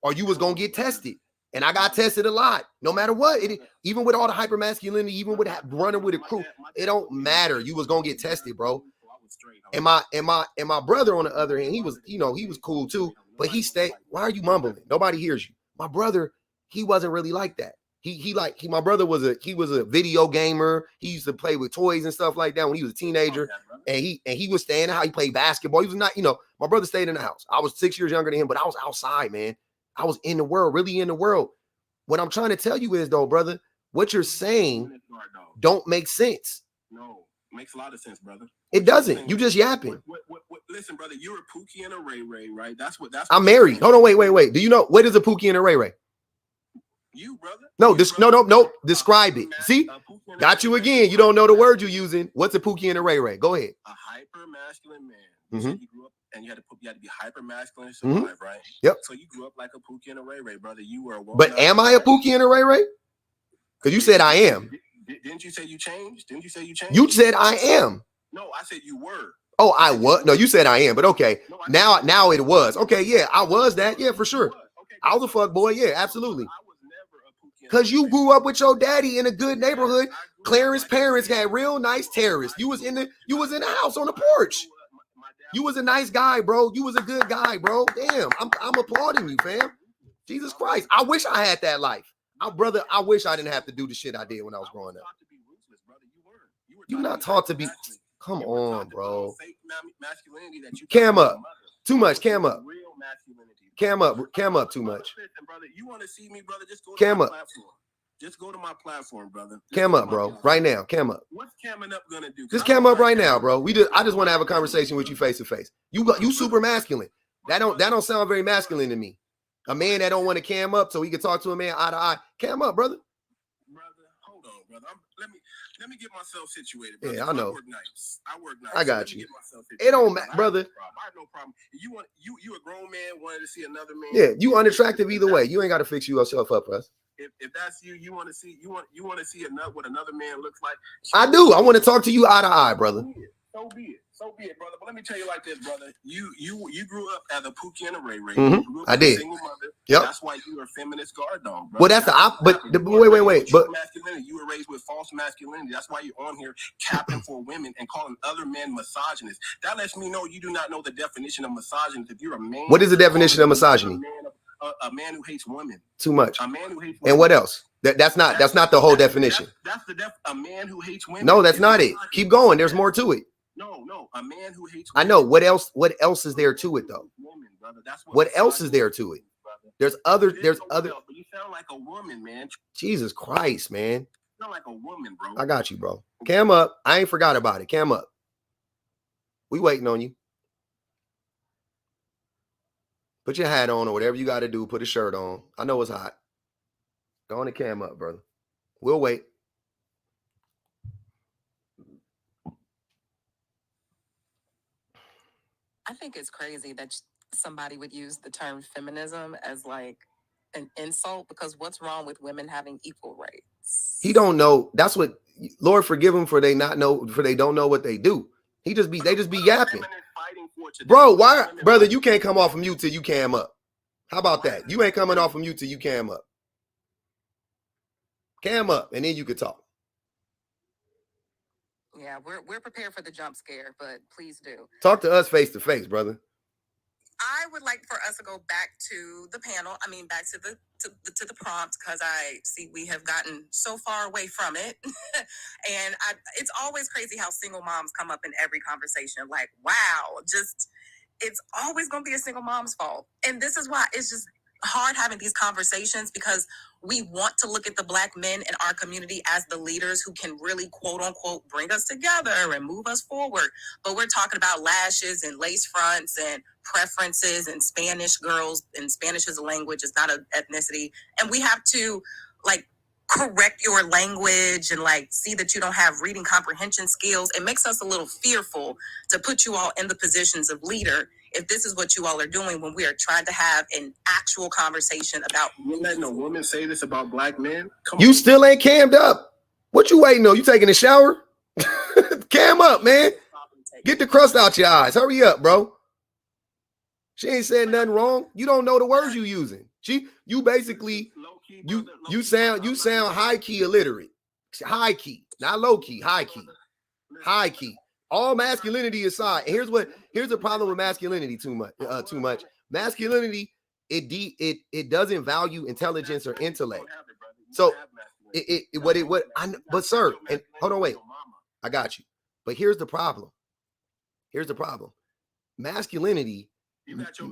or you was gonna get tested. And I got tested a lot, no matter what. Even with all the hyper masculinity, even with running with a crew, it don't matter. You was gonna get tested, bro. And my brother, on the other hand, he was cool too, but he stayed. Why are you mumbling? Nobody hears you. My brother, he wasn't really like that. My brother was a video gamer. He used to play with toys and stuff like that when he was a teenager. And he was staying out. He played basketball. He was not, my brother stayed in the house. I was 6 years younger than him, but I was outside, man. I was in the world, really in the world. What I'm trying to tell you is, though, brother, what you're saying don't make sense. No, it makes a lot of sense, brother. It doesn't. You just yapping. Listen, brother, you're a Pookie and a Ray Ray, right? That's I'm married. Hold on, wait. Do you know what is a Pookie and a Ray Ray? You, brother. No, no. Describe it. See, got you again. You don't know the word you're using. What's a Pookie and a Ray Ray? Go ahead. A hyper masculine man. Mm-hmm. So you grew up and you had to be hyper masculine to survive, mm-hmm. right? Yep. So you grew up like a Pookie and a Ray Ray, brother. You were. But am I a Pookie and a Ray Ray? Because you said I am. Didn't you say you changed? You said I am. No, I said you were. Oh, I was. No, you said I am. But okay, now it was. Okay, yeah, I was that. Yeah, for sure. I was a fuck boy. Yeah, absolutely. Because you grew up with your daddy in a good neighborhood. Clarence parents had real nice terrace. You was in the house on the porch. You was a nice guy, bro. You was a good guy, bro. Damn, I'm applauding you, fam. Jesus Christ. I wish I had that life. Brother, I wish I didn't have to do the shit I did when I was growing up. You're not taught to be. Come on, bro. Cam up. Too much. Cam up. Cam up too much. Listen, brother, you want to see me, brother? Just go to Cam my up. platform. Just go to my platform, brother. Cam up, bro. Right now. Cam up. What's camming up gonna do? Just cam up right now, bro. I just want to have a conversation with you face to face. You super masculine. That don't sound very masculine to me. A man that don't want to cam up so he can talk to a man eye to eye. Cam up, brother. Brother, hold on, brother. Let me get myself situated, brother. Yeah, I know. I work nights. I got you. It don't matter, brother. I have no problem. You a grown man wanting to see another man. Yeah, you unattractive either way. You ain't got to fix yourself up, us. If that's you want to see what another man looks like. I do. I want to talk to you eye to eye, brother. So be it, brother. But let me tell you like this, brother. You grew up as a Pookie and a Ray Ray. Mm-hmm. I did. Single mother. Yep. That's why you were a feminist guard dog, brother. Well, that's wait. But masculinity. You were raised with false masculinity. That's why you're on here capping for women and calling other men misogynists. That lets me know you do not know the definition of misogyny. If you're a man, what is the definition of misogyny? A man who hates women. Too much. A man who hates women. And what else? That's not the whole definition. That's a man who hates women. No, that's not it. Keep going. There's more to it. No, a man who hates I women. know. What else is there to it though? Women, brother. That's what else is there to it? There's other. But you sound like a woman, man. Jesus Christ, man. You sound like a woman, bro. I got you, bro. Cam up. I ain't forgot about it. Cam up. We waiting on you. Put your hat on or whatever you got to do. Put a shirt on. I know it's hot. Go on and cam up, brother. We'll wait. I think it's crazy that somebody would use the term feminism as like an insult, because what's wrong with women having equal rights? He don't know. That's what, Lord forgive him for they don't know what they do. They just be yapping. Bro, why, brother, you can't come off of mute till you cam up. How about that? You ain't coming off of mute till you cam up. Cam up, and then you could talk. Yeah, we're prepared for the jump scare, but please do. Talk to us face to face, brother. I would like for us to go back to the panel. I mean, back to the prompt, because I see we have gotten so far away from it. And it's always crazy how single moms come up in every conversation. Like, wow, it's always going to be a single mom's fault. And this is why it's just hard having these conversations, because we want to look at the Black men in our community as the leaders who can really, quote unquote, bring us together and move us forward. But we're talking about lashes and lace fronts and preferences and Spanish girls, and Spanish is a language, it's not an ethnicity. And we have to like correct your language and like see that you don't have reading comprehension skills. It makes us a little fearful to put you all in the positions of leader if this is what you all are doing when we are trying to have an actual conversation about. You're letting a woman say this about Black men? You still ain't cammed up. What you waiting on? You taking a shower? Cam up, man. Get the crust out your eyes. Hurry up, bro. She ain't said nothing wrong. You don't know the words you using. You basically you sound high key illiterate. High key, not low key. High key. High key. All masculinity aside, and here's the problem with masculinity too much. Masculinity, it doesn't value intelligence or intellect. So but sir, and hold on, wait. I got you. But here's the problem. Masculinity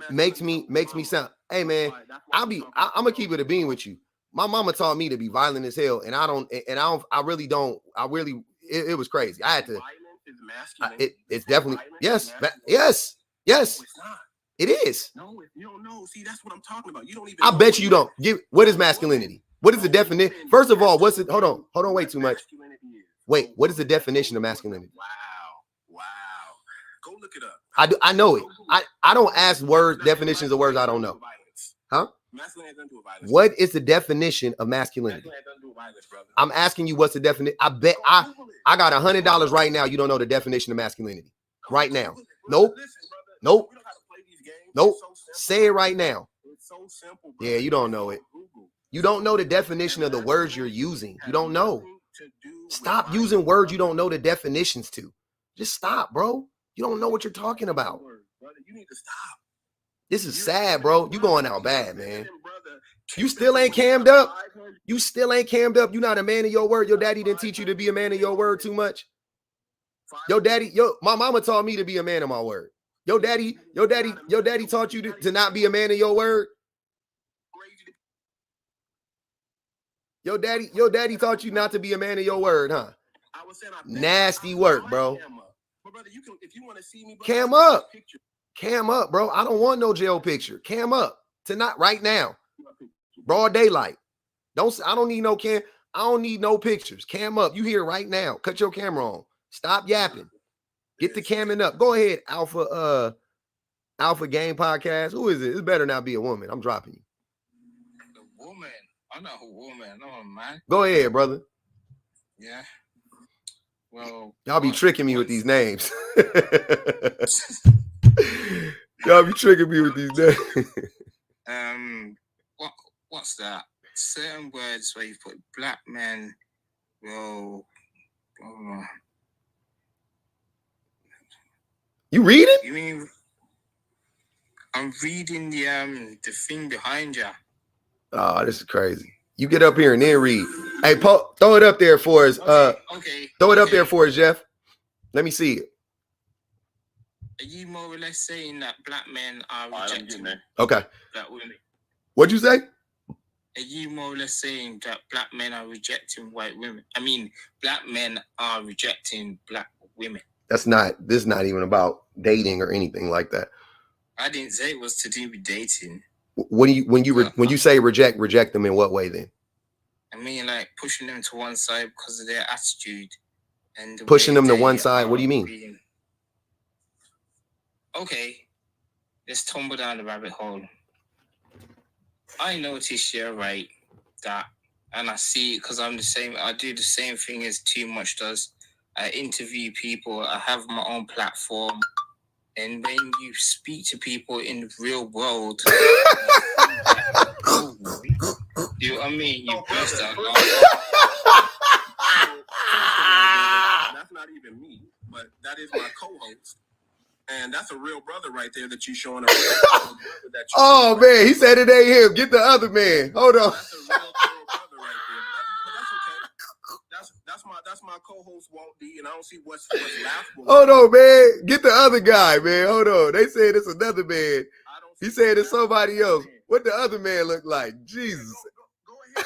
makes me sound, hey man, I'm gonna keep it a bean with you. My mama taught me to be violent as hell, and it was crazy. I had to. It's definitely yes. It is. No, you don't know. See, that's what I'm talking about. You don't even. I bet you don't. What is masculinity? What is the definition? First of all, what's it? Hold on. Wait too much. Wait, what is the definition of masculinity? Wow. Go look it up. I know it. I don't ask definitions of words I don't know. Huh? What is the definition of masculinity? I'm asking you what's the definition. I bet I got $100 right now. You don't know the definition of masculinity right now. Nope. Say it right now. Yeah, you don't know it. You don't know the definition of the words you're using. You don't know. Stop using words you don't know the definitions to. Just stop, bro. You don't know what you're talking about. You need to stop. This is sad, bro. You going out bad, man. You still ain't cammed up. You still ain't cammed up. You not a man of your word. Your daddy didn't teach you to be a man of your word too much. My mama taught me to be a man of my word. Your daddy taught you to not be a man of your word. Your daddy taught you not to be a man of your word, huh? Nasty work, bro. Cam up. Cam up, bro. I don't want no jail picture. Cam up. Tonight, right now. Broad daylight. I don't need no cam. I don't need no pictures. Cam up. You here right now. Cut your camera on. Stop yapping. Get the camming up. Go ahead, Alpha Game Podcast. Who is it? It better not be a woman. I'm dropping you. A woman. I'm not a woman. No, man. Go ahead, brother. Yeah. Well, y'all be tricking me with these names. Y'all be tricking me with these names. What's that? Certain words where you put black men. Well, you reading? You mean I'm reading the thing behind you. Oh, this is crazy. You get up here and then read. Hey, throw it up there for us. Okay. Throw it up there for us, Jeff. Let me see it. Are you more or less saying that black men are rejecting okay. black women? What'd you say? Are you more or less saying that black men are rejecting white women? I mean, black men are rejecting black women. This is not even about dating or anything like that. I didn't say it was to do with dating. When you say reject them in what way then? I mean, like pushing them to one side because of their attitude and pushing them to one side. What do you mean? Okay, let's tumble down the rabbit hole. I noticed, right, that, and I see it because I'm the same. I do the same thing as Too Much does. I interview people. I have my own platform. And when you speak to people in the real world, you know what I mean? You burst out. That's not even me, but that is my co-host. And that's a real brother right there that you showing. Oh, man, he said it ain't him. Get the other man. Hold on. That's a real brother right there. But that's okay. That's my co-host won't be, and I don't see what's laughable. Hold on, man. Get the other guy, man. Hold on. They said it's another man. He said it's somebody else. What the other man look like? Jesus. Go ahead.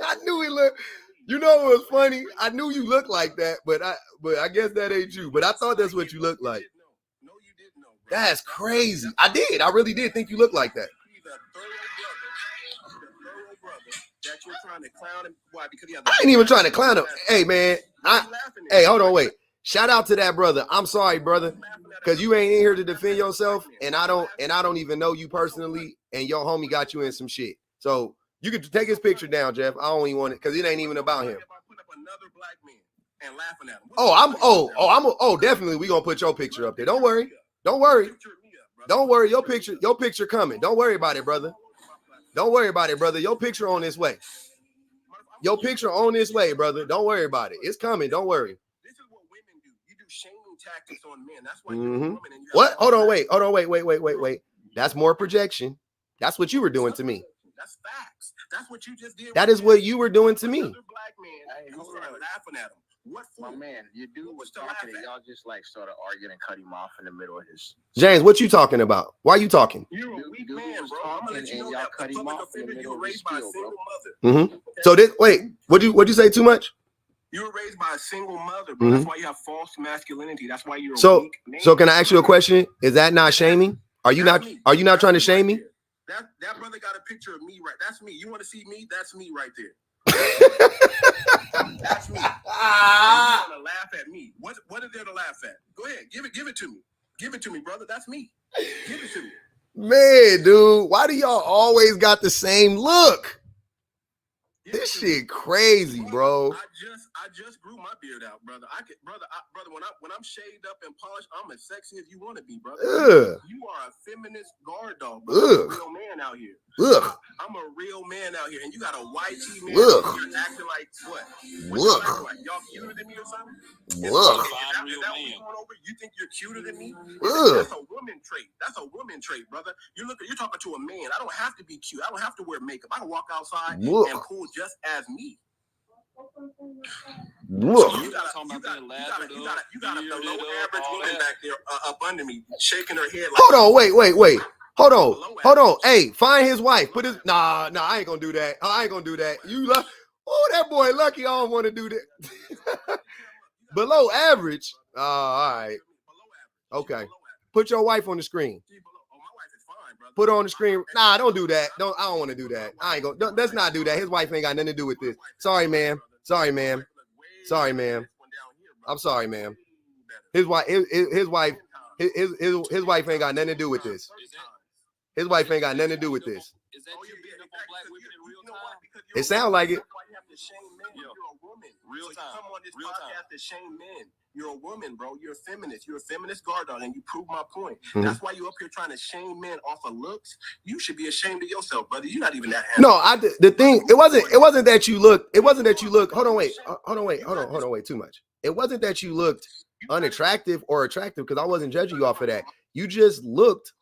I knew he looked. You know what was funny? I knew you looked like that, but I guess that ain't you. But I thought that's what you looked like. No, you didn't know, bro. That's crazy. I did. I really did think you looked like that. He's a thorough brother that you're trying to clown him. Why? Because I ain't even trying to clown him. Hey, man. Hey, hold on, wait. Shout out to that brother. I'm sorry, brother, because you ain't in here to defend yourself, and I don't even know you personally, and your homie got you in some shit. So you can take his picture down, Jeff. I don't even want it because it ain't even about him. Definitely we gonna put your picture up there. Don't worry. Your picture coming. Don't worry about it, brother. Your picture on this way. Your picture on this way, brother. Don't worry about it. It's coming. Don't worry. This is what women do. You do shaming tactics on men. That's why you're a woman. And what? Hold on. Wait. That's more projection. That's what you were doing to me. That's facts. That's what you just did. That is what you were doing to me. Black man, you started laughing at him. What for? My man, your dude was talking and y'all just like started arguing and cut him off in the middle of his. James, what you talking about? Why you talking? You're a weak man, bro. I'm gonna let you know that cut him off in the middle you were of his raised by a spiel, single bro. mother. So what'd you say too much? You were raised by a single mother, bro. That's why you have false masculinity. That's why you're a weak man. So can I ask you a question? Is that not shaming? Are you not trying to shame me? That brother got a picture of me, right? That's me. You want to see me? That's me right there. That's me. You want to laugh at me? What is there to laugh at? Go ahead, give it to me. Give it to me, brother. That's me. Give it to me. Man, dude, why do y'all always got the same look? This shit crazy, bro. I just grew my beard out, brother. Brother, when I'm shaved up and polished, I'm as sexy as you want to be, brother. You are a feminist guard dog, brother. I'm a real man out here. I'm a real man out here, and you got a white tee man. You're acting like what? What acting like? Y'all cuter than me or something? Is that what we going over? You think you're cuter than me? That's a woman trait. That's a woman trait, brother. You're talking to a man. I don't have to be cute. I don't have to wear makeup. I can walk outside and pull just as me. So you got a below average woman back there up under me, shaking her head. Like, hold on, wait. Hold on. Hey, find his wife. Put his nah. I ain't gonna do that. I ain't gonna do that. That boy lucky. I don't want to do that. Below average. All right. Okay. Put your wife on the screen. Put her on the screen. Nah, don't do that. I don't want to do that. I ain't gonna. Let's not do that. His wife ain't got nothing to do with this. Sorry, ma'am. I'm sorry, ma'am. His wife ain't got nothing to do with this. His wife ain't got nothing to do with this. It sounds like it. You're a woman, bro. You're a feminist. You're a feminist guard dog, and you prove my point. Mm-hmm. That's why you up here trying to shame men off of looks. You should be ashamed of yourself, brother. You're not even that handsome. No, the thing, it wasn't that you looked. Hold on, wait. Too much. It wasn't that you looked unattractive or attractive, because I wasn't judging you off of that. You just looked.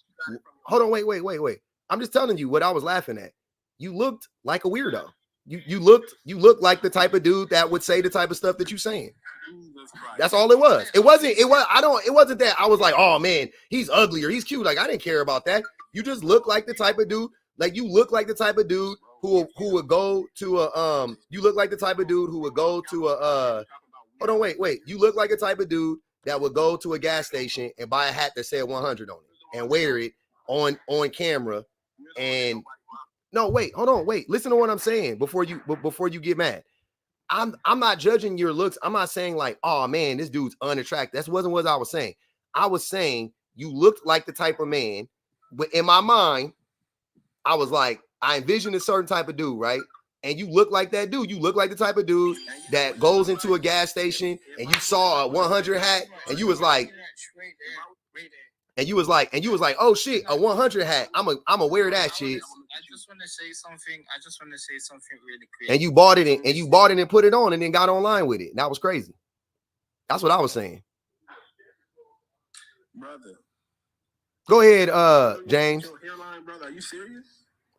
Hold on, wait. I'm just telling you what I was laughing at. You looked like a weirdo. You looked like the type of dude that would say the type of stuff that you're saying. That's all it was. It wasn't that I was like, oh man, he's ugly or he's cute. Like, I didn't care about that. You just look like the type of dude. Like, you look like the type of dude who would go to a you look like the type of dude who would go to a hold on, wait. You look like a type of dude that would go to a gas station and buy a hat that said 100 on it and wear it on camera. And no, wait, hold on, wait. Listen to what I'm saying before you get mad. I'm not judging your looks. I'm not saying like, oh man, this dude's unattractive. That wasn't what I was saying. I was saying you looked like the type of man. But in my mind, I was like, I envisioned a certain type of dude, right? And you look like that dude. You look like the type of dude that goes into a gas station and you saw a 100 hat and you was like, oh shit, a 100 hat. I'm a wear that shit. I just want to say something really quick. And you bought it and put it on and then got online with it. That was crazy. That's what I was saying. Brother. Go ahead, James. Brother, are you serious?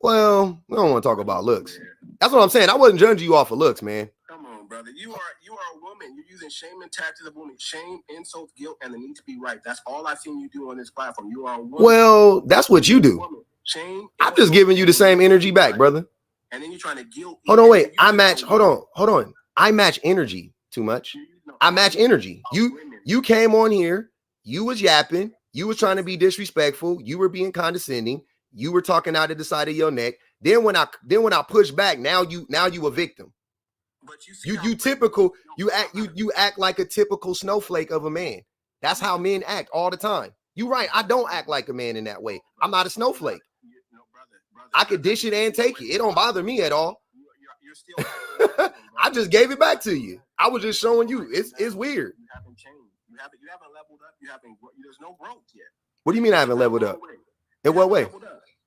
Well, we don't want to talk about looks. That's what I'm saying. I wasn't judging you off of looks, man. Come on, brother. You are a woman. You're using shame and tactics of women. Shame, insult, guilt, and the need to be right. That's all I've seen you do on this platform. You are a woman. Well, that's what you do. Shame. I'm just giving you the same energy back, brother. And then you're trying to guilt. Hold on, wait. Hold on. I match energy too much. I match energy. You came on here. You was yapping. You was trying to be disrespectful. You were being condescending. You were talking out of the side of your neck. Then when I push back, now you a victim. But you act like a typical snowflake of a man. That's how men act all the time. You're right. I don't act like a man in that way. I'm not a snowflake. I could dish it and take it. It don't bother me at all. I just gave it back to you. I was just showing you. It's weird. You haven't changed. You haven't leveled up. There's no growth yet. What do you mean I haven't leveled up? In what way?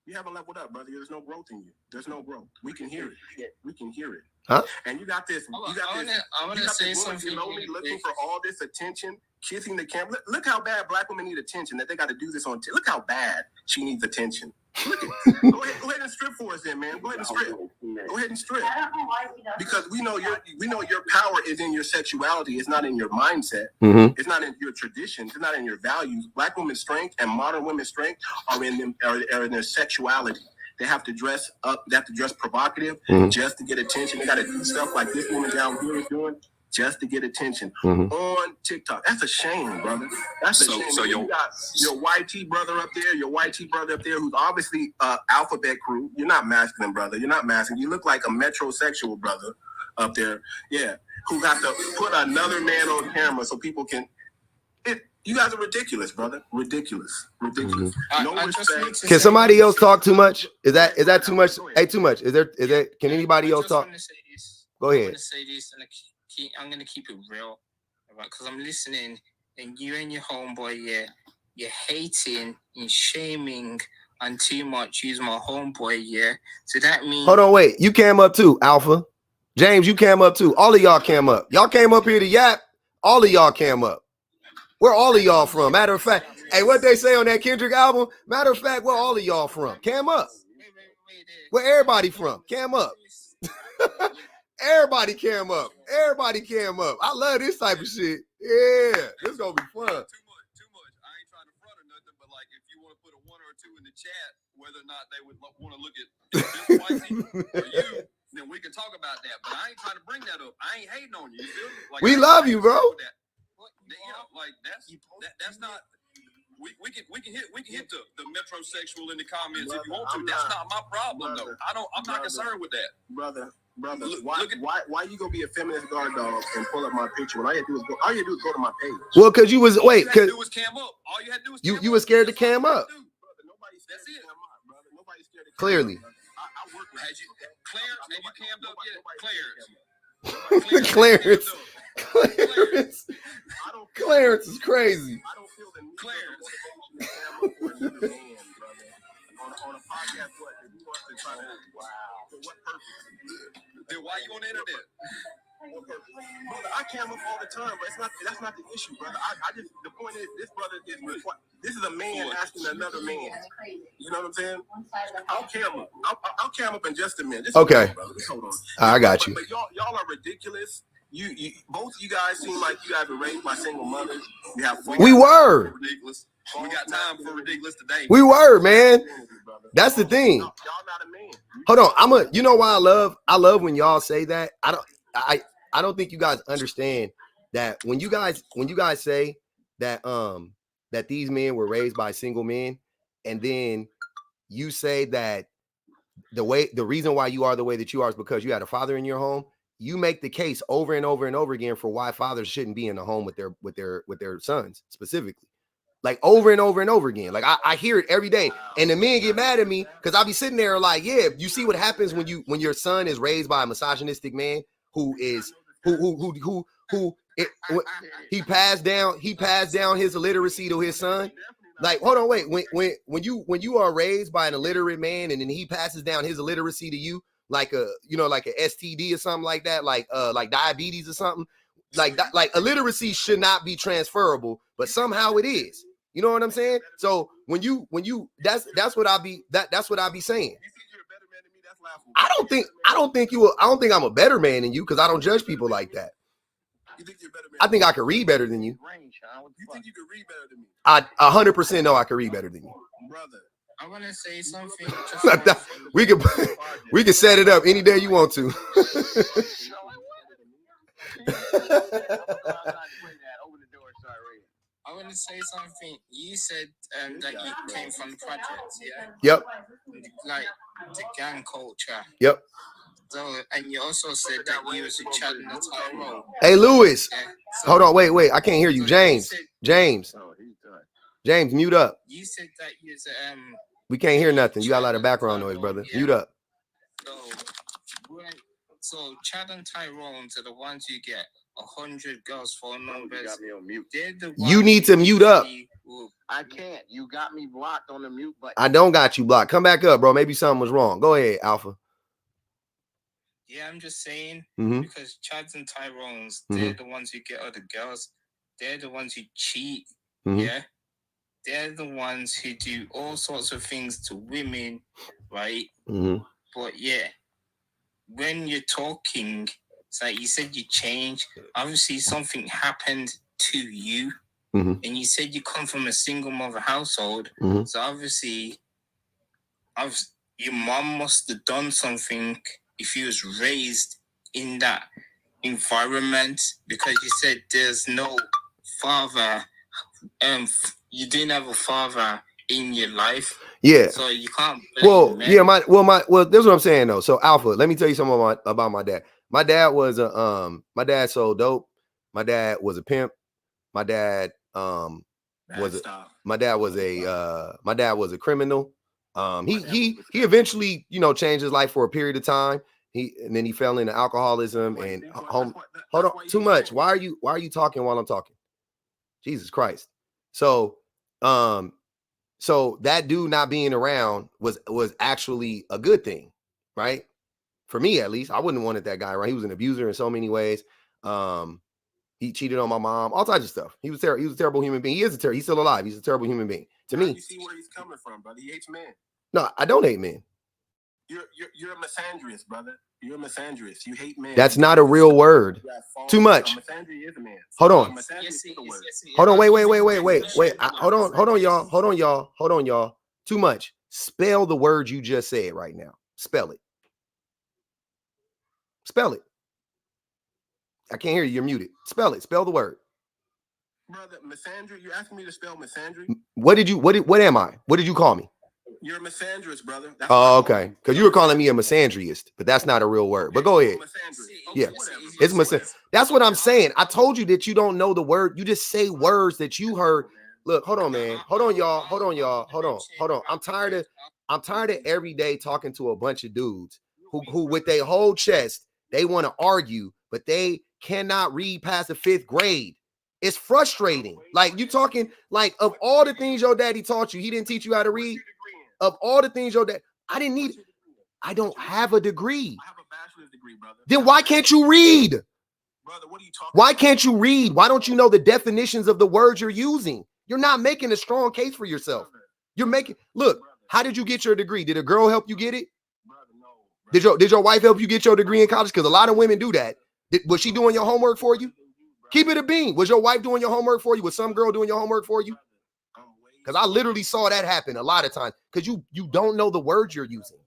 You haven't leveled up, brother. There's no growth in you. There's no growth. We can hear it. We can hear it. Huh? And you got this. I want to say something. Looking for all this attention, kissing the camera. Look how bad black women need attention. That they got to do this on. Look how bad she needs attention. Look at it. Go ahead and strip for us, then, man. Go ahead and strip. Go ahead and strip. Because we know your power is in your sexuality. It's not in your mindset. Mm-hmm. It's not in your traditions. It's not in your values. Black women's strength and modern women's strength are in their sexuality. They have to dress up. They have to dress provocative just to get attention. They got to do stuff like this woman down here is doing just to get attention on TikTok. That's a shame, brother. That's a shame. So you got your YT brother up there, who's obviously alphabet crew. You're not masculine, brother. You're not masculine. You look like a metrosexual brother up there. Yeah, who got to put another man on camera so people can. You guys are ridiculous, brother. Ridiculous. No respect. Can somebody else talk too much? Is that too much? Hey, too much. Is there? Can anybody else talk? Go ahead. I want to say this, and I'm gonna keep it real, right? Because I'm listening, and you and your homeboy, you're hating and shaming and too much. Use my homeboy, So that means. Hold on, wait. You came up too, Alpha. James, you came up too. All of y'all came up. Y'all came up here to yap. All of y'all came up. Where all of y'all from? Matter of fact, hey, what they say on that Kendrick album? Matter of fact, where all of y'all from? Cam up. Where everybody from? Cam up. Everybody cam up. Everybody cam up. I love this type of shit. Yeah, this gonna be fun. Too much. I ain't trying to front or nothing, but like if you want to put a 1 or a 2 in the chat, whether or not they would want to look at this wifey or you, then we can talk about that. But I ain't trying to bring that up. I ain't hating on you. You feel me? Like, we love you, bro. Yeah, like that's not. We can hit the metrosexual in the comments, brother, if you want to. That's not my problem, brother, though. I'm not concerned with that, brother. Why you gonna be a feminist guard dog and pull up my picture when all you do is go to my page? Well, because you was wait, because you cam up. All you had to do was you was scared to cam up. That's it. Nobody's scared to clearly. I work with you. Clarence, have you cammed up yet? Clarence. Clarence is crazy. I don't feel the need Clarence. for another man, brother. On a podcast, what? If you want to try to, for what purpose? Then why you on the internet? Brother, I cam up all the time, but that's not the issue, brother. I just, the point is, this brother is required. This is a man asking another man. You know what I'm saying? I'll cam up in just a minute. Okay. Hold on. I got you. But y'all are ridiculous. You both of you guys seem like you guys were raised by single mothers. We were ridiculous. We got time for ridiculous today. We were, man. That's the thing. Y'all not a man. Hold on. You know why I love when y'all say that. I don't think you guys understand that when you guys say that that these men were raised by single men, and then you say that the reason why you are the way that you are is because you had a father in your home. You make the case over and over and over again for why fathers shouldn't be in the home with their sons specifically, like over and over and over again. Like I hear it every day, and the men get mad at me because I'll be sitting there like, yeah, you see what happens when your son is raised by a misogynistic man who passed down his illiteracy to his son. Like, hold on, wait. When you are raised by an illiterate man and then he passes down his illiteracy to you, like a STD or something like that, like diabetes or something, like illiteracy should not be transferable, but somehow it is. You know what I'm saying? So when you that's what I be saying. I don't think I'm a better man than you because I don't judge people like that. You think you're better man? I think I could read better than you. You think you could read better than me? I 100% know I could read better than you. Brother. I want to say something. we can set it up any day you want to. I want to say something. You said that you came from the projects, yeah? Yep. Like the gang culture. Yep. So, and you also said that you was a Chad in the Tyrone. Hey, Lewis. Yeah. So, hold on. Wait. I can't hear you. So James. James, mute up. You said that you was we can't hear nothing. You got a lot of background noise, brother. Yeah. Mute up. So Chad and Tyrone's are the ones you get 100 girls phone numbers. You got me on mute. You need to mute up. I can't. You got me blocked on the mute button. I don't got you blocked. Come back up, bro. Maybe something was wrong. Go ahead, Alpha. Yeah, I'm just saying because Chads and Tyrone's, they're the ones who get other girls. They're the ones who cheat. Yeah. They're the ones who do all sorts of things to women, right? But yeah, when you're talking, it's like you said you changed. Obviously, something happened to you. And you said you come from a single mother household. So obviously, your mom must have done something if you was raised in that environment, because you said there's no father. You didn't have a father in your life. Yeah. So you can't. Well, yeah, this is what I'm saying though. So Alpha, let me tell you something about my dad. My dad was my dad sold dope. My dad was a pimp. My dad was a criminal. He eventually, changed his life for a period of time. And then he fell into alcoholism and hold on, too much. Why are you talking while I'm talking? Jesus Christ. So that dude not being around was actually a good thing, right? For me, at least. I wouldn't have wanted that guy, right? He was an abuser in so many ways. He cheated on my mom, all types of stuff. He was terrible. He was a terrible human being. He's still alive. He's a terrible human being. To me. You see where he's coming from, brother. He hates men. No, I don't hate men. You're a misandrist, brother. You're a misandrist. You hate men. That's not a real word. Too much. Misandry is a man. Hold on. Hold on. Wait. Hold on, y'all. Too much. Spell the word you just said right now. Spell it. I can't hear you. You're muted. Spell it. Spell the word. Brother, misandry. You asking me to spell misandry? What am I? What did you call me? You're a misandrist, brother. Oh, okay. Because you were calling me a misandrist, but that's not a real word. But go ahead. Yeah, it's misandry. That's what I'm saying. I told you that you don't know the word. You just say words that you heard. Look, hold on, man. Hold on, y'all. I'm tired of every day talking to a bunch of dudes who with their whole chest, they want to argue, but they cannot read past the 5th grade. It's frustrating. Like, you talking, like, of all the things your daddy taught you, he didn't teach you how to read. Of all the things your dad, I don't have a degree. I have a bachelor's degree, brother. Then why can't you read? Brother, what are you talking Why about? can't you read? Why don't you know the definitions of the words you're using? You're not making a strong case for yourself. You're making, look, how did you get your degree? Did a girl help you get it? Did your wife help you get your degree in college? Because a lot of women do that. Was she doing your homework for you? Keep it a bean. Was your wife doing your homework for you? Was some girl doing your homework for you? Because I literally saw that happen a lot of times. Because you don't know the words you're using.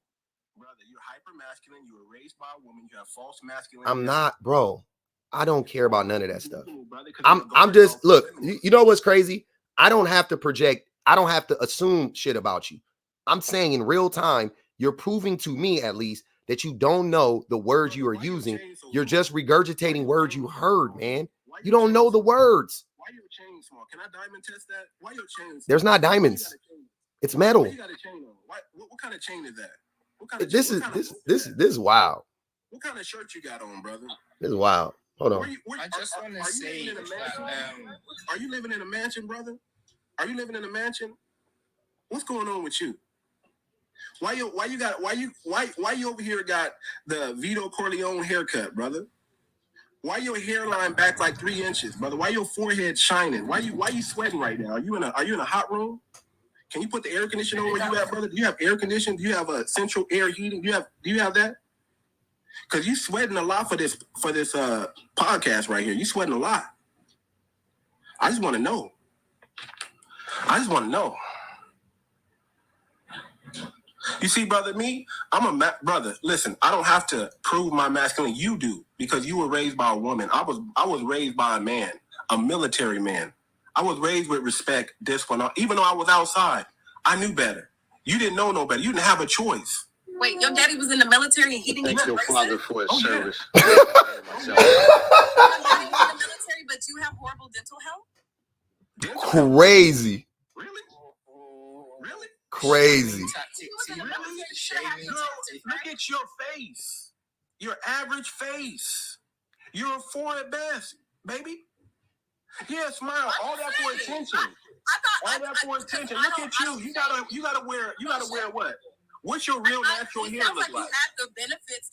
Brother, you're hyper masculine. You were raised by a woman. You have false masculine. I'm not, bro. I don't care about none of that stuff. I'm just, look, you know what's crazy? I don't have to project. I don't have to assume shit about you. I'm saying in real time, you're proving to me at least that you don't know the words you are using. You're just regurgitating words you heard, man. You don't know the words. Why your chain small? Can I diamond test that? Why your chain small? There's not diamonds. It's metal. Why you got a chain on? What kind of chain is that? What kind of This is wild. What kind of shirt you got on, brother? This is wild. Hold on. I just want to say, are you living in a mansion, brother? Are you living in a mansion? What's going on with you? Why you over here got the Vito Corleone haircut, brother? Why your hairline back like 3 inches, brother? Why your forehead shining? Why you sweating right now? Are you in a hot room? Can you put the air conditioner on where you at, brother? Do you have air conditioning? Do you have a central air heating? Do you have that? Because you sweating a lot for this podcast right here. You sweating a lot. I just want to know. You see, brother, brother. Listen, I don't have to prove my masculinity. You do, because you were raised by a woman. I was raised by a man, a military man. I was raised with respect, discipline. Even though I was outside, I knew better. You didn't know no better. You didn't have a choice. Wait, your daddy was in the military and he didn't Thank your father for his service. Your daddy was in the military, but you have horrible dental health? Crazy. Really? Crazy. Girl, look at your face. Your average face. You're a 4 at best, baby. Yeah, smile. All that for attention. All that for attention. Look at you. You gotta wear what? What's your real natural hair look like?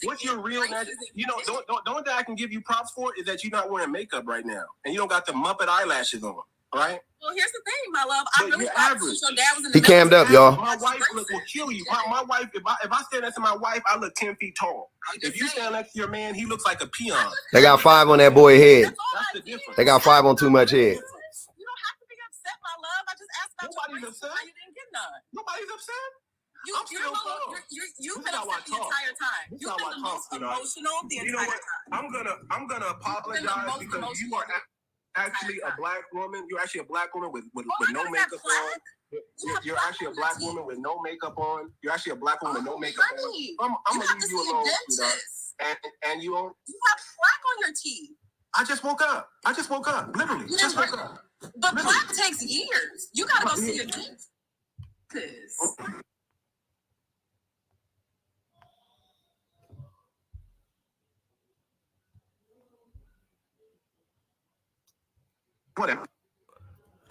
What's your real natural? You know, the only thing I can give you props for is that you're not wearing makeup right now, and you don't got the Muppet eyelashes on, right? Well, here's the thing, my love. I really thought your dad was in the He cammed up, y'all. My wife will kill you. My wife, if I stand next to my wife, I look 10 feet tall. If you stand next to your man, he looks like a peon. They got 5 on that boy head. That's the difference. They got 5 on too much head. You don't have to be upset, my love. I just asked about Nobody's your upset. why you didn't get none. Nobody's upset. You've been upset the entire time. You've been the most emotional the entire time. I'm gonna apologize because you are actually a black woman. You're actually a black woman with no makeup on. You're actually a black woman with no makeup on. You're actually a black woman with no makeup on. I'm gonna leave you alone, sweetheart. And you have plaque on your teeth. I just woke up. Literally, just woke up. But plaque takes years. You gotta go see your dentist. Whatever.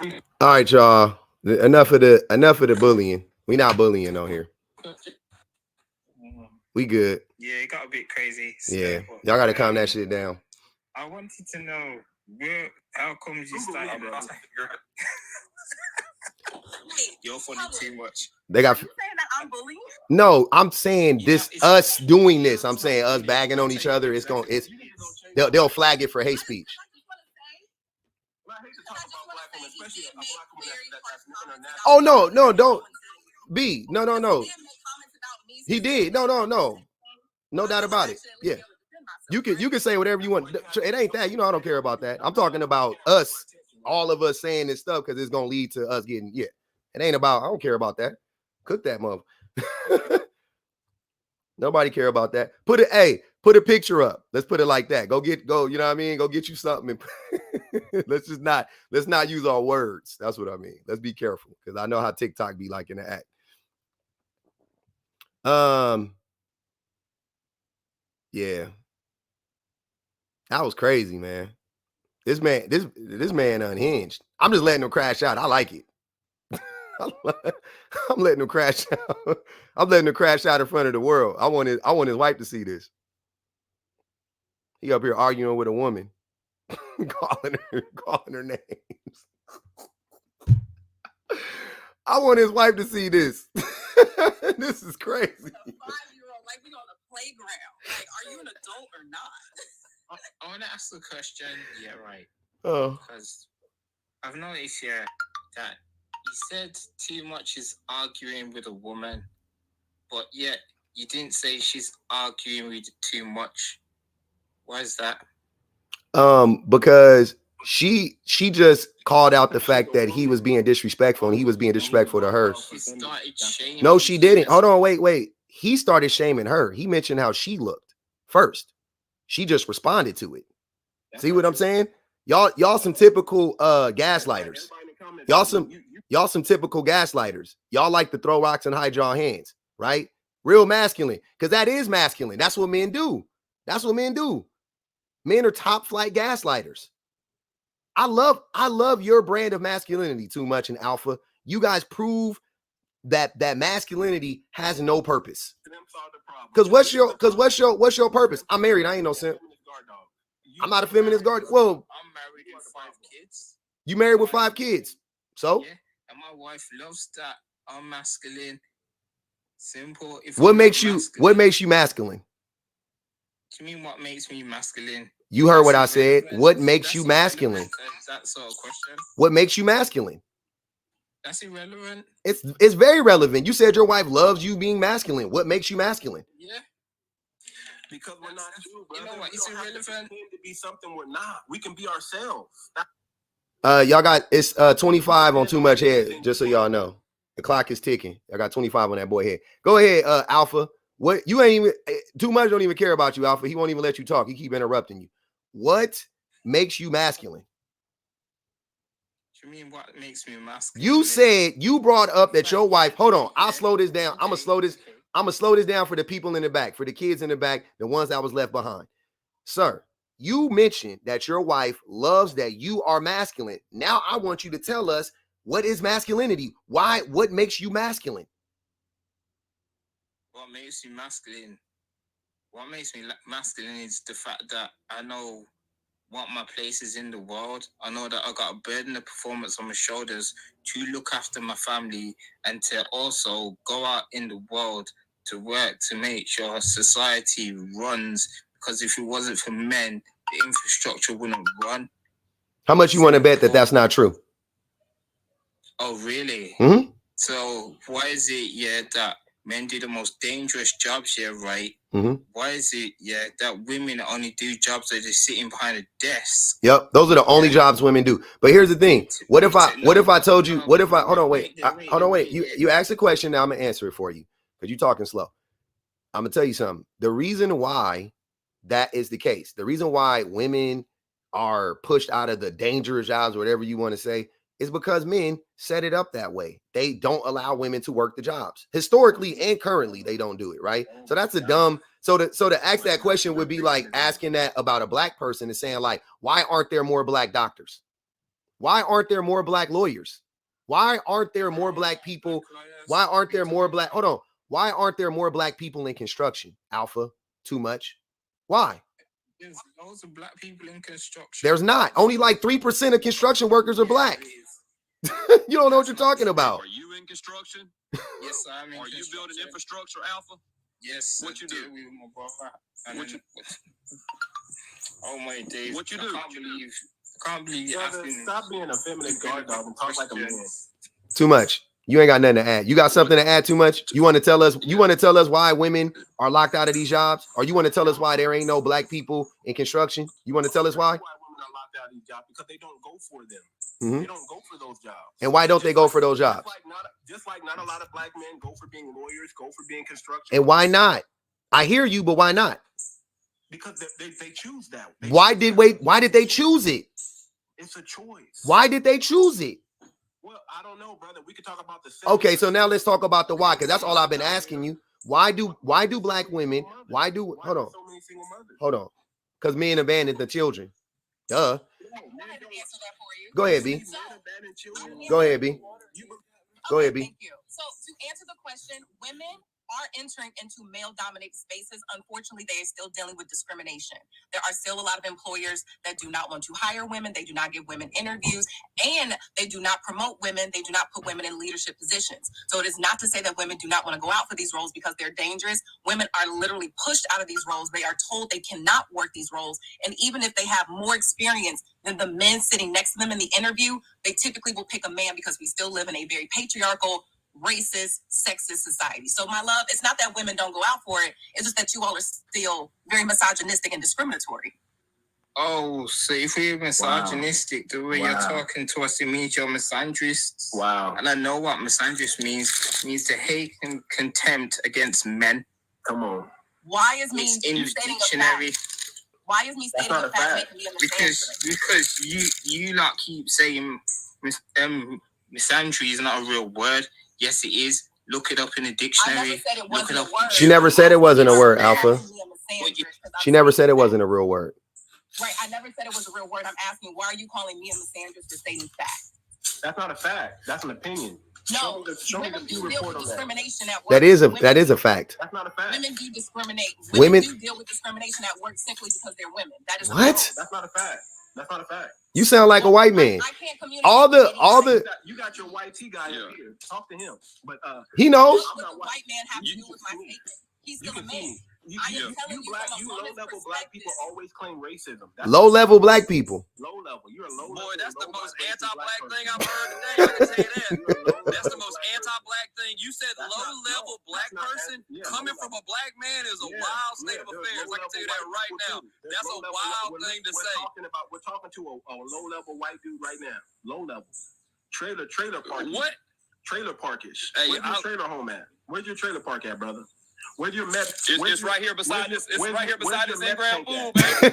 All right, y'all. Enough of the bullying. We not bullying on here. We good. Yeah, it got a bit crazy. Yeah, y'all got to calm that shit down. I wanted to know how comes you started that? You're funny too much. They got. Saying that I'm bullying? No, I'm saying this. Us doing this. I'm saying us bagging on each other. They'll flag it for hate speech. Oh no, don't B. No. He did. No. No doubt about it. Yeah. You can say whatever you want. It ain't that. You know, I don't care about that. I'm talking about us, all of us saying this stuff because it's gonna lead to us getting, yeah. It ain't about, I don't care about that. Cook that mother. Nobody care about that. Put a picture up. Let's put it like that. Go, you know what I mean? Go get you something. And let's not use our words. That's what I mean. Let's be careful because I know how TikTok be like in the act. Yeah. That was crazy, man. This man unhinged. I'm just letting him crash out. I like it. I'm letting him crash out. I'm letting him crash out in front of the world. I want his wife to see this. He up here arguing with a woman, calling her names. I want his wife to see this. This is crazy. 5-year-old, like we on the playground. Like, are you an adult or not? I want to ask the question. Yeah, right. Oh. Because I've noticed here that you said too much is arguing with a woman, but yet you didn't say she's arguing with too much. Why is that? Because she just called out the fact that he was being disrespectful and he was being disrespectful to her. She started shaming. No, she didn't. Hold on, wait. He started shaming her. He mentioned how she looked first. She just responded to it. See what I'm saying? Y'all some typical gaslighters. Y'all some typical gaslighters. Y'all like to throw rocks and hide y'all hands, right? Real masculine, because that is masculine. That's what men do. Men are top flight gaslighters. I love your brand of masculinity too much in Alpha. You guys prove that masculinity has no purpose. Because what's your purpose? I'm married. I ain't no simp. I'm not a feminist guard. Well, I'm married with 5 kids. You married with 5 kids. So? Yeah, and my wife loves that. I'm masculine. Simple. What makes you masculine? Do you mean what makes me masculine? You heard what I said. What makes you masculine? That sort of question. What makes you masculine? That's irrelevant. It's very relevant. You said your wife loves you being masculine. What makes you masculine? Yeah. Because we're not you, brother. You know what? It's irrelevant. To be something we're not. We can be ourselves. Y'all got it's 25 on Too Much Head, just so y'all know. The clock is ticking. I got 25 on that boy head. Go ahead, Alpha. What you ain't even Too Much don't even care about you, Alpha. He won't even let you talk. He keep interrupting you. What makes you masculine? You mean what makes me masculine? You said you brought up that your wife. Hold on, I'll slow this down. I'm gonna slow this down for the people in the back, for the kids in the back, the ones that was left behind. Sir, you mentioned that your wife loves that you are masculine. Now I want you to tell us, what is masculinity? What makes you masculine? What makes me masculine? What makes me masculine is the fact that I know what my place is in the world. I know that I got a burden of performance on my shoulders to look after my family and to also go out in the world to work to make sure society runs. Because if it wasn't for men, the infrastructure wouldn't run. How much you want to bet that that's not true? Oh, really? Mm-hmm. So why is it, that men do the most dangerous jobs here, right? Mm-hmm. Why is it, that women only do jobs that they're sitting behind a desk? Yep, those are the only jobs women do. But here's the thing: what if I told you? What if I hold on, wait. You asked a question. Now I'm gonna answer it for you because you're talking slow. I'm gonna tell you something. The reason why that is the case, the reason why women are pushed out of the dangerous jobs, whatever you want to say, is because men set it up that way. They don't allow women to work the jobs. Historically and currently, they don't do it, right? So that's a dumb. So to ask that question would be like asking that about a black person and saying like, why aren't there more black doctors? Why aren't there more black lawyers? Why aren't there more black people? Why aren't there more black? Hold on. Why aren't there more black people in construction? Alpha, too much. Why? There's loads of black people in construction. There's not. Only like 3% of construction workers are black. You don't know what you're talking about. Are you in construction? Yes, I'm in Are you building infrastructure, Alpha? Yes. What you do? With my brother. What you? Oh my days. What you do? I can't believe you Brother, asking. stop being a feminine guard dog and talk like a man. Too much. You ain't got nothing to add. You got something to add too much? You want to tell us? You want to tell us why women are locked out of these jobs? Or you want to tell us why there ain't no black people in construction? You want to tell us why? Why women are locked out of these jobs? Because they don't go for them. They don't go for those jobs. And why don't they go for those jobs? Just like not a lot of black men go for being lawyers, go for being construction. And why not? I hear you, but why not? Because they choose that. Why did they choose it? It's a choice. Why did they choose it? Well, I don't know, brother. We could talk about the Okay, so now let's talk about the why, because that's all I've been asking you. Why do black women? Hold on, because men abandoned the children. Duh. Go ahead, B. Go ahead, B. Go ahead, B. Thank you. So to answer the question, women are entering into male-dominated spaces. Unfortunately, they are still dealing with discrimination. There are still a lot of employers that do not want to hire women. They do not give women interviews, and they do not promote women. They do not put women in leadership positions. So it is not to say that women do not want to go out for these roles because they're dangerous. Women are literally pushed out of these roles. They are told they cannot work these roles. And even if they have more experience than the men sitting next to them in the interview, they typically will pick a man because we still live in a very patriarchal, racist, sexist society. So my love, it's not that women don't go out for it. It's just that you all are still very misogynistic and discriminatory. Oh, so if we're misogynistic, the way you're talking to us, it means you're misandrist. Wow. And I know what misandrist means. It means to hate and contempt against men. Come on. Why is me in the stating dictionary? a fact? Why is me stating a fact making me a because you not keep saying misandry is not a real word. Yes, it is. Look it up in the dictionary. She never said it wasn't a word, Alpha. She never said it wasn't a real word. Right, I never said it was a real word. I'm asking, why are you calling me a misandrist for stating fact? That's not a fact. That's an opinion. No, women do deal with discrimination at work. That is a fact. That's not a fact. Women do discriminate. Women do deal with discrimination at work simply because they're women. That is what? That's not a fact. That's not a fact. You sound like a white man. I can't communicate. All the you got your white tea guy up here. Talk to him. But he knows. What does a white man have to do with my statement? He's still a man. You low-level black people always claim racism. Low-level black people. Low-level. You're a low-level. Boy, that's the most anti-black thing I've heard today. I can tell you that. That's the most anti-black thing. You said low-level black person coming from a black man is a wild state of affairs. I can tell you that right now. That's a wild thing to say. We're talking to a low-level white dude right now. Low-level. Trailer park. What? Trailer parkish. Hey, where's your trailer home at? Where's your trailer park at, brother? Where's your Met? It's right here beside this. It's right here beside this in-ground pool, baby. You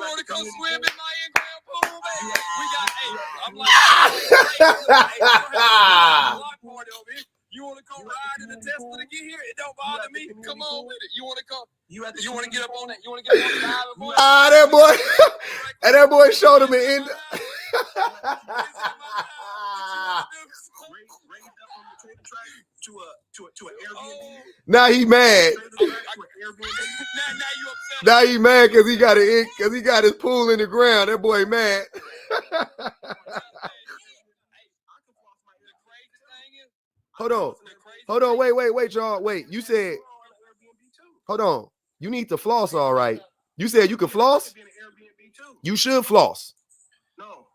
want to come swim in my in-ground pool, baby? We got. Hey, I'm like, you want to come ride in the Tesla to get here? It don't bother me. Come on with it. You want to come? You want to get up on it? You want to get up on the island, boy? That boy. And that boy showed him an end. To an Airbnb. Now he mad. Now he mad because he got his pool in the ground. That boy mad. Hold on. Wait, y'all. Wait. You said. Hold on. You need to floss, all right. You said you could floss. You should floss. No,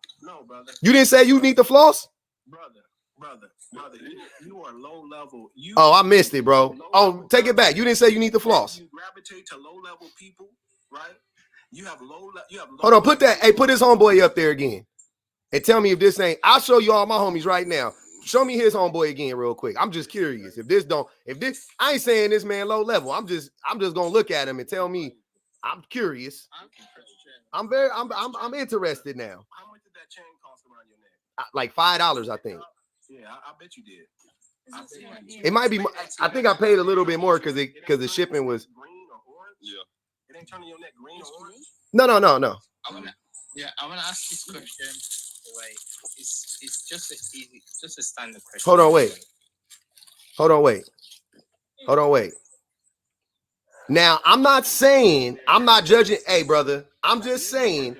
brother. You didn't say you need to floss, brother. You are low level. I missed it, bro. Take it back. You didn't say you need to floss. You gravitate to low level people, right? You have low. Hold on, put his homeboy up there again, and tell me if this ain't. I'll show you all my homies right now. Show me his homeboy again, real quick. I'm just curious if this. I ain't saying this man low level. I'm just gonna look at him and tell me. I'm curious. I'm interested now. How much did that chain cost around your neck? Like $5, I think. Yeah, I bet you did. It might be. I think I paid a little bit more because the shipping was. Green or orange? Yeah. It ain't turning your neck green or orange. No. I wanna ask this question. Wait, it's just a standard question. Hold on, wait. Now, I'm not judging. Hey, brother, I'm just saying.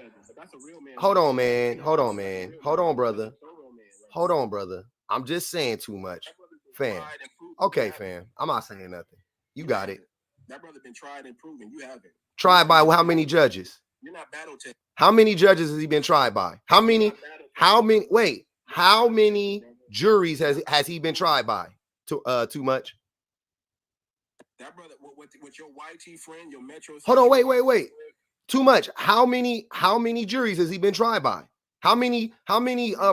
Hold on, man. Hold on, brother. I'm just saying too much. Fam. Okay, fam. I'm not saying nothing. You got it. That brother been tried and proven. You haven't. Tried by how many judges? You're not battle tested. How many judges has he been tried by? How many juries has he been tried by? Too much. That brother with your YT friend, your Metro. Hold on, wait. Too much. How many juries has he been tried by? How many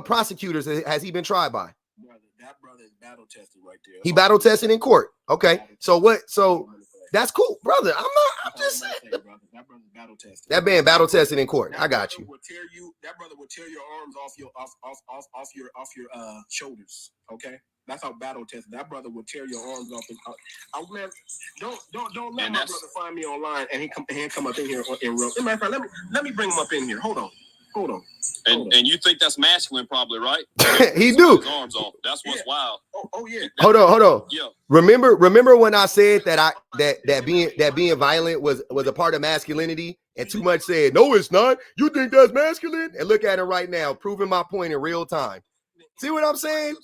prosecutors has he been tried by? Brother, that brother is battle tested right there. He battle tested in court. Okay. So what? So that's cool, brother. I'm just saying. That brother's battle tested. That man battle tested in court. I got you. That brother will tear your arms off your shoulders. Okay. That's how battle tested. That brother will tear your arms off. Man, don't let my brother find me online and he come up in here in real. Matter of fact, let me bring him up in here. Hold on. And you think that's masculine, probably, right? He do. His arms off. That's what's wild. Oh yeah. Hold on. Yeah. Remember when I said that being violent was a part of masculinity, and Too Much said, no, it's not. You think that's masculine? And look at it right now, proving my point in real time. See what I'm saying?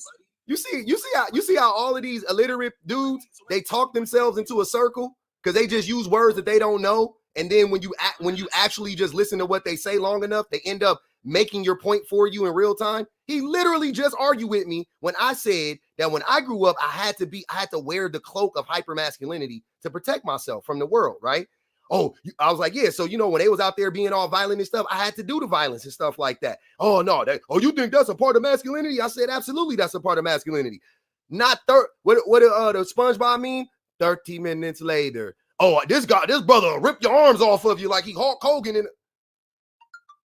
You see how all of these illiterate dudes, they talk themselves into a circle because they just use words that they don't know. And then when you actually just listen to what they say long enough, they end up making your point for you in real time. He literally just argued with me when I said that when I grew up, I had to wear the cloak of hypermasculinity to protect myself from the world, right? Oh, I was like, yeah. So, when they was out there being all violent and stuff, I had to do the violence and stuff like that. Oh, no. You think that's a part of masculinity? I said, absolutely, that's a part of masculinity. Not what the SpongeBob mean? 13 minutes later. Oh, this brother will rip your arms off of you like he Hulk Hogan.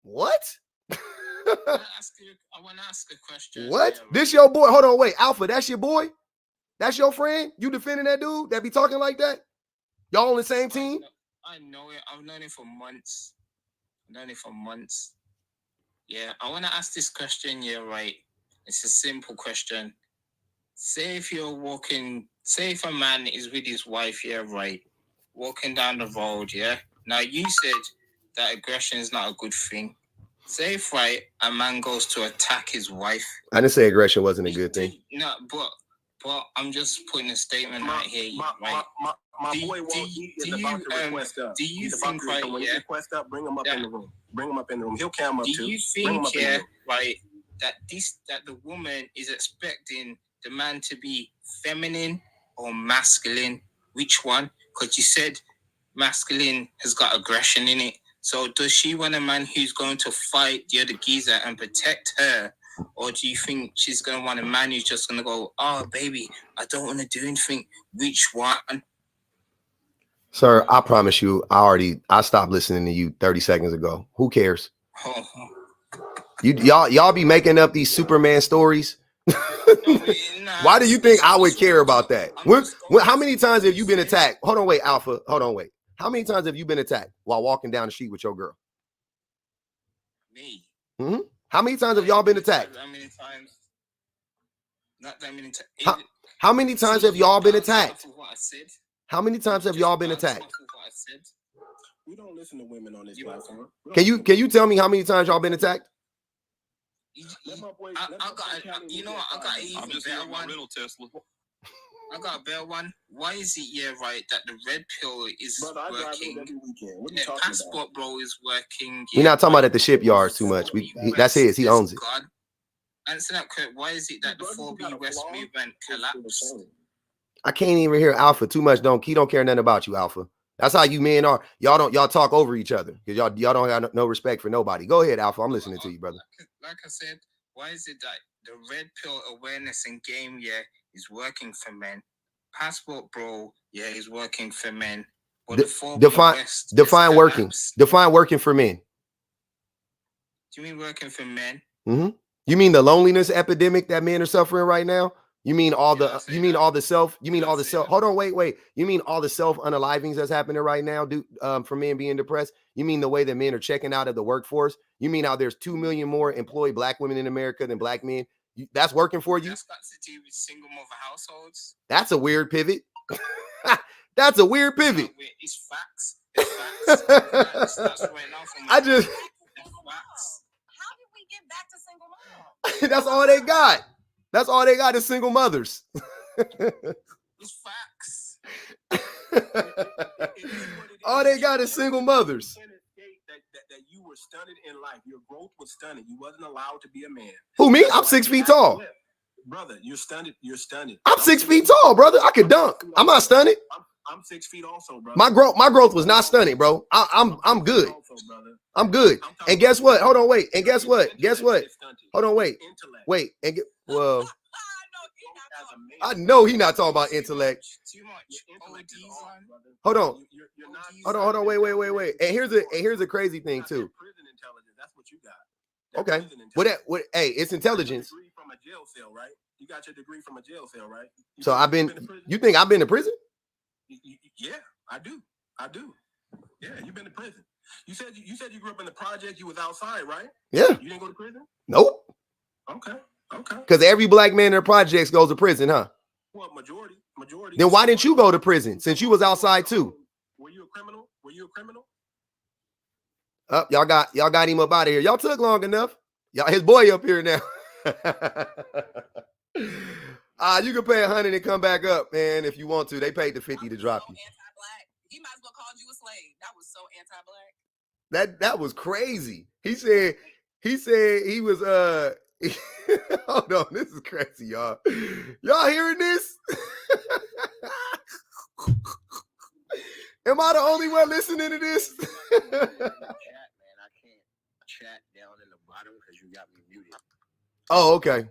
What? I want to ask a question. What? This your boy? Hold on, wait. Alpha, that's your boy? That's your friend? You defending that dude that be talking like that? Y'all on the same team? I know it. I've known it for months. Yeah, I want to ask this question. Yeah, right. It's a simple question. Say if a man is with his wife, yeah, right, walking down the road, yeah. Now you said that aggression is not a good thing. Say if a man goes to attack his wife. I didn't say aggression wasn't a good thing. No, but I'm just putting a statement right here. My boy is about to request up. Do you think when he request up, bring him up in the room. Bring him up in the room. He'll cam up too. Do you think that the woman is expecting the man to be feminine or masculine? Which one? Because you said masculine has got aggression in it. So does she want a man who's going to fight the other geezer and protect her? Or do you think she's going to want a man who's just going to go, oh, baby, I don't want to do anything? Which one? Sir, I promise you, I stopped listening to you 30 seconds ago. Who cares? Oh. Y'all be making up these Superman stories. Why do you think I would care about that? How many times have you been attacked? Hold on, wait, Alpha. Hold on, wait. How many times have you been attacked while walking down the street with your girl? Me. Mm-hmm. How many times have y'all been attacked? How many times? Not that many times. How many times have y'all been attacked? How many times have y'all been attacked? We don't listen to women on this platform. Can you tell me how many times y'all been attacked? I got even better one. I got a better one. Why is it that the red pill is working? The passport, bro, is working. We're not talking about at the shipyards too much. That's his. He owns it. Answer that quick. Why is it that the 4B West movement collapsed? I can't even hear Alpha too much. He don't care nothing about you, Alpha. That's how you men are. Y'all talk over each other because y'all don't have no respect for nobody. Go ahead, Alpha. I'm listening to you, brother. Like I said, why is it that the red pill awareness and game is working for men? Passport, bro, is working for men. But define working. Define working for men. Do you mean working for men? Mm-hmm. You mean the loneliness epidemic that men are suffering right now? You mean all the hold on, wait. You mean all the self-unalivings that's happening right now, from men being depressed? You mean the way that men are checking out of the workforce? You mean how there's 2 million more employed black women in America than black men? That's working for you? That's got to do with single mother households. That's a weird pivot. That's a weird pivot. It's facts. It's facts. I just How did we get back to single moms? that's all they got. That's all they got is single mothers. It's facts. All they got is single mothers. That you were stunted in life. Your growth was stunted. You wasn't allowed to be a man. Who, me? I'm 6 feet tall. Brother, you're stunted. You're stunted. I'm 6 feet tall, brother. I could dunk. I'm not stunted. I'm 6 feet also, brother. My growth was not stunted, bro. I'm good. I'm good. And guess what? Hold on, wait. And guess what? Hold on, wait. Well, I know he not talking about intellect. Hold on. Wait. And here's a crazy thing too. Prison intelligence. That's what you got. Okay. Hey, it's intelligence. Degree from a jail cell, right? You got your degree from a jail cell, right? So you think I've been to prison? Yeah, I do. Yeah, you've been to prison. You said you grew up in the project. You was outside, right? Yeah. You didn't go to prison? Nope. Okay. Because every black man in the projects goes to prison, huh? Well, majority. Then why didn't you go to prison since you was outside too? Were you a criminal? Y'all got him up out of here. Y'all took long enough. Y'all his boy up here now. You can pay $100 and come back up, man, if you want to. They paid the $50 to drop you. Anti-black. He might as well call you a slave. That was so anti-black. That was crazy. He said he was hold on, this is crazy, y'all. Y'all hearing this? Am I the only one listening to this? Chat, man, I can't chat down in the bottom because you got me muted. Oh, okay.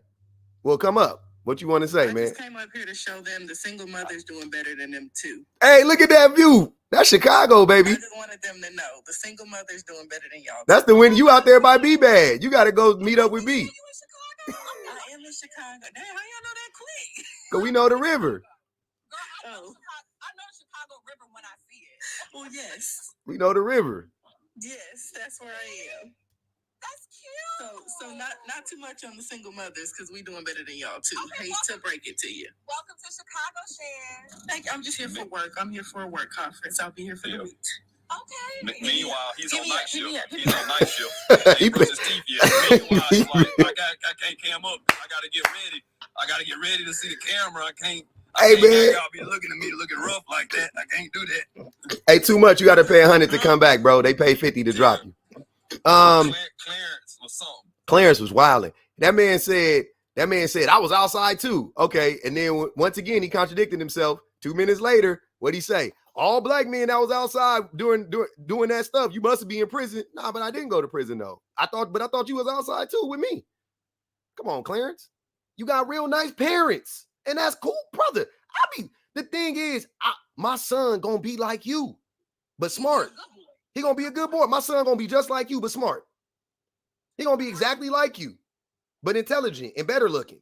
Well, come up. What you want to say, man? I just came up here to show them the single mothers doing better than them too. Hey, look at that view. That's Chicago, baby. I just wanted them to know the single mothers doing better than y'all. That's the win. You out there by B Bad. You got to go meet up with B. You in Chicago? I am in Chicago. Damn, how y'all know that quick? Cause we know the river. Girl, I know Chicago River when I see it. Well, yes. We know the river. Yes, that's where I am. That's cute. So not too much on the single mothers because we doing better than y'all too. Okay, hate to break it to you. Welcome to Chicago, Shan. Thank you. I'm just here for work. I'm here for a work conference. I'll be here for the week. Okay. Meanwhile, he's on night shift. He's on night shift. He brushes his teeth yet. Meanwhile, he's like, I can't cam up. I gotta get ready. I gotta get ready to see the camera. I can't. Hey, man. Y'all be looking at me looking rough like that. I can't do that. Hey, too much. You got to pay $100 to come back, bro. They pay $50 to drop you. Clarence was something. Clarence was wilding. That man said, I was outside too. Okay. And then once again, he contradicted himself. 2 minutes later, what'd he say? All black men that was outside doing that stuff, you must be in prison. Nah, but I didn't go to prison though. I thought you was outside too with me. Come on, Clarence. You got real nice parents. And that's cool, brother. The thing is, my son gonna be like you, but smart. He gonna be a good boy. My son gonna be just like you, but smart. He gonna be exactly like you, but intelligent and better looking.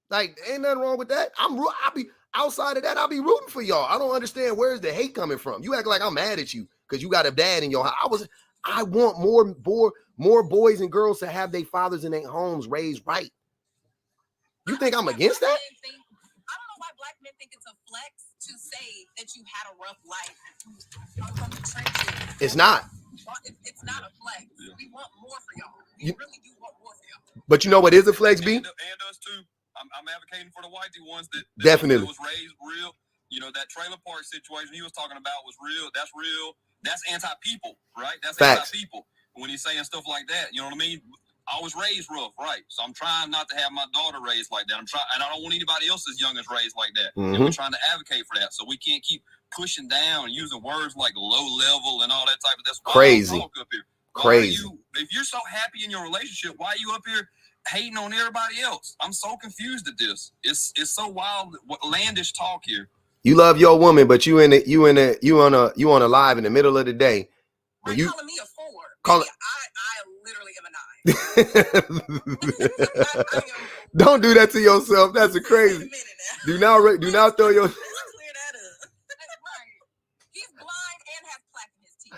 Like, ain't nothing wrong with that. I'll be outside of that. I'll be rooting for y'all. I don't understand where's the hate coming from. You act like I'm mad at you because you got a dad in your house. I want more boys and girls to have their fathers in their homes raised right. You think I'm against that? I don't know why black men think it's a flex to say that you had a rough life. From the trenches. It's not. It's not a flex. We want more for y'all. We really do want more for y'all. But you know what is a flex, B? And us too. I'm advocating for the whitey ones that definitely was raised real. You know, that trailer park situation he was talking about was real. That's real. That's anti-people, right? That's facts. Anti-people. When he's saying stuff like that, you know what I mean? I was raised rough, right? So I'm trying not to have my daughter raised like that. And I don't want anybody else's youngest raised like that. And we're trying to advocate for that. So we can't keep pushing down, using words like low level and all that type of that's crazy. Up here. Crazy. If you're so happy in your relationship, why are you up here hating on everybody else? I'm so confused at this. It's so wild, outlandish talk here. You love your woman, but you on a live in the middle of the day. Calling me a 4. I literally am a 9. Don't do that to yourself. That's a crazy. Do not throw your. Let's clear that up. He's blind and has plaque in his teeth.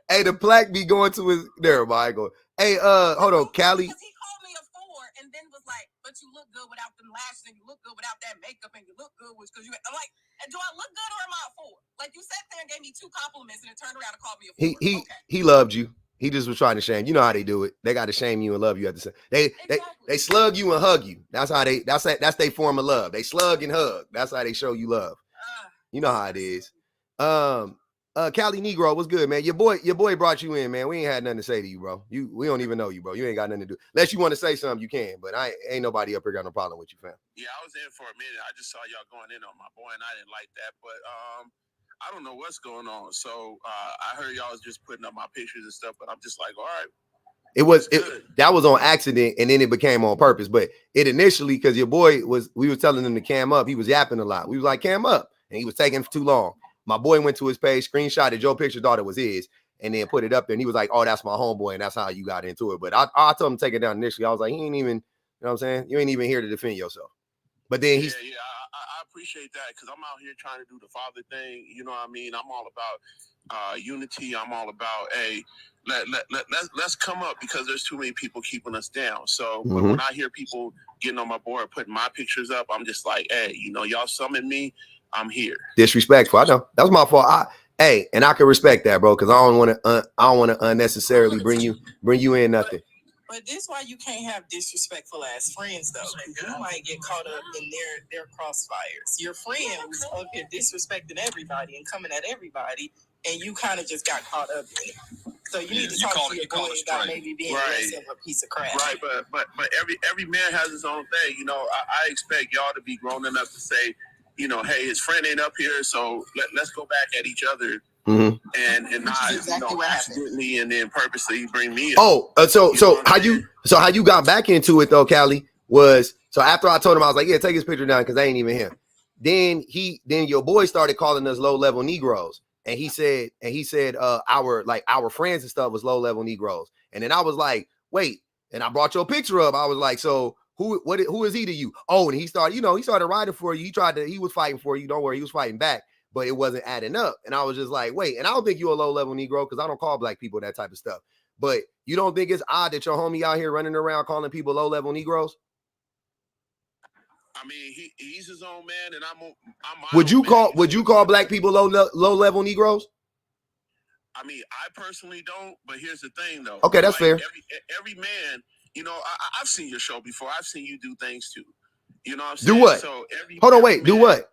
Hey, the plaque be going to his. There, I go. Hey, hold on, Callie. Because he called me a 4 and then was like, "But you look good without them lashes, and you look good without that makeup, and you look good because you." I'm like, "Do I look good or am I a 4?" Like you sat there and gave me 2 compliments and then turned around and called me a 4. He loved you. He just was trying to shame. You know how they do it. They got to shame you and love you at the same. They slug you and hug you. That's how they. That's their form of love. They slug and hug. That's how they show you love. You know how it is. Cali Negro, what's good, man? Your boy brought you in, man. We ain't had nothing to say to you, bro. We don't even know you, bro. You ain't got nothing to do. Unless you want to say something, you can. But ain't nobody up here got no problem with you, fam. Yeah, I was in for a minute. I just saw y'all going in on my boy, and I didn't like that. But I don't know what's going on. So I heard y'all was just putting up my pictures and stuff. But I'm just like, all right. That was on accident, and then it became on purpose. But it initially, because your boy we was telling him to cam up. He was yapping a lot. We was like, cam up, and he was taking too long. My boy went to his page, screenshotted Joe picture, thought it was his, and then put it up there. And he was like, "Oh, that's my homeboy," and that's how you got into it. But I told him to take it down initially. I was like, he ain't even, you know what I'm saying? You ain't even here to defend yourself. But then he's I appreciate that because I'm out here trying to do the father thing. You know what I mean? I'm all about unity. I'm all about let's come up because there's too many people keeping us down. So when I hear people getting on my board, putting my pictures up, I'm just like, hey, you know, y'all summon me. I'm here. Disrespectful. I know that was my fault. And I can respect that, bro, because I don't want to unnecessarily bring you in nothing. But this why you can't have disrespectful ass friends though. You might get caught up in their crossfires. Your friends up here disrespecting everybody and coming at everybody, and you kind of just got caught up in it. So you need to talk to your boy about maybe being less of a piece of crap. Right, but every man has his own thing. You know, I expect y'all to be grown enough to say, you know, hey, his friend ain't up here, so let's go back at each other and not accidentally and then purposely bring me up. So how you got back into it though, Callie, was so after I told him, I was like, yeah, take his picture down because I ain't even him. Then your boy started calling us low level Negroes, and he said our friends and stuff was low level Negroes, and then I was like, wait, and I brought your picture up. I was like, so. Who is he to you? Oh, and he started riding for you. He was fighting for you. Don't worry, he was fighting back, but it wasn't adding up. And I was just like, wait, and I don't think you're a low-level Negro because I don't call black people that type of stuff. But you don't think it's odd that your homie out here running around calling people low-level Negroes? I mean, he's his own man, and I'm Would you call black people low-level Negroes? I mean, I personally don't, but here's the thing, though. Okay, that's fair. Every man, you know, I've seen your show before. I've seen you do things too. You know what I'm saying? Do what? So do what?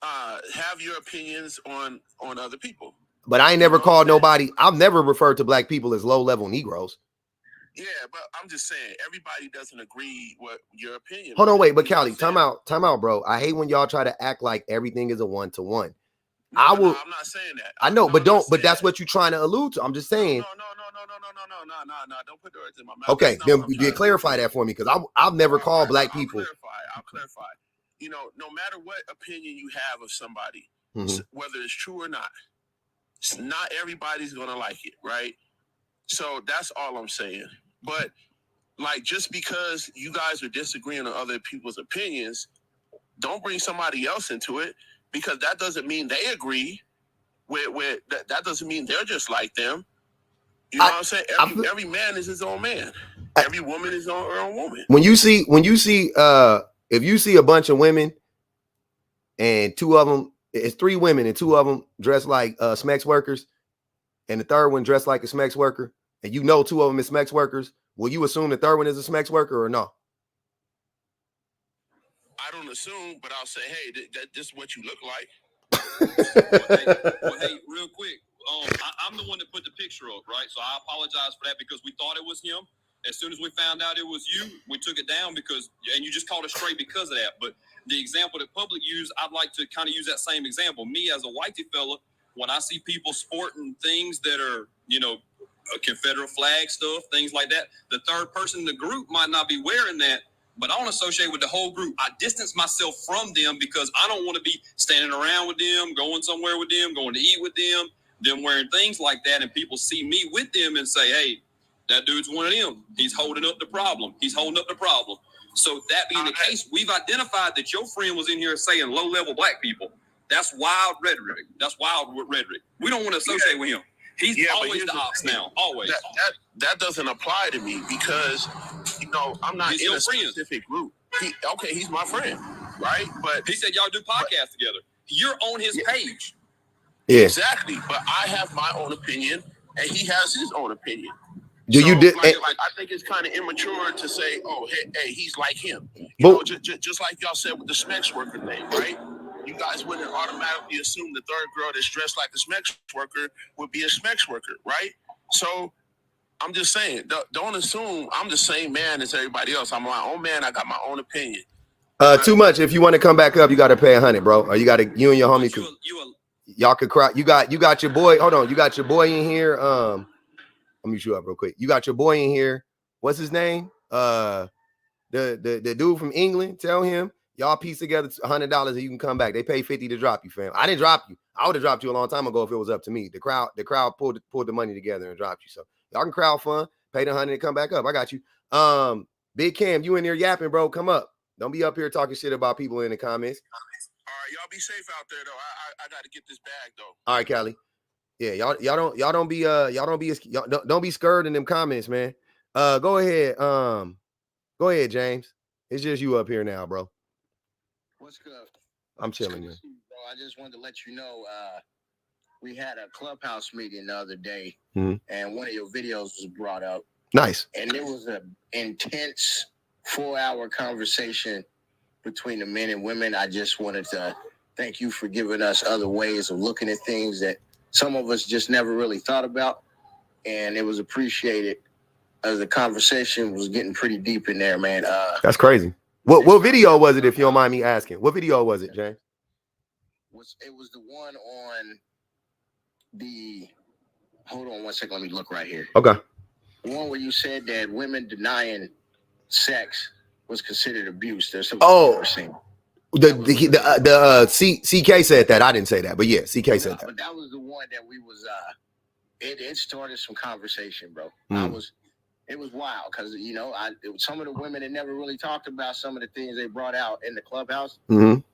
Have your opinions on other people. But I ain't never called nobody. I've never referred to black people as low-level Negroes. Yeah, but I'm just saying everybody doesn't agree with your opinion. Hold on, wait, but Callie, time out, bro. I hate when y'all try to act like everything is a one-to-one. No, I'm not saying that. I know, but that's what you're trying to allude to. I'm just saying. No. Don't put the words in my mouth. Okay, then you clarify that for me because I've never called black people. I'll clarify. You know, no matter what opinion you have of somebody, whether it's true or not everybody's gonna like it, right? So that's all I'm saying. But like, just because you guys are disagreeing on other people's opinions, don't bring somebody else into it. Because that doesn't mean they agree with that doesn't mean they're just like them. You know what I'm saying? Every man is his own man. Every woman is her own woman. When you see if you see a bunch of women and it's 3 women and 2 of them dressed like Smex workers, and the third one dressed like a Smex worker, and you know 2 of them is Smex workers, will you assume the third one is a Smex worker or no? I don't assume, but I'll say, hey, this is what you look like. Well, hey, real quick, I'm the one that put the picture up, right? So I apologize for that because we thought it was him. As soon as we found out it was you, we took it down and you just called us straight because of that. But the example that public used, I'd like to kind of use that same example. Me as a whitey fella, when I see people sporting things that are, you know, a Confederate flag stuff, things like that, the third person in the group might not be wearing that. But I don't associate with the whole group. I distance myself from them because I don't want to be standing around with them, going somewhere with them, going to eat with them wearing things like that. And people see me with them and say, hey, That dude's one of them. He's holding up the problem. So that being the case, we've identified that your friend was in here saying low-level black people. That's wild rhetoric. We don't want to associate with him. He's always the ops now. Always. That doesn't apply to me because, I'm not in a specific group. He's my friend, right? But he said y'all do podcasts together. You're on his page. Yeah. Exactly. But I have my own opinion, and he has his own opinion. I think it's kind of immature to say, "Oh, hey, he's like him." Just like y'all said with the Smex worker thing, right? You guys wouldn't automatically assume the third girl that's dressed like a Smex worker would be a Smex worker, right? So I'm just saying, don't assume I'm the same man as everybody else. I'm my own man. I got my own opinion. Too much. If you want to come back up, you got to pay $100, bro. Or you and your homie y'all could cry. You got your boy. Hold on. You got your boy in here. Let me mute you up real quick. You got your boy in here. What's his name? The dude from England. Tell him y'all piece together $100 and you can come back. They pay $50 to drop you, fam. I didn't drop you. I would have dropped you a long time ago if it was up to me. The crowd pulled the money together and dropped you. So y'all can crowd fund, pay the $100 and come back up. I got you. Big Cam, you in there yapping, bro? Come up. Don't be up here talking shit about people in the comments. All right, y'all be safe out there though. I got to get this bag though. All right, Callie. Yeah, y'all don't be scared in them comments, man. Go ahead, James. It's just you up here now, bro. What's good? I'm chilling, man. Bro, I just wanted to let you know, we had a clubhouse meeting the other day, and one of your videos was brought up. Nice. And it was an intense 4-hour conversation between the men and women. I just wanted to thank you for giving us other ways of looking at things that some of us just never really thought about, and it was appreciated as the conversation was getting pretty deep in there, man. That's crazy. What video was it, if you don't mind me asking? What video was it, James? It was the one on the... Hold on one second. Let me look right here. Okay. The one where you said that women denying sex was considered abuse. There's some... CK said that. I didn't say that, but yeah, CK said that. But that was the one that we was it started some conversation, bro. It was wild because some of the women that never really talked about some of the things they brought out in the clubhouse. And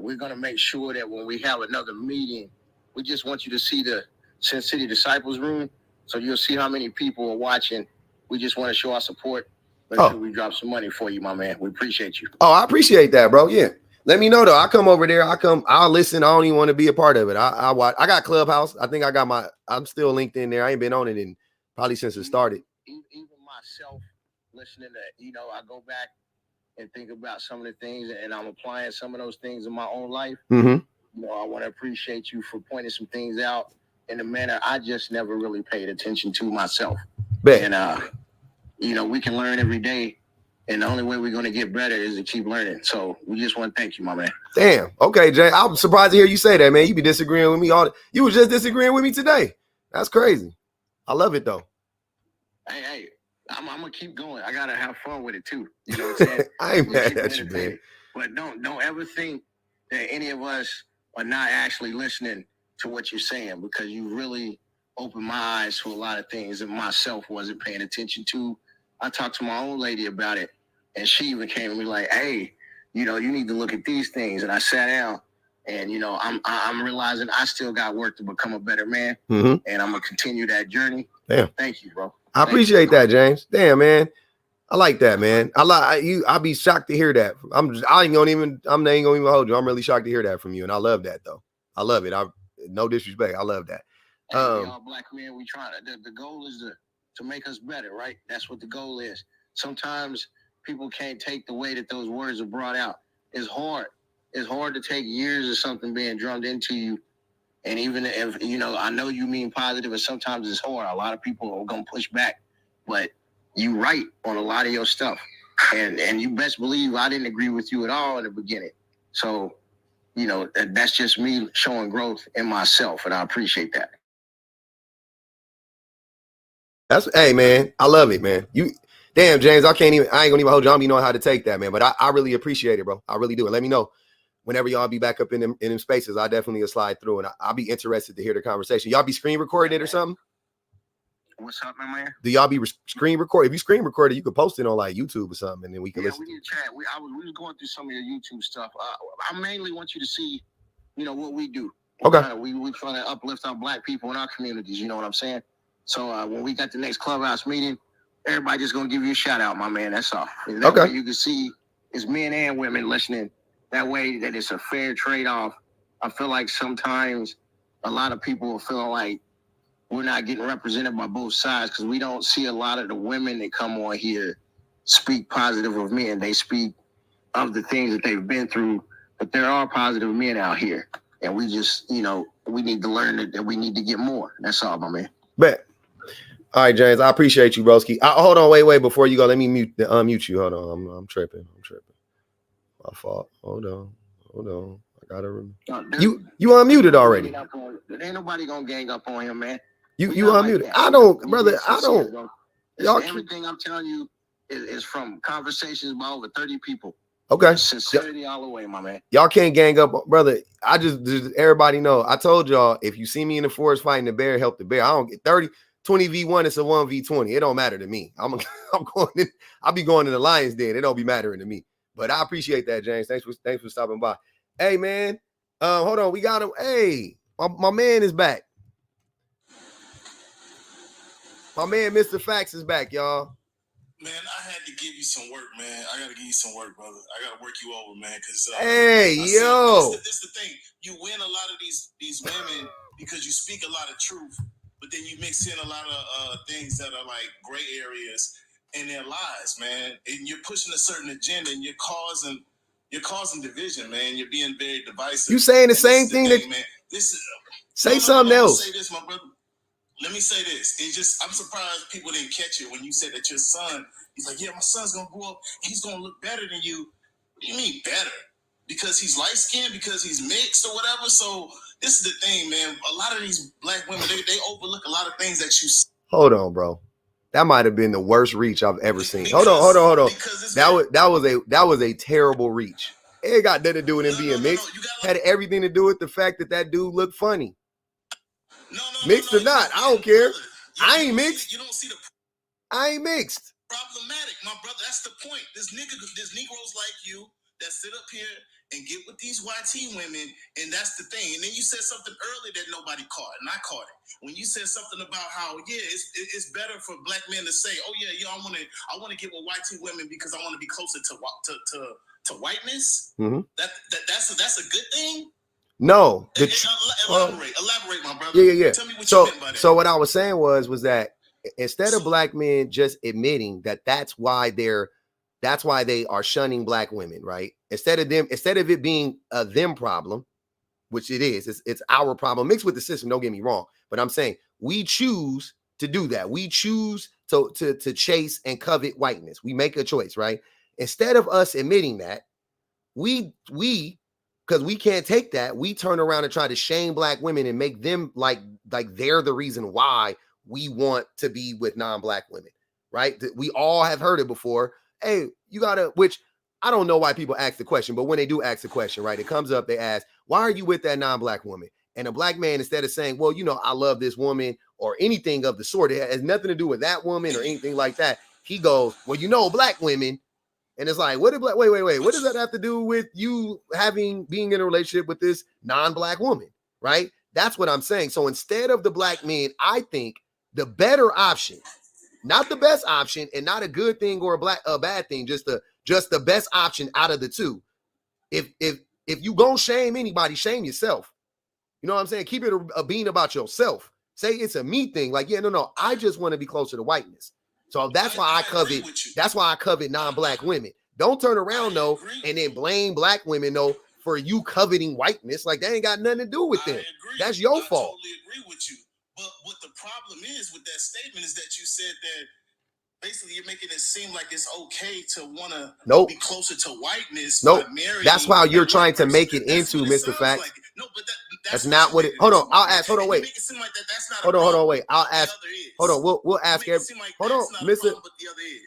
we're gonna make sure that when we have another meeting, we just want you to see the Sin City Disciples room, so you'll see how many people are watching. We just want to show our support. Make sure we drop some money for you, my man. We appreciate you. Oh, I appreciate that, bro. Yeah. Let me know though. I come over there. I'll listen. I don't even want to be a part of it. I watch. I got Clubhouse. I think I'm still linked in there. I ain't been on it in probably since it started. Even myself listening to, I go back and think about some of the things, and I'm applying some of those things in my own life. I want to appreciate you for pointing some things out in a manner I just never really paid attention to myself. And we can learn every day, and the only way we're going to get better is to keep learning. So we just want to thank you, my man. Damn. Okay, Jay. I'm surprised to hear you say that, man. You be disagreeing with me you was just disagreeing with me today. That's crazy. I love it though. Hey, I'm gonna keep going. I gotta have fun with it too. You know what I'm saying? I ain't mad at you, man. But don't ever think that any of us are not actually listening to what you're saying, because you really opened my eyes to a lot of things that myself wasn't paying attention to. I talked to my own lady about it, and she even came to me like, "Hey, you need to look at these things." And I sat down, and I'm realizing I still got work to become a better man, and I'm gonna continue that journey. Damn. Thank you, bro. I appreciate that, James. Damn, man. I like that, man. I'll be shocked to hear that. I ain't gonna even hold you. I'm really shocked to hear that from you, and I love that though. I love it. No disrespect. I love that. We all black men, we trying to. The goal is to make us better, right? That's what the goal is. Sometimes people can't take the way that those words are brought out. It's hard. It's hard to take years of something being drummed into you. And even if, I know you mean positive, and sometimes it's hard. A lot of people are going to push back, but you right on a lot of your stuff. And you best believe I didn't agree with you at all in the beginning. So, that's just me showing growth in myself, and I appreciate that. Hey, man, I love it, man. Damn, James, I ain't gonna even hold you. I don't even know how to take that, man. But I really appreciate it, bro. I really do. And let me know whenever y'all be back up in them spaces. I definitely will slide through, and I'll be interested to hear the conversation. Y'all be screen recording it or something? What's up, my man? Do y'all be screen record? If you screen recorded, you could post it on like YouTube or something, and then we can listen. We need to chat. We was going through some of your YouTube stuff. I mainly want you to see, what we do. Okay. We trying to uplift our black people in our communities. You know what I'm saying? So when we got the next Clubhouse meeting, everybody just gonna give you a shout out, my man. That's all. And that way you can see it's men and women listening. That way that it's a fair trade-off. I feel like sometimes a lot of people are feeling like we're not getting represented by both sides because we don't see a lot of the women that come on here speak positive of men. They speak of the things that they've been through, but there are positive men out here. And we just, we need to learn that we need to get more. That's all, my man. Bet. All right, James, I appreciate you, broski. Hold on, wait, before you go, let me unmute you. Hold on, I'm tripping. My fault. Hold on. I gotta remember. You unmuted already. There ain't nobody gonna gang up on him, man. You unmuted. Like I don't, brother. I don't. Everything I'm telling you is from conversations by over 30 people. Okay. Sincerity all the way, my man. Y'all can't gang up, brother. I just everybody know. I told y'all if you see me in the forest fighting the bear, help the bear. I don't get 20 v1. It's a 1v20. It don't matter to me. I'm going in. I'll be going in the lion's den. It don't be mattering to me. But I appreciate that, James. Thanks for stopping by. Hey man, hold on. We got him. Hey, my man is back. My man, Mr. Fax is back, y'all. Man, I had to give you some work, man. I got to give you some work, brother. I got to work you over, man. Because hey, yo, this is the thing. You win a lot of these women because you speak a lot of truth, but then you mix in a lot of things that are like gray areas and they're lies, man. And you're pushing a certain agenda, and you're causing division, man. You're being very divisive. You saying the same thing that man. This is say something else. Say this, my brother. Let me say this. It's just I'm surprised people didn't catch it when you said that your son. He's like, yeah, my son's gonna grow up. He's gonna look better than you. What do you mean better? Because he's light skinned? Because he's mixed or whatever? So this is the thing, man. A lot of these black women, they overlook a lot of things that you. Hold on, bro. That might have been the worst reach I've ever seen. Hold on. That was a terrible reach. It got nothing to do with him being mixed. Had everything to do with the fact that dude looked funny. Mixed or not, I don't care. I ain't mixed. I ain't mixed. Problematic, my brother. That's the point. There's Negroes like you that sit up here and get with these YT women, and that's the thing. And then you said something earlier that nobody caught, and I caught it. When you said something about how it's better for black men to say, oh yeah, I want to get with YT women because I want to be closer to whiteness. Mm-hmm. That's a good thing. No. Elaborate, my brother. Yeah. Tell me what you meant by that. So what I was saying was that instead of black men just admitting that's why they are shunning black women, right? Instead of it being a them problem, which it is, it's our problem mixed with the system. Don't get me wrong, but I'm saying we choose to do that. We choose to chase and covet whiteness. We make a choice, right? Instead of us admitting that, we because we can't take that, we turn around and try to shame black women and make them like they're the reason why we want to be with non-black women, right? We all have heard it before. Hey, you gotta, which I don't know why people ask the question, but when they do ask the question, right, it comes up, they ask, why are you with that non-black woman? And a black man, instead of saying, well, I love this woman or anything of the sort, it has nothing to do with that woman or anything like that. He goes, well, black women. And it's like, wait, what does that have to do with you being in a relationship with this non-black woman, right? That's what I'm saying. So instead of the black men, I think the better option, not the best option and not a good thing or a bad thing, just the best option out of the two. If you gonna shame anybody, shame yourself. You know what I'm saying? Keep it a being about yourself. Say it's a me thing. Like, no, I just want to be closer to whiteness. So that's why I covet non-black women. Don't turn around though and then blame black women though for you coveting whiteness. Like, that ain't got nothing to do with them. That's your fault. I totally agree with you. But what the problem is with that statement is that you said that basically you're making it seem like it's okay to want to be closer to whiteness. Nope. That's why you're trying to make it into Mr. Fact. Like. No, but that's not what it. Hold on, I'll ask. Hold on, wait. Make it seem like that's not hold on, wait. I'll ask. Hold on, we'll ask. Hold on, Mr.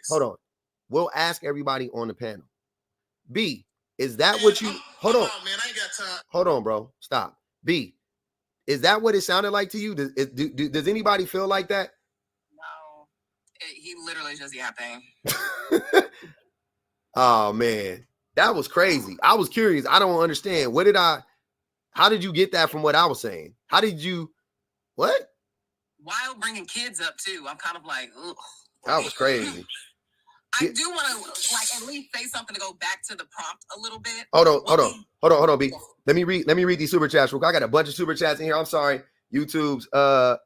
Hold on. We'll ask everybody on the panel. B, is that what you? Hold on, man. I ain't got time. Hold on, bro. Stop. B, is that what it sounded like to you? Does anybody feel like that? He literally just yapping. Oh man, that was crazy. I was curious. I don't understand. How did you get that from what I was saying? How did you, what? While bringing kids up too, I'm kind of like, ugh. That was crazy. I do want to like at least say something to go back to the prompt a little bit. Hold on, B. Let me read these super chats real quick. I got a bunch of super chats in here. I'm sorry, YouTube's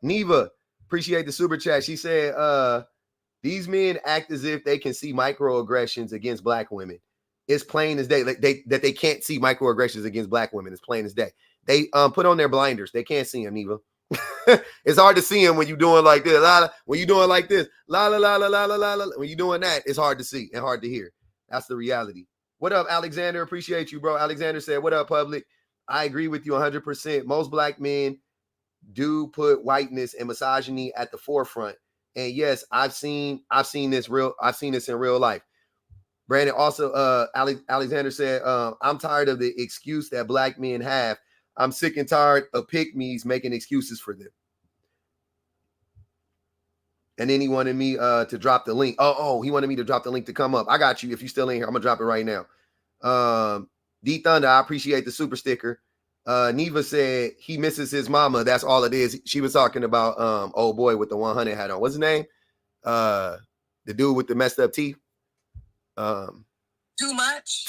Neva, appreciate the super chat. She said, these men act as if they can see microaggressions against black women. It's plain as day. Like they can't see microaggressions against black women. It's plain as day. They put on their blinders. They can't see them, Neva. It's hard to see them when you're doing like this. When you're doing like this, la la la la la la la. When you're doing that, it's hard to see and hard to hear. That's the reality. What up, Alexander? Appreciate you, bro. Alexander said, "What up, public? I agree with you 100%. Most black men do put whiteness and misogyny at the forefront. And yes, I've seen this in real life." Brandon also, Alexander said, "I'm tired of the excuse that black men have. I'm sick and tired of pick-me's making excuses for them." And then he wanted me to drop the link. He wanted me to drop the link to come up. I got you. If you're still in here, I'm gonna drop it right now. D Thunder, I appreciate the super sticker. Neva said he misses his mama. That's all it is. She was talking about old boy with the 100 hat on. What's his name? The dude with the messed up teeth. Too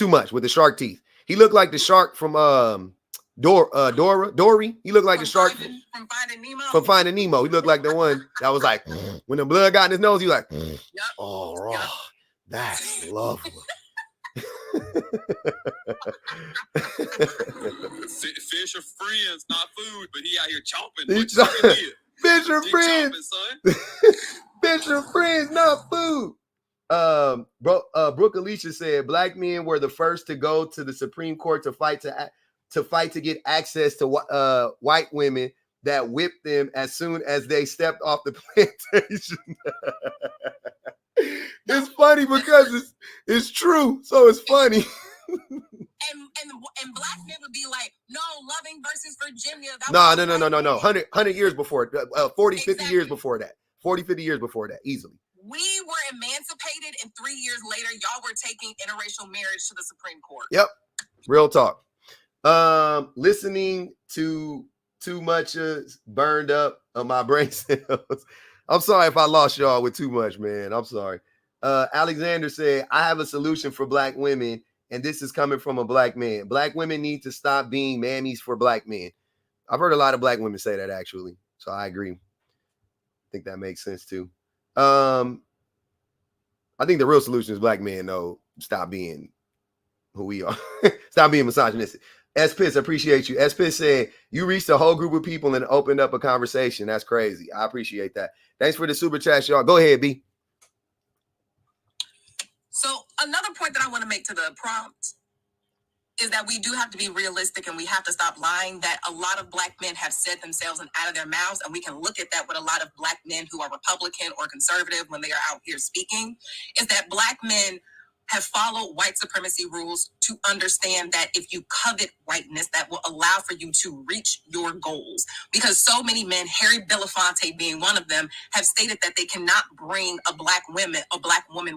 much with the shark teeth. He looked like the shark from Dory. He looked like the shark from Finding Nemo. From Finding Nemo. He looked like the one that was like, when the blood got in his nose, he was like, yep. Oh, yep. That's lovely. Fish are friends, not food, but he out here chomping. Fish are friends, son. Fish are friends, not food. Brooke Alicia said black men were the first to go to the Supreme Court to fight to get access to white women that whipped them as soon as they stepped off the plantation. It's funny because it's true, so it's funny. And black men would be like, no, Loving versus Virginia. No. 100 years before, 40, exactly. 50 years before that. 40, 50 years before that, easily. We were emancipated, and 3 years later, y'all were taking interracial marriage to the Supreme Court. Yep. Real talk. Listening to too much burned up on my brain cells. I'm sorry if I lost y'all with too much, man. I'm sorry. Alexander said, I have a solution for black women, and this is coming from a black man. Black women need to stop being mammies for black men. I've heard a lot of black women say that, actually. So I agree. I think that makes sense, too. I think the real solution is black men, though. Stop being who we are. Stop being misogynistic. S-Piss, appreciate you. S-Piss said, you reached a whole group of people and opened up a conversation. That's crazy. I appreciate that. Thanks for the super chat, y'all. Go ahead, B. So another point that I want to make to the prompt is that we do have to be realistic, and we have to stop lying that a lot of black men have said themselves and out of their mouths, and we can look at that with a lot of black men who are Republican or conservative when they are out here speaking, is that black men have followed white supremacy rules to understand that if you covet whiteness, that will allow for you to reach your goals. Because so many men, Harry Belafonte being one of them, have stated that they cannot bring a black woman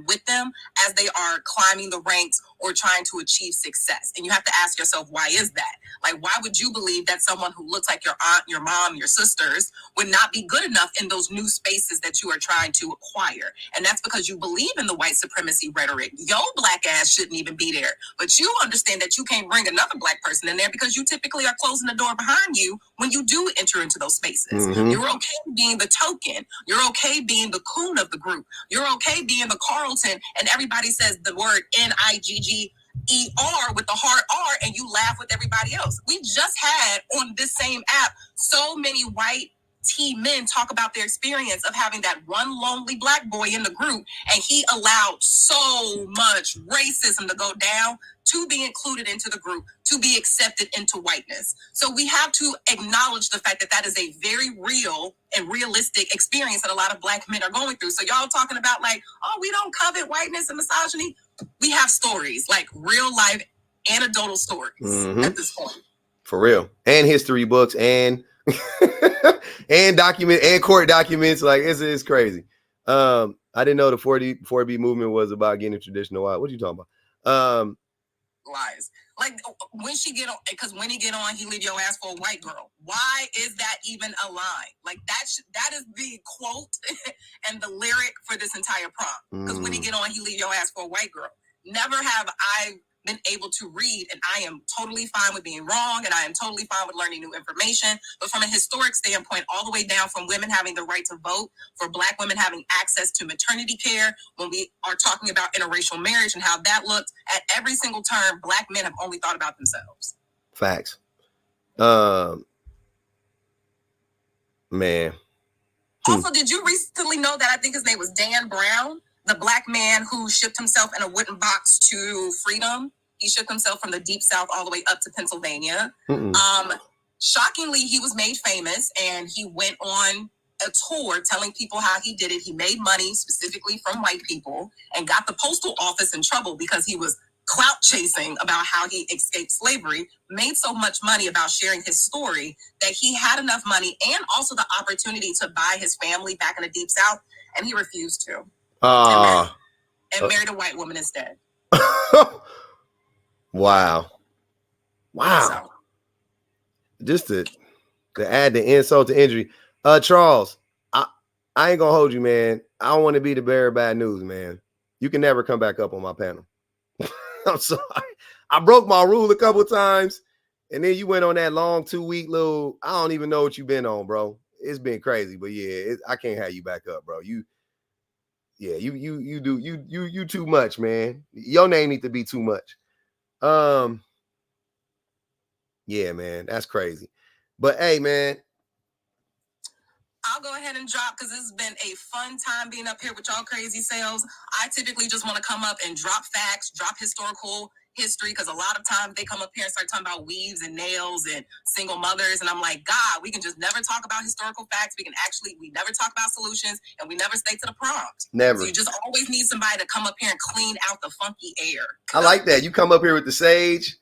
with them as they are climbing the ranks or trying to achieve success. And you have to ask yourself, why is that? Like, why would you believe that someone who looks like your aunt, your mom, your sisters would not be good enough in those new spaces that you are trying to acquire? And that's because you believe in the white supremacy rhetoric. Your black ass shouldn't even be there. But you understand that you can't bring another black person in there because you typically are closing the door behind you when you do enter into those spaces. Mm-hmm. You're okay being the token. You're okay being the coon of the group. You're okay being the Carlton, and everybody says the word Nigger with the hard R, and you laugh with everybody else. We just had on this same app so many white teen men talk about their experience of having that one lonely black boy in the group, and he allowed so much racism to go down to be included into the group, to be accepted into whiteness. So we have to acknowledge the fact that that is a very real and realistic experience that a lot of black men are going through. So y'all talking about like, oh, we don't covet whiteness and misogyny. We have stories, like real life anecdotal stories at this point. For real. And history books and and court documents. Like it's crazy. I didn't know the 4B movement was about getting a traditional wife. What you talking about? Lies. Like when she get on, because when he get on, he leave your ass for a white girl. Why is that even a lie? Like that is the quote and the lyric for this entire prompt. Because when he get on, he leave your ass for a white girl. Never have I been able to read, and I am totally fine with being wrong, and I am totally fine with learning new information. But from a historic standpoint, all the way down from women having the right to vote, for Black women having access to maternity care, when we are talking about interracial marriage and how that looked, at every single turn, Black men have only thought about themselves. Facts. Man. Also, did you recently know that I think his name was Dan Brown, the Black man who shipped himself in a wooden box to freedom? He shipped himself from the Deep South all the way up to Pennsylvania. Shockingly, he was made famous, and he went on a tour telling people how he did it. He made money specifically from white people and got the postal office in trouble because he was clout chasing about how he escaped slavery, made so much money about sharing his story that he had enough money and also the opportunity to buy his family back in the Deep South, and he refused to. And married a white woman instead. Wow. So. Just to add the insult to injury. Charles, I ain't gonna hold you, man. I don't want to be the bearer of bad news, man. You can never come back up on my panel. I'm sorry. I broke my rule a couple times, and then you went on that long 2-week little. I don't even know what you've been on, bro. It's been crazy, but yeah, I can't have you back up, bro. You too much, man. Your name need to be too much. Yeah, man, that's crazy. But hey, man, I'll go ahead and drop, because this has been a fun time being up here with y'all crazy selves. I typically just want to come up and drop facts, drop historical history, because a lot of times they come up here and start talking about weaves and nails and single mothers, and I'm like, God, we can just never talk about historical facts. We never talk about solutions, and we never stay to the prompt. Never. So you just always need somebody to come up here and clean out the funky air. I like that. You come up here with the sage,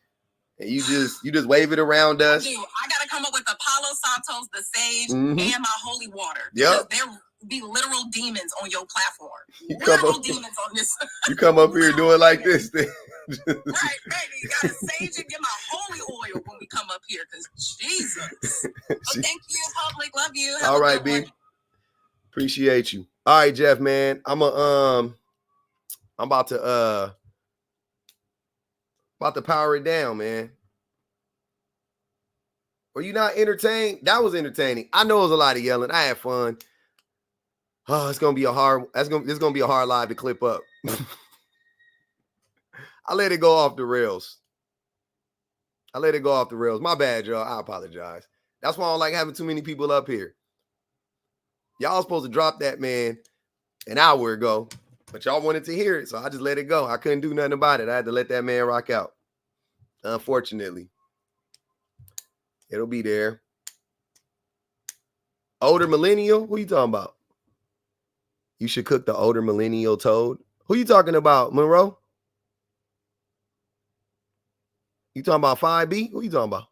and you just wave it around us. I gotta come up with the Palo Santos, the sage, and my holy water. Yep. There be literal demons on your platform. Demons on this. You come up here doing like this. Then. Right, baby. You gotta sage and get my holy oil when we come up here, because Jesus. Thank you, public. Love you. Have all right, B. Appreciate you. All right, Jeff, man. I'm about to power it down, man. Were you not entertained? That was entertaining. I know it was a lot of yelling. I had fun. Oh, it's gonna be a hard live to clip up. I let it go off the rails. My bad, y'all. I apologize. That's why I don't like having too many people up here. Y'all supposed to drop that, man, an hour ago, but y'all wanted to hear it, so I just let it go. I couldn't do nothing about it. I had to let that man rock out. Unfortunately. It'll be there. Older millennial? Who you talking about? You should cook the older millennial toad. Who you talking about, Monroe? You talking about 5B? Who you talking about?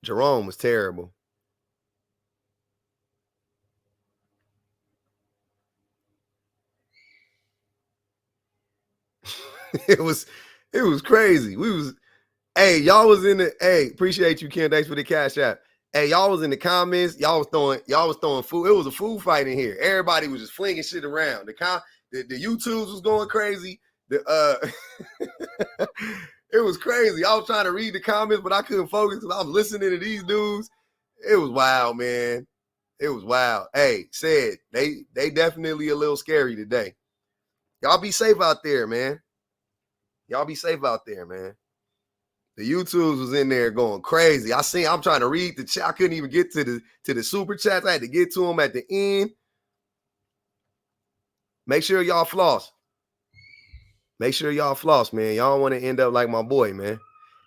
Jerome was terrible. It was crazy. Y'all was in the, appreciate you, Ken. Thanks for the cash app. Hey, y'all was in the comments. Y'all was throwing food. It was a food fight in here. Everybody was just flinging shit around. The YouTubes was going crazy. It was crazy. I was trying to read the comments, but I couldn't focus because I was listening to these dudes. It was wild, man. It was wild. Hey, said they definitely a little scary today. Y'all be safe out there, man. The YouTubes was in there going crazy. I'm trying to read the chat. I couldn't even get to the super chats. I had to get to them at the end. Make sure y'all floss. man. Y'all want to end up like my boy, man.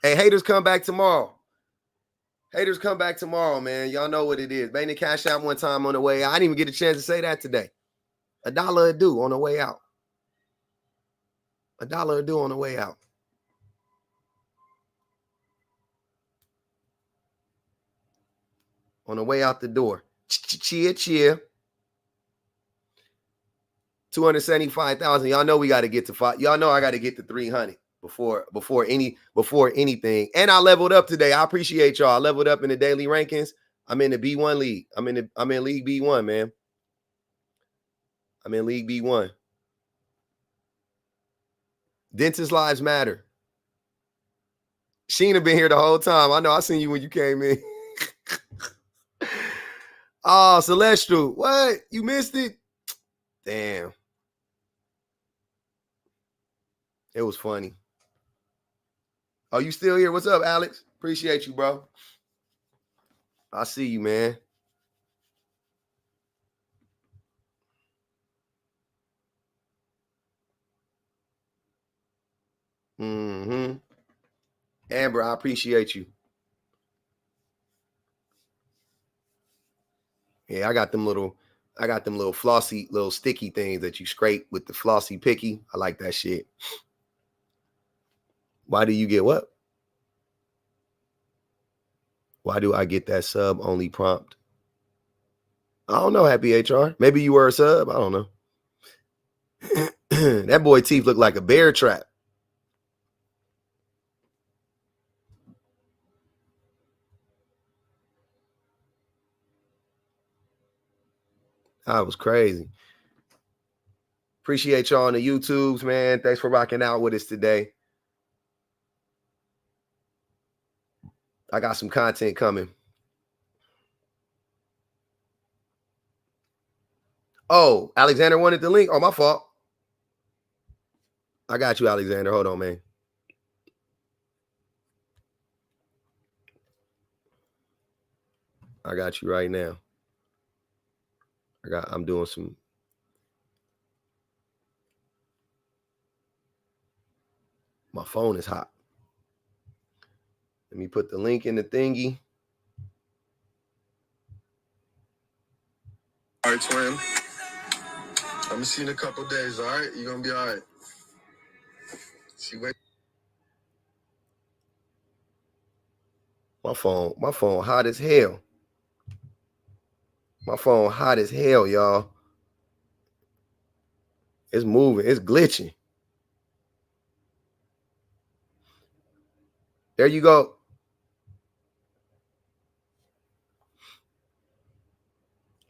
Hey, haters come back tomorrow. Man. Y'all know what it is. Bang the cash out one time on the way out. I didn't even get a chance to say that today. $1 a do on the way out. $1 a do on the way out. On the way out the door. Cheer. 275,000. Y'all know we got to get to 5. Y'all know I got to get to 300 before anything. And I leveled up today. I appreciate y'all. I leveled up in the daily rankings. I'm in the B1 league. I'm in League B1, man. I'm in League B1. Dentist lives matter. Sheena been here the whole time. I know I seen you when you came in. Oh, Celestial. What? You missed it? Damn. It was funny. Oh, you still here? What's up, Alex? Appreciate you, bro. I see you, man. Mm-hmm. Amber, I appreciate you. Yeah, I got them little flossy, little sticky things that you scrape with the flossy picky. I like that shit. Why do you get what? Why do I get that sub only prompt? I don't know, Happy HR. Maybe you were a sub. I don't know. That boy teeth look like a bear trap. That was crazy. Appreciate y'all on the YouTubes, man. Thanks for rocking out with us today. I got some content coming. Oh, Alexander wanted the link. Oh, my fault. I got you, Alexander. Hold on, man. I got you right now. I'm doing some. My phone is hot. Let me put the link in the thingy. All right, twin. I'm gonna see you in a couple days, all right? You're gonna be all right. See you. My phone hot as hell. My phone hot as hell, y'all. It's moving. It's glitching. There you go.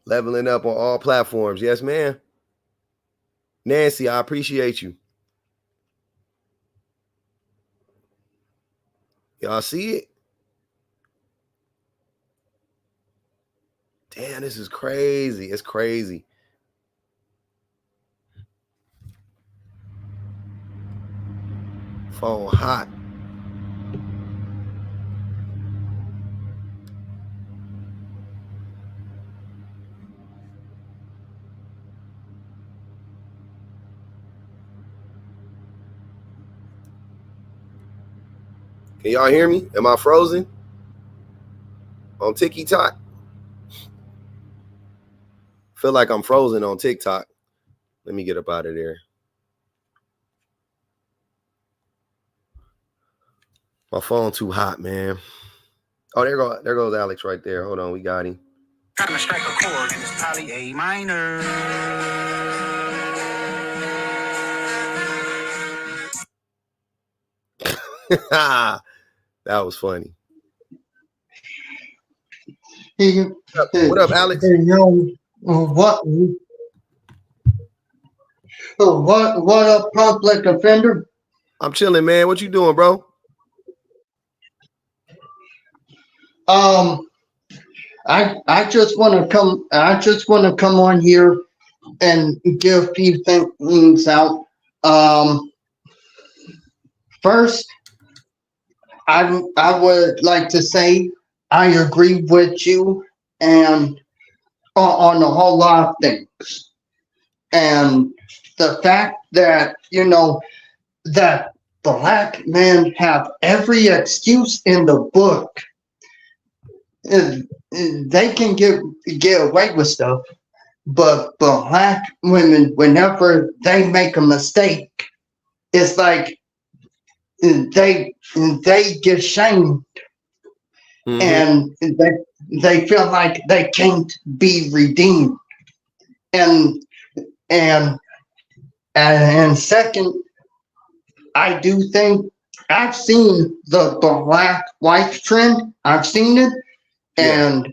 Leveling up on all platforms. Yes, ma'am. Nancy, I appreciate you. Y'all see it? Damn, this is crazy. It's crazy. Phone hot. Can y'all hear me? Am I frozen? On TikTok? Feel like I'm frozen on TikTok. Let me get up out of there. My phone too hot, man. Oh, there goes Alex right there. Hold on, we got him. Trying to strike a chord in this poly A minor. That was funny. Hey, what up, Alex? Hey, yo, what up, public offender? I'm chilling, man. What you doing, bro? I just want to come. I just want to come on here and give a few things out. First, I would like to say I agree with you and on a whole lot of things, and the fact that that black men have every excuse in the book. They can get away with stuff, but black women, whenever they make a mistake, it's like they get shamed, and they feel like they can't be redeemed. And second, I do think I've seen the black wife trend. I've seen it, and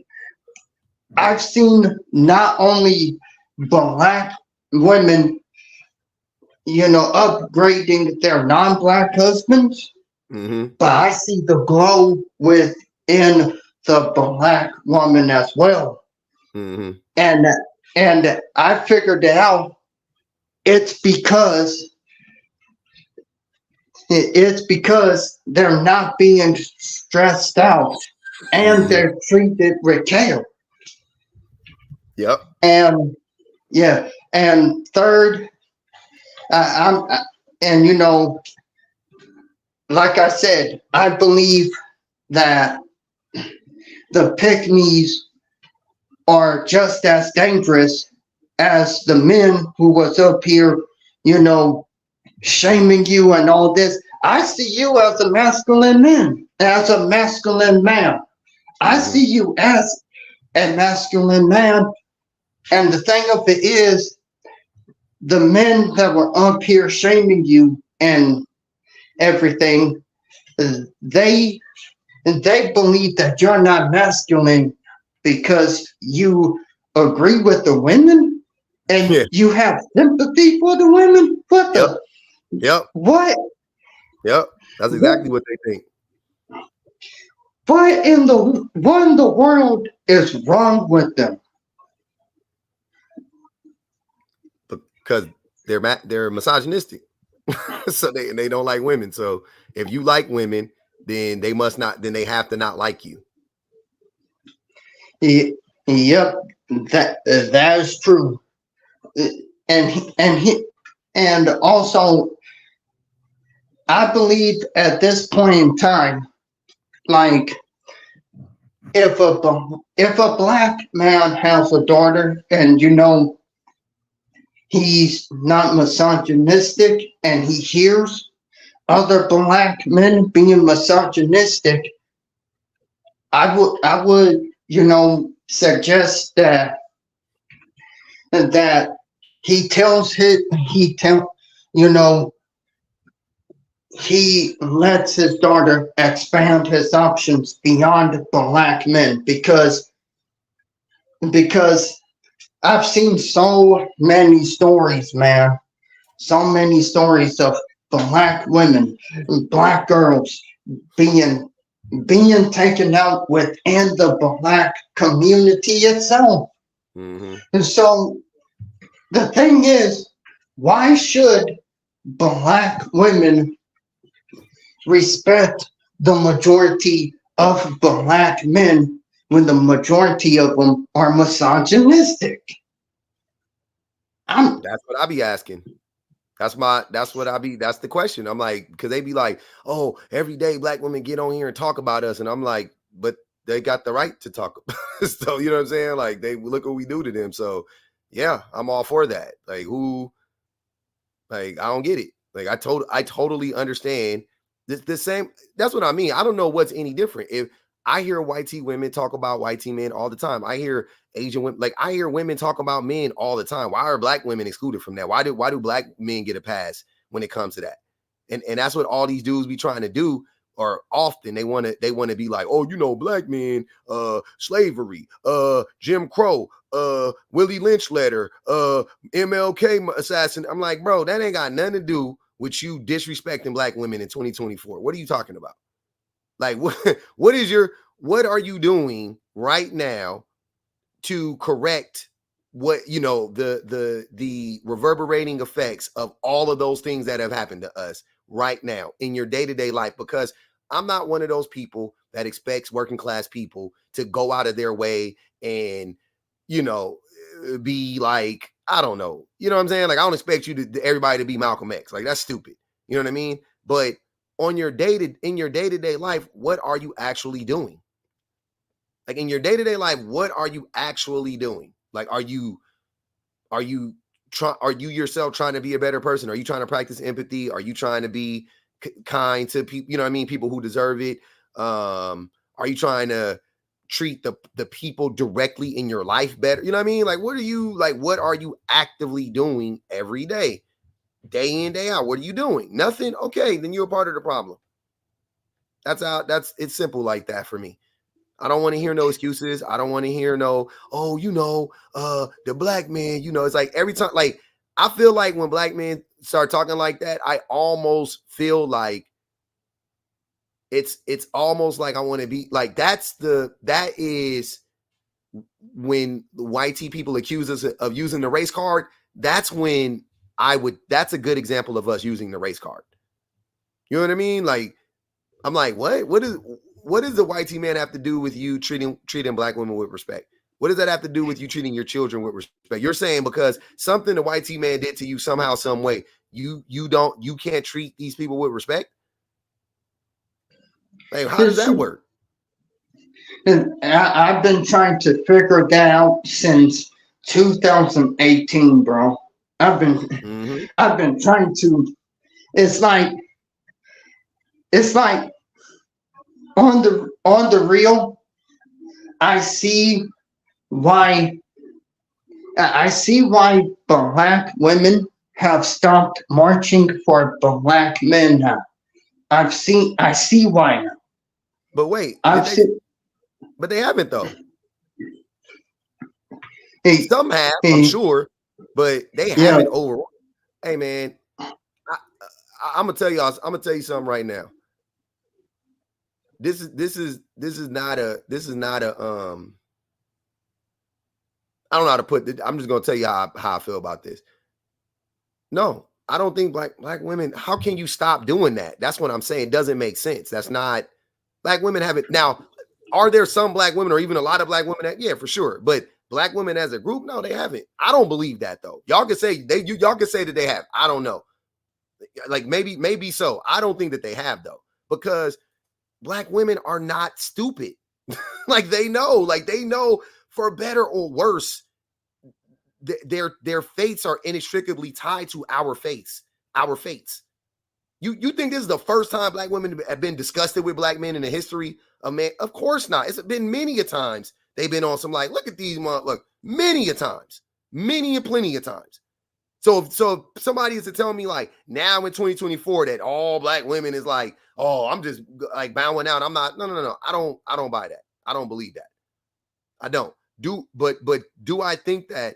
I've seen not only black women, upgrading their non-black husbands, but I see the glow within the black woman as well. And I figured out it's because they're not being stressed out and they're treated with care. Yep. And and third, like I said, I believe that the pick-me's are just as dangerous as the men who was up here, shaming you and all this. I see you as a masculine man, as a masculine man. I see you as a masculine man. And the thing of it is, the men that were up here shaming you and everything, they believe that you're not masculine because you agree with the women and you have sympathy for the women. What the? What? Yep. That's exactly what they think. What in the world is wrong with them? Because they're misogynistic. So they don't like women. So if you like women, then they have to not like you. Yep, that is true. And also, I believe at this point in time, like if a black man has a daughter and he's not misogynistic and he hears other black men being misogynistic, I would suggest that he lets his daughter expand his options beyond black men, because I've seen so many stories, man. So many stories of black women, black girls being taken out within the black community itself. And so the thing is, why should black women respect the majority of black men when the majority of them are misogynistic? That's what I be asking. That's the question. I'm like, because they be like, oh, every day black women get on here and talk about us. And I'm like, but they got the right to talk about us. So, you know what I'm saying? Like, they look what we do to them. So yeah, I'm all for that. Like, I don't get it. Like, I totally understand the same. That's what I mean. I don't know what's any different. If I hear white tea women talk about white tea men all the time. I hear Asian women, like I hear women talk about men all the time. Why are black women excluded from that? Why do black men get a pass when it comes to that? And that's what all these dudes be trying to do. Or often they want to be like, oh, black men, slavery, Jim Crow, Willie Lynch letter, MLK assassin. I'm like, bro, that ain't got nothing to do with you disrespecting black women in 2024. What are you talking about? Like, what are you doing right now to correct what, the reverberating effects of all of those things that have happened to us right now in your day-to-day life? Because I'm not one of those people that expects working class people to go out of their way and, be like, I don't know, you know what I'm saying? Like, I don't expect everybody to be Malcolm X. Like, that's stupid. You know what I mean? But in your day-to-day life, what are you actually doing? Like, in your day-to-day life, what are you actually doing? Like, are you yourself trying to be a better person? Are you trying to practice empathy? Are you trying to be kind to people? You know what I mean? People who deserve it. Are Are you trying to treat the people directly in your life better? You know what I mean? Like, what are you actively doing every day in, day out? What are you doing? Nothing? Okay, then you're a part of the problem. It's simple like that for me. I don't want to hear no excuses. I don't want to hear no, the black man, it's like every time, like, I feel like when black men start talking like that, I almost feel like it's almost like I want to be like, that is when the white people accuse us of using the race card. That's when that's a good example of us using the race card. You know what I mean? Like, I'm like, what does the white man have to do with you treating black women with respect? What does that have to do with you treating your children with respect? You're saying because something the white man did to you somehow, some way, you can't treat these people with respect? Like, how does that work? I've been trying to figure that out since 2018, bro. I've been trying to. It's like on the real, I see why black women have stopped marching for black men now. I see why now. But wait, but they haven't though. Some have, I'm sure, but they haven't overall. Hey man, I'm gonna tell you something right now. This is not a I don't know how to put it. I'm just gonna tell you how I feel about this. No, I don't think black women, how can you stop doing that? That's what I'm saying. It doesn't make sense. That's not, black women haven't. Now, are there some black women or even a lot of black women that, yeah, for sure. But black women as a group, no, they haven't. I don't believe that though. Y'all can say y'all can say that they have. I don't know. Like maybe so. I don't think that they have though, because black women are not stupid. Like they know for better or worse, their fates are inextricably tied to our fates. You think this is the first time black women have been disgusted with black men in the history of man? Of course not. It's been many a times they've been on some like, look at these look, many a times, many and plenty of times. So if somebody is to tell me like now in 2024 that all black women is like, oh, I'm just like bowing out. I'm not. No. I don't buy that. I don't believe that. I don't. But do I think that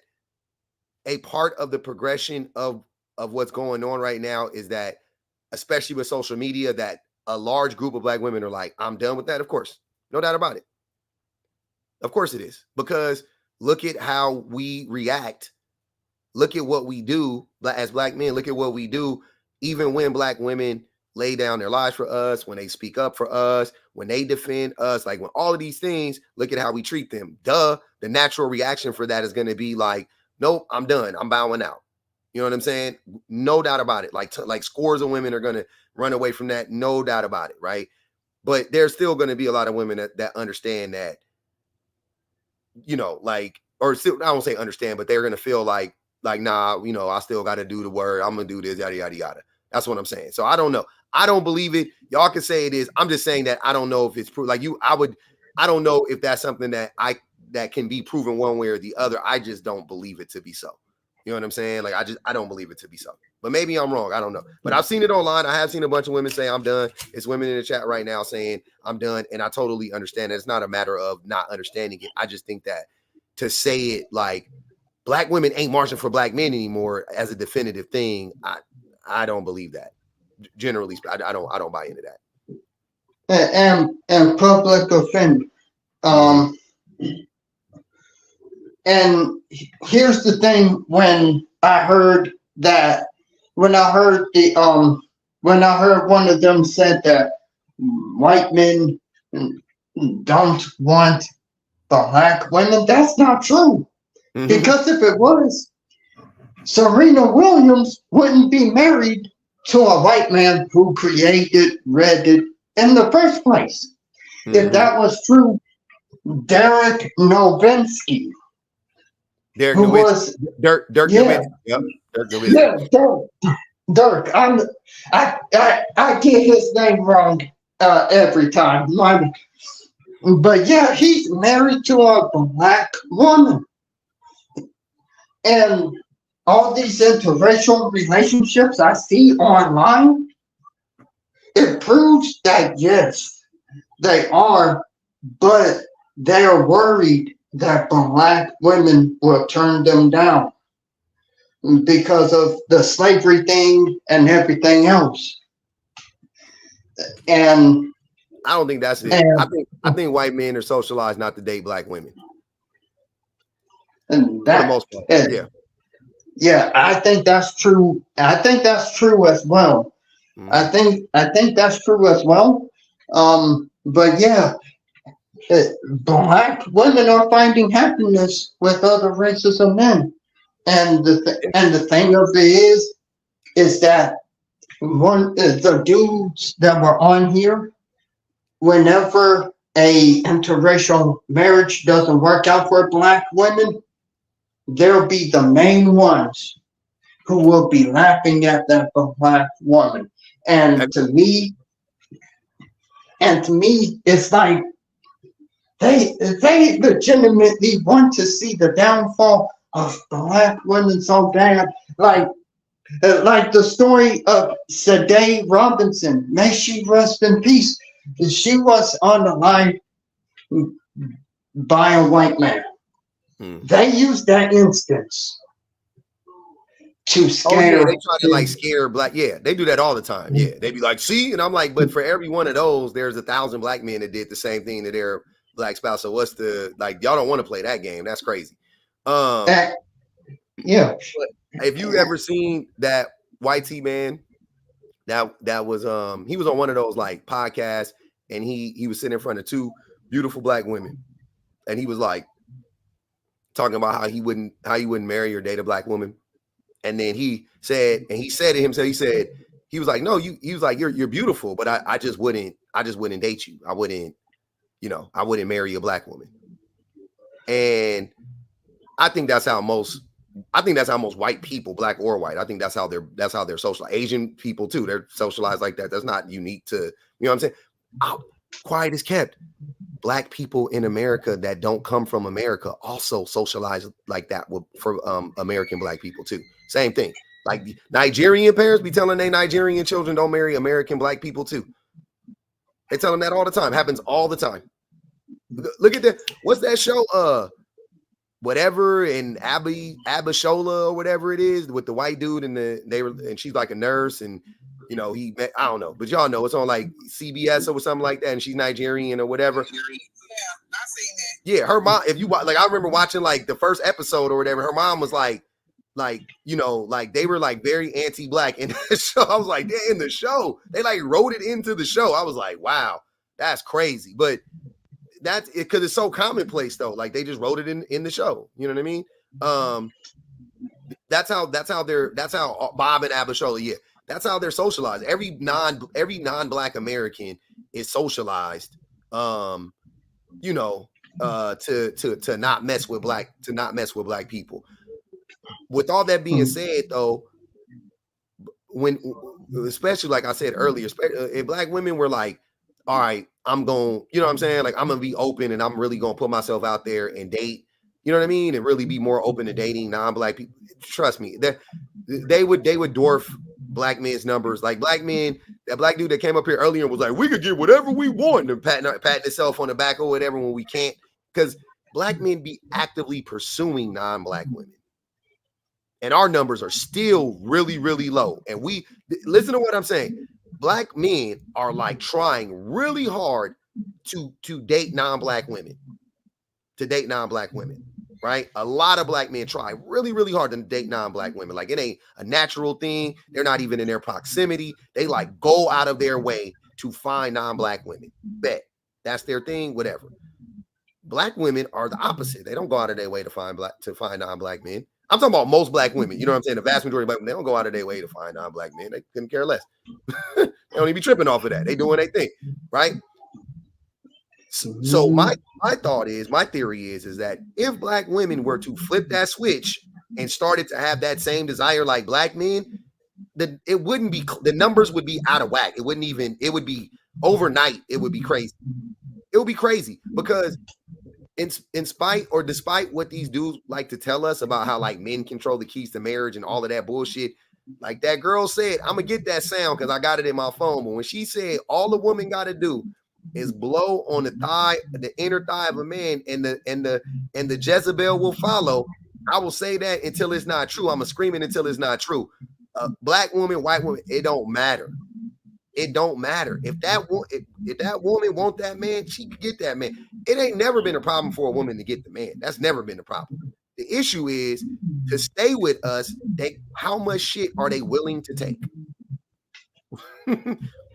a part of the progression of what's going on right now is that, especially with social media, that a large group of black women are like, I'm done with that? Of course. No doubt about it. Of course it is. Because look at how we react. Look at what we do as black men. Look at what we do, even when black women lay down their lives for us, when they speak up for us, when they defend us, like when all of these things, look at how we treat them. The natural reaction for that is going to be like, nope, I'm done. I'm bowing out. You know what I'm saying? No doubt about it. Like scores of women are going to run away from that. No doubt about it. Right. But there's still going to be a lot of women that understand that, or still, I won't say understand, but they're going to feel like, nah, I still got to do the word. I'm going to do this, yada, yada, yada. That's what I'm saying. So I don't know. I don't believe it. Y'all can say it is. I'm just saying that I don't know if it's true. I don't know if that's something that can be proven one way or the other. I just don't believe it to be so. You know what I'm saying? Like, I don't believe it to be so. But maybe I'm wrong. I don't know. But I've seen it online. I have seen a bunch of women say I'm done. It's women in the chat right now saying I'm done. And I totally understand that. It's not a matter of not understanding it. I just think that to say it like black women ain't marching for black men anymore as a definitive thing, I don't believe that. Generally, I don't buy into that. And public offender. And here's the thing: when I heard one of them said that white men don't want black women, that's not true. Mm-hmm. Because if it was, Serena Williams wouldn't be married to a white man who created Reddit in the first place. Mm-hmm. If that was true, Derek Nowitzki, Dirk Nowitzki. Yep, Dirk Nowitzki. Yeah, Dirk. I get his name wrong every time. But yeah, he's married to a black woman. And all these interracial relationships I see online, it proves that yes, they are, but they're worried that black women will turn them down because of the slavery thing and everything else. And I don't think that's it. I think white men are socialized not to date black women. And that, for the most part. Yeah. Yeah, I think that's true. I think that's true as well. I think that's true as well. But yeah, black women are finding happiness with other races of men, and the thing of it is that the dudes that were on here, whenever a interracial marriage doesn't work out for black women, they'll be the main ones who will be laughing at that black woman. And to me, it's like they legitimately want to see the downfall of black women so bad. Like the story of Sade Robinson, may she rest in peace. She was on the line by a white man. They used that instance to scare. Oh, yeah, they try to like scare black. Yeah, they do that all the time. Yeah, they be like, see, and I'm like, but for every one of those, there's 1,000 black men that did the same thing to their black spouse. So what's the like? Y'all don't want to play that game. That's crazy. Yeah. But have you ever seen that white man? That was he was on one of those like podcasts, and he was sitting in front of 2 beautiful black women, and he was like talking about how he wouldn't marry or date a black woman. And then he said to himself, he was like, no, he was like, you're beautiful, but I just wouldn't date you. I wouldn't marry a black woman. And I think that's how most white people, black or white, I think that's how they're social. Asian people too, they're socialized like that. That's not unique to, you know what I'm saying? Quiet is kept. Black people in America that don't come from America also socialize like that for American black people too. Same thing. Like Nigerian parents be telling their Nigerian children don't marry American black people too. They tell them that all the time. Happens all the time. Look at that. What's that show? Whatever, and Abishola or whatever it is, with the white dude and she's like a nurse, and you know I don't know, but y'all know it's on like CBS or something like that, and she's Nigerian or whatever. Yeah, I've seen that. Yeah, her mom. If you like, I remember watching like the first episode or whatever. Her mom was like you know, like they were like very anti-black in the show. I was like, in the show, they like wrote it into the show. I was like, wow, that's crazy, but. That's it, because it's so commonplace though. Like they just wrote it in the show. You know what I mean? That's how Bob and Abishola, yeah, that's how they're socialized. Every non-black American is socialized, you know, to not mess with black people. With all that being said, though, when especially like I said earlier, if black women were like, all right, I'm going, you know what I'm saying? Like, I'm going to be open and I'm really going to put myself out there and date, you know what I mean? And really be more open to dating non-black people. Trust me, they would dwarf black men's numbers. Like black men, that black dude that came up here earlier and was like, we could get whatever we want, and patting himself on the back or whatever when we can't, because black men be actively pursuing non-black women. And our numbers are still really, really low. And listen to what I'm saying. Black men are like trying really hard to date non-black women, right? A lot of black men try really, really hard to date non-black women. Like it ain't a natural thing. They're not even in their proximity. They like go out of their way to find non-black women. Bet that's their thing, whatever. Black women are the opposite. They don't go out of their way to find non-black men. I'm talking about most black women. You know what I'm saying? The vast majority of black women, they don't go out of their way to find non-black men. They couldn't care less. They don't even be tripping off of that. They doing their thing, right? So my theory is that if black women were to flip that switch and started to have that same desire like black men, then it wouldn't be, the numbers would be out of whack. It would be overnight. It would be crazy. It would be crazy because in spite or despite what these dudes like to tell us about how like men control the keys to marriage and all of that bullshit, like that girl said, I'm gonna get that sound because I got it in my phone. But when she said all the woman got to do is blow on the thigh, the inner thigh of a man, and the Jezebel will follow, I will say that until it's not true. I'm screaming until it's not true. Black woman, white woman, it don't matter. It don't matter. If that woman want that man, she can get that man. It ain't never been a problem for a woman to get the man. That's never been a problem. The issue is to stay with us. How much shit are they willing to take?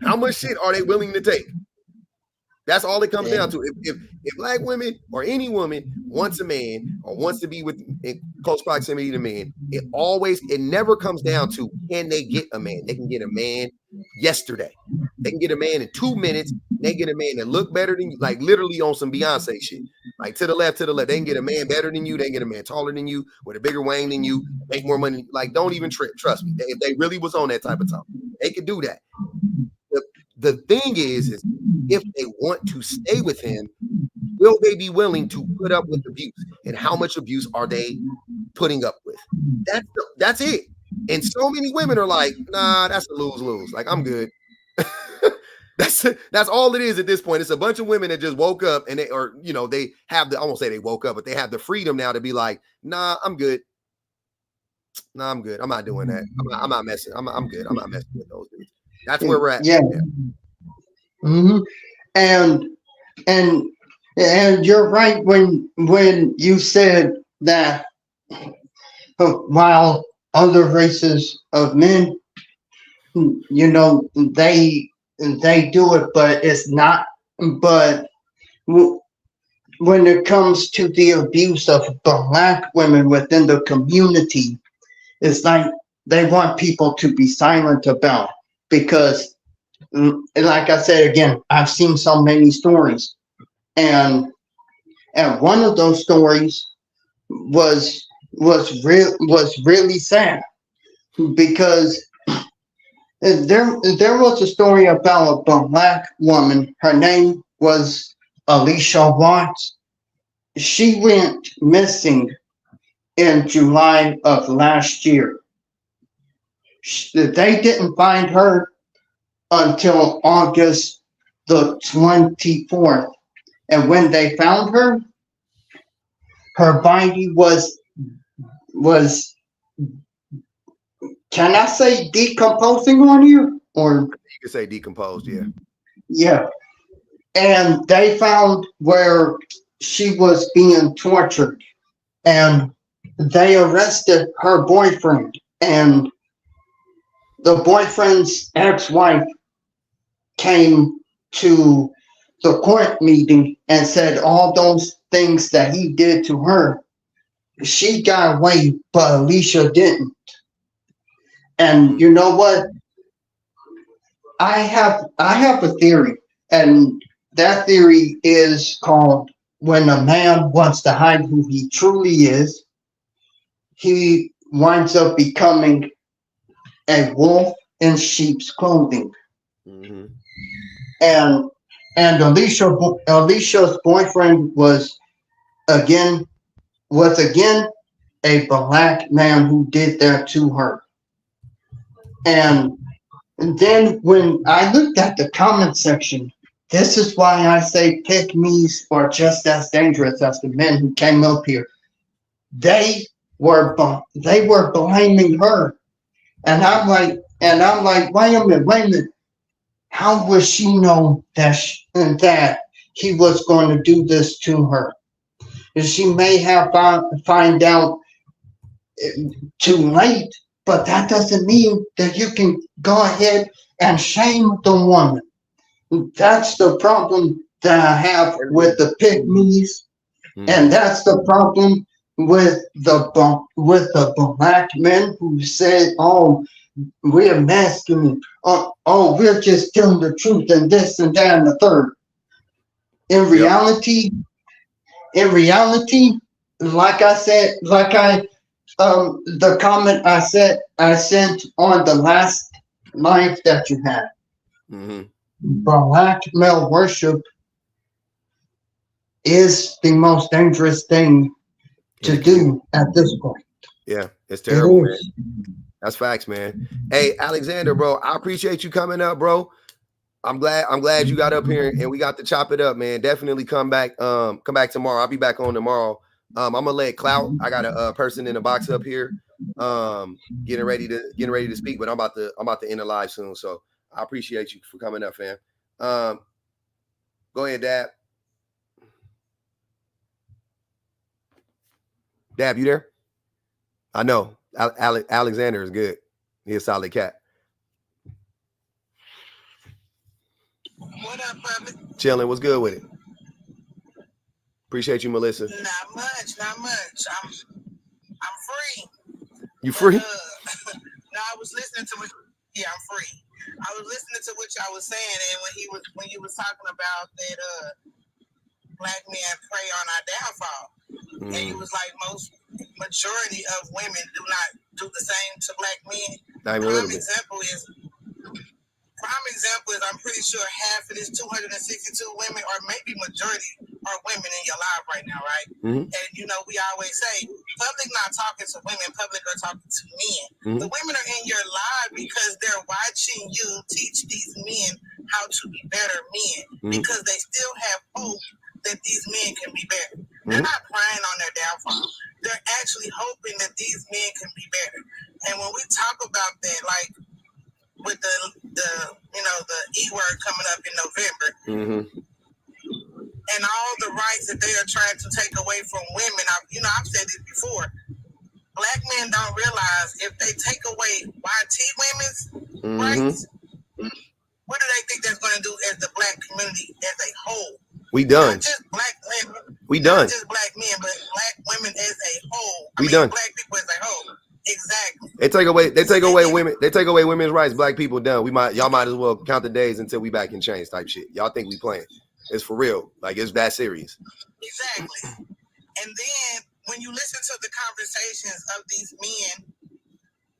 How much shit are they willing to take? That's all it comes down to. If black women or any woman wants a man or wants to be in close proximity to men, it never comes down to can they get a man. They can get a man yesterday. They can get a man in 2 minutes. They get a man that look better than you, like literally on some Beyonce shit. Like to the left. They can get a man better than you. They can get a man taller than you, with a bigger wang than you, make more money. Like, don't even trip. Trust me. If they really was on that type of time, they could do that. The thing is if they want to stay with him, will they be willing to put up with abuse? And how much abuse are they putting up with? That's it. And so many women are like, nah, that's a lose-lose. Like, I'm good. That's all it is at this point. It's a bunch of women that just woke up and they have I won't say they woke up, but they have the freedom now to be like, nah, I'm good. Nah, I'm good. I'm not doing that. I'm not messing. I'm good. I'm not messing with those dudes. That's where we're at. Yeah. Mm-hmm. And you're right when you said that while other races of men, they do it, but it's not. But when it comes to the abuse of black women within the community, it's like they want people to be silent about it. Because, like I said again, I've seen so many stories, and one of those stories was really sad, because there was a story about a black woman. Her name was Alicia Watts. She went missing in July of last year. They didn't find her until August the 24th. And when they found her, her body was can I say decomposing on you? Or you can say decomposed, yeah. Yeah. And they found where she was being tortured. And they arrested her boyfriend. And the boyfriend's ex-wife came to the court meeting and said all those things that he did to her, she got away, but Alicia didn't. And you know what? I have a theory, and that theory is called when a man wants to hide who he truly is, he winds up becoming a wolf in sheep's clothing. Mm-hmm. And Alicia's boyfriend was again a black man who did that to her. And then when I looked at the comment section, this is why I say pick-me's are just as dangerous as the men who came up here. They were blaming her, and I'm like, wait a minute. How would she know that he was going to do this to her? And she may have find out too late, but that doesn't mean that you can go ahead and shame the woman. That's the problem that I have with the pick-me's, and that's the problem with the black men who say, "Oh, we're masculine. Oh, we're just telling the truth and this and that and the third." In reality, like I said, the comment I sent on the last live that you had, black male worship is the most dangerous thing to do at this point. Yeah, it's terrible, man. Is. That's facts, man. Hey, Alexander, bro, I appreciate you coming up, bro. I'm glad you got up here and we got to chop it up, man. Definitely come back tomorrow. I'll be back on tomorrow. I'm gonna let Clout. I got a person in the box up here, getting ready to speak, but I'm about to end the live soon. So I appreciate you for coming up, fam. Go ahead, Dab. Dab, you there? I know. Alexander is good. He's a solid cat. What up, brother? Chilling. What's good with it? Appreciate you, Melissa. Not much. I'm free. You free? No, I was listening to what. Yeah, I'm free. I was listening to what y'all was saying, and when you was talking about that black men prey on our downfall, and you was like, majority of women do not do the same to black men. Prime example is I'm pretty sure half of this 262 women, or maybe majority, are women in your life right now, right? Mm-hmm. And we always say, public not talking to women, public are talking to men. Mm-hmm. The women are in your life because they're watching you teach these men how to be better men, because they still have hope that these men can be better. They're not preying on their downfall. They're actually hoping that these men can be better. And when we talk about that, like with the E word coming up in November, and all the rights that they are trying to take away from women, I've said this before. Black men don't realize if they take away YT women's rights, what do they think that's going to do as the black community as a whole? We done. Not just black women. We done. Not just black men, but black women as a whole. Done. Black people as a whole. Exactly. They take away women. They take away women's rights. Black people done. Y'all might as well count the days until we back in chains type shit. Y'all think we playing? It's for real. Like, it's that serious. Exactly. And then when you listen to the conversations of these men,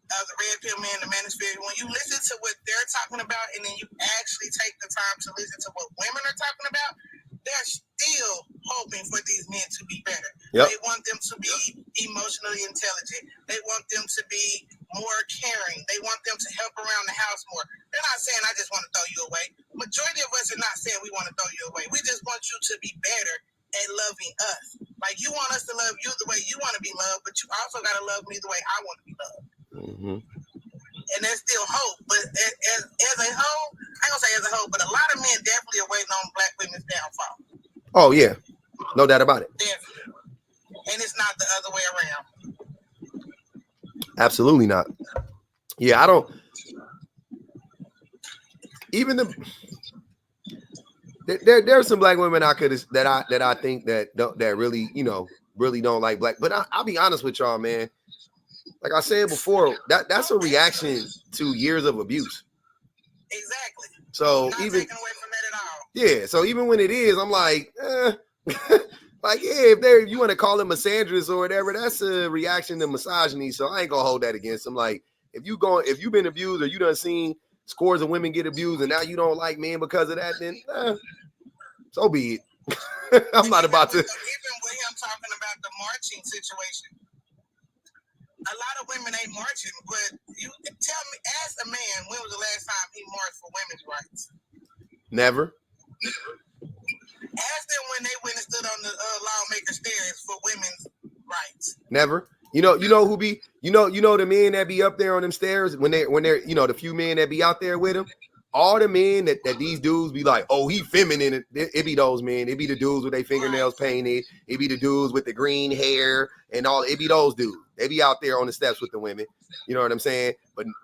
of the red pill men, the manosphere, when you listen to what they're talking about, and then you actually take the time to listen to what women are talking about, they're still hoping for these men to be better. Yep. They want them to be emotionally intelligent. They want them to be more caring. They want them to help around the house more. They're not saying, I just want to throw you away. Majority of us are not saying we want to throw you away. We just want you to be better at loving us. Like, you want us to love you the way you want to be loved, but you also got to love me the way I want to be loved. And there's still hope. But as a whole, I ain't gonna say as a whole, but a lot of men definitely are waiting on black women's downfall. Oh, yeah. No doubt about it. Definitely. And it's not the other way around. Absolutely not. Yeah, I don't. Even there's some black women I think that really, really don't like black. But I'll be honest with y'all, man. Like I said before, that's a reaction to years of abuse. Exactly. So not even taken away from that at all. Yeah. So even when it is, I'm like, like, yeah, if you want to call it misandrous or whatever, that's a reaction to misogyny. So I ain't gonna hold that against them. Like, if you've been abused or you done seen scores of women get abused and now you don't like men because of that, then so be it. I'm not about to. Even with him talking about the marching situation, a lot of women ain't marching, but you tell me, ask a man, when was the last time he marched for women's rights? Never. Ask them when they went and stood on the lawmaker stairs for women's rights. Never. You know who be, the men that be up there on them stairs when they're, the few men that be out there with them, all the men that these dudes be like, oh, he feminine. It be those men. It be the dudes with their fingernails painted. It be the dudes with the green hair and all. It be those dudes. They be out there on the steps with the women. You know what I'm saying?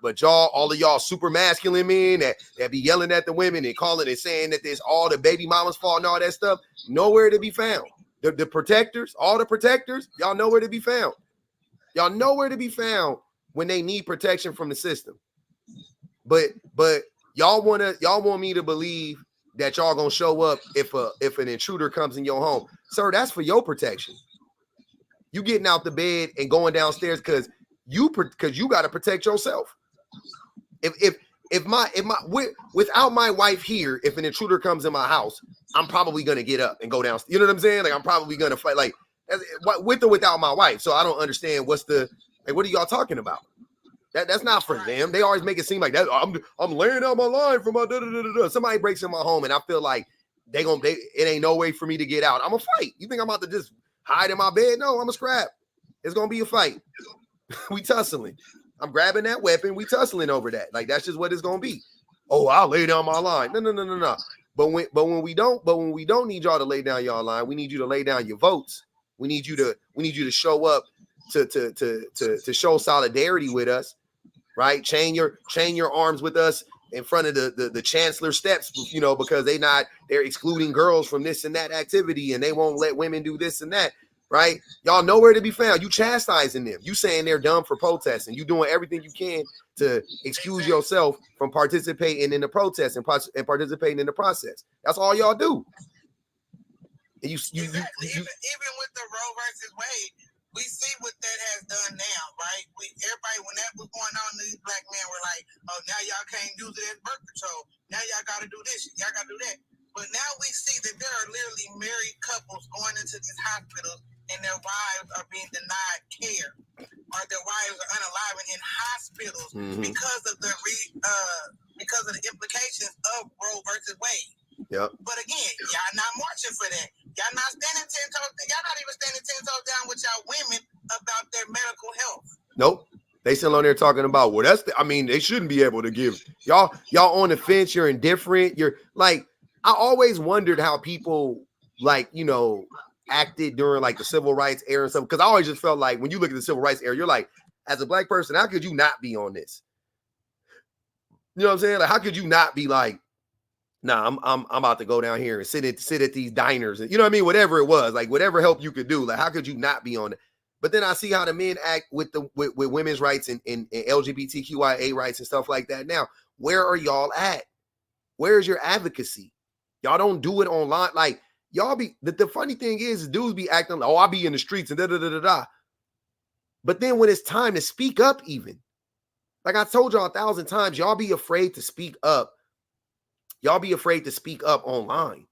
But y'all, all of y'all super masculine men that be yelling at the women and calling and saying that there's all the baby mama's fault and all that stuff, nowhere to be found. The protectors, all the protectors, y'all nowhere to be found. Y'all nowhere to be found when they need protection from the system. But y'all want me to believe that y'all gonna show up if an intruder comes in your home. Sir, that's for your protection. You getting out the bed and going downstairs because you got to protect yourself. If without my wife here, if an intruder comes in my house, I'm probably gonna get up and go down. You know what I'm saying? Like I'm probably gonna fight, like with or without my wife. So I don't understand what are y'all talking about? That's not for them. They always make it seem like that. I'm laying out my line for my Somebody breaks in my home and I feel like it ain't no way for me to get out. I'm a fight. You think I'm about to just hide in my bed? No, I'm a scrap. It's gonna be a fight. We tussling. I'm grabbing that weapon. We tussling over that. Like that's just what it's gonna be. Oh, I'll lay down my line. No. But when we don't need y'all to lay down y'all line, we need you to lay down your votes. We need you to show up to show solidarity with us, right? Chain your arms with us in front of the chancellor steps, you know, because they're excluding girls from this and that activity, and they won't let women do this and that. Right? Y'all nowhere to be found. You chastising them. You saying they're dumb for protesting. You doing everything you can to excuse yourself from participating in the protest and participating in the process. That's all y'all do. And even with the Roe versus Wade, we see what that has done now, right? Everybody, when that was going on, these black men were like, "Oh, now y'all can't use it as birth control. Now y'all got to do this. Y'all got to do that." But now we see that there are literally married couples going into these hospitals and their wives are being denied care, or their wives are unaliving in hospitals because of the implications of Roe versus Wade. Yep. But again, y'all not marching for that. Y'all not standing 10 toes. Y'all not even standing 10 toes down with y'all women about their medical health. Nope. They still on there talking about, well, they shouldn't be able to give y'all on the fence. You're indifferent. You're like, I always wondered how people like, you know, acted during like the civil rights era and stuff. Because I always just felt like when you look at the civil rights era, you're like, as a black person, how could you not be on this? You know what I'm saying? Like, how could you not be like, nah, I'm about to go down here and sit at these diners and you know what I mean? Whatever it was, like whatever help you could do. Like, how could you not be on it? But then I see how the men act with women's rights and LGBTQIA rights and stuff like that. Now, where are y'all at? Where's your advocacy? Y'all don't do it online. Like, y'all be the funny thing is dudes be acting like, oh, I'll be in the streets and da. But then when it's time to speak up, even like I told y'all 1,000 times, y'all be afraid to speak up. Y'all be afraid to speak up online.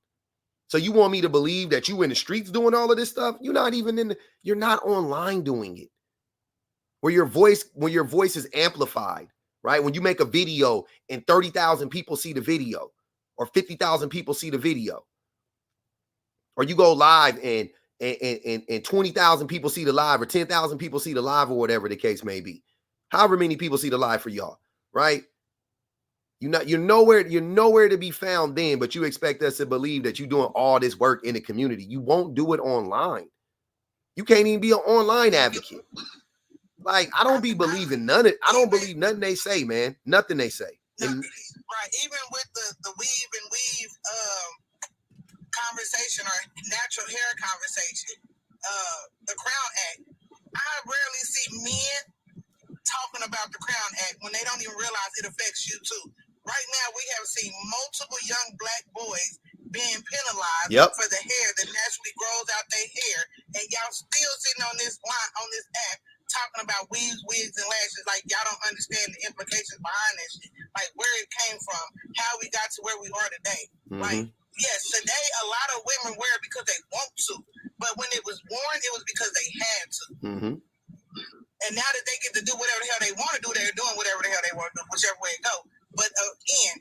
So you want me to believe that you in the streets doing all of this stuff? You're not even you're not online doing it. When your voice is amplified, right? When you make a video and 30,000 people see the video, or 50,000 people see the video, or you go live and 20,000 people see the live, or 10,000 people see the live, or whatever the case may be. However many people see the live for y'all, right? You're nowhere to be found then, but you expect us to believe that you're doing all this work in the community. You won't do it online. You can't even be an online advocate. Like, I don't believe nothing they say, man. Nothing they say. Right. Even with the weave and weave conversation, or natural hair conversation, the Crown Act, I rarely see men talking about the Crown Act when they don't even realize it affects you too. Right now, we have seen multiple young black boys being penalized for the hair that naturally grows out their hair, and y'all still sitting on this app talking about weaves, wigs, and lashes like y'all don't understand the implications behind this shit, like where it came from, how we got to where we are today. Like, yes, today a lot of women wear it because they want to, but when it was worn, it was because they had to. And now that they get to do whatever the hell they want to do, they're doing whatever the hell they want to do, whichever way it go. But again,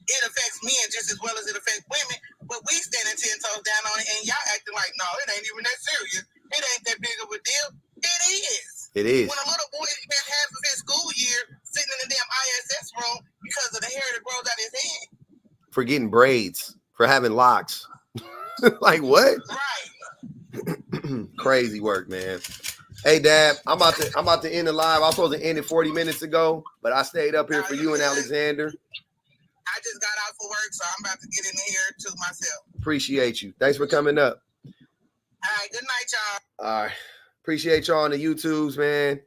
it affects men just as well as it affects women. But we standing 10 toes down on it, and y'all acting like, no, it ain't even that serious. It ain't that big of a deal. It is. It is. When a little boy spent half of his school year sitting in the damn ISS room because of the hair that grows out his head. For getting braids, for having locks. Like, what? Right. Crazy work, man. Hey, Dad, I'm about to end the live. I was supposed to end it 40 minutes ago, but I stayed up here for you and Alexander. I just got out for work, so I'm about to get in here too myself. Appreciate you. Thanks for coming up. All right, good night, y'all. All right. Appreciate y'all on the YouTubes, man.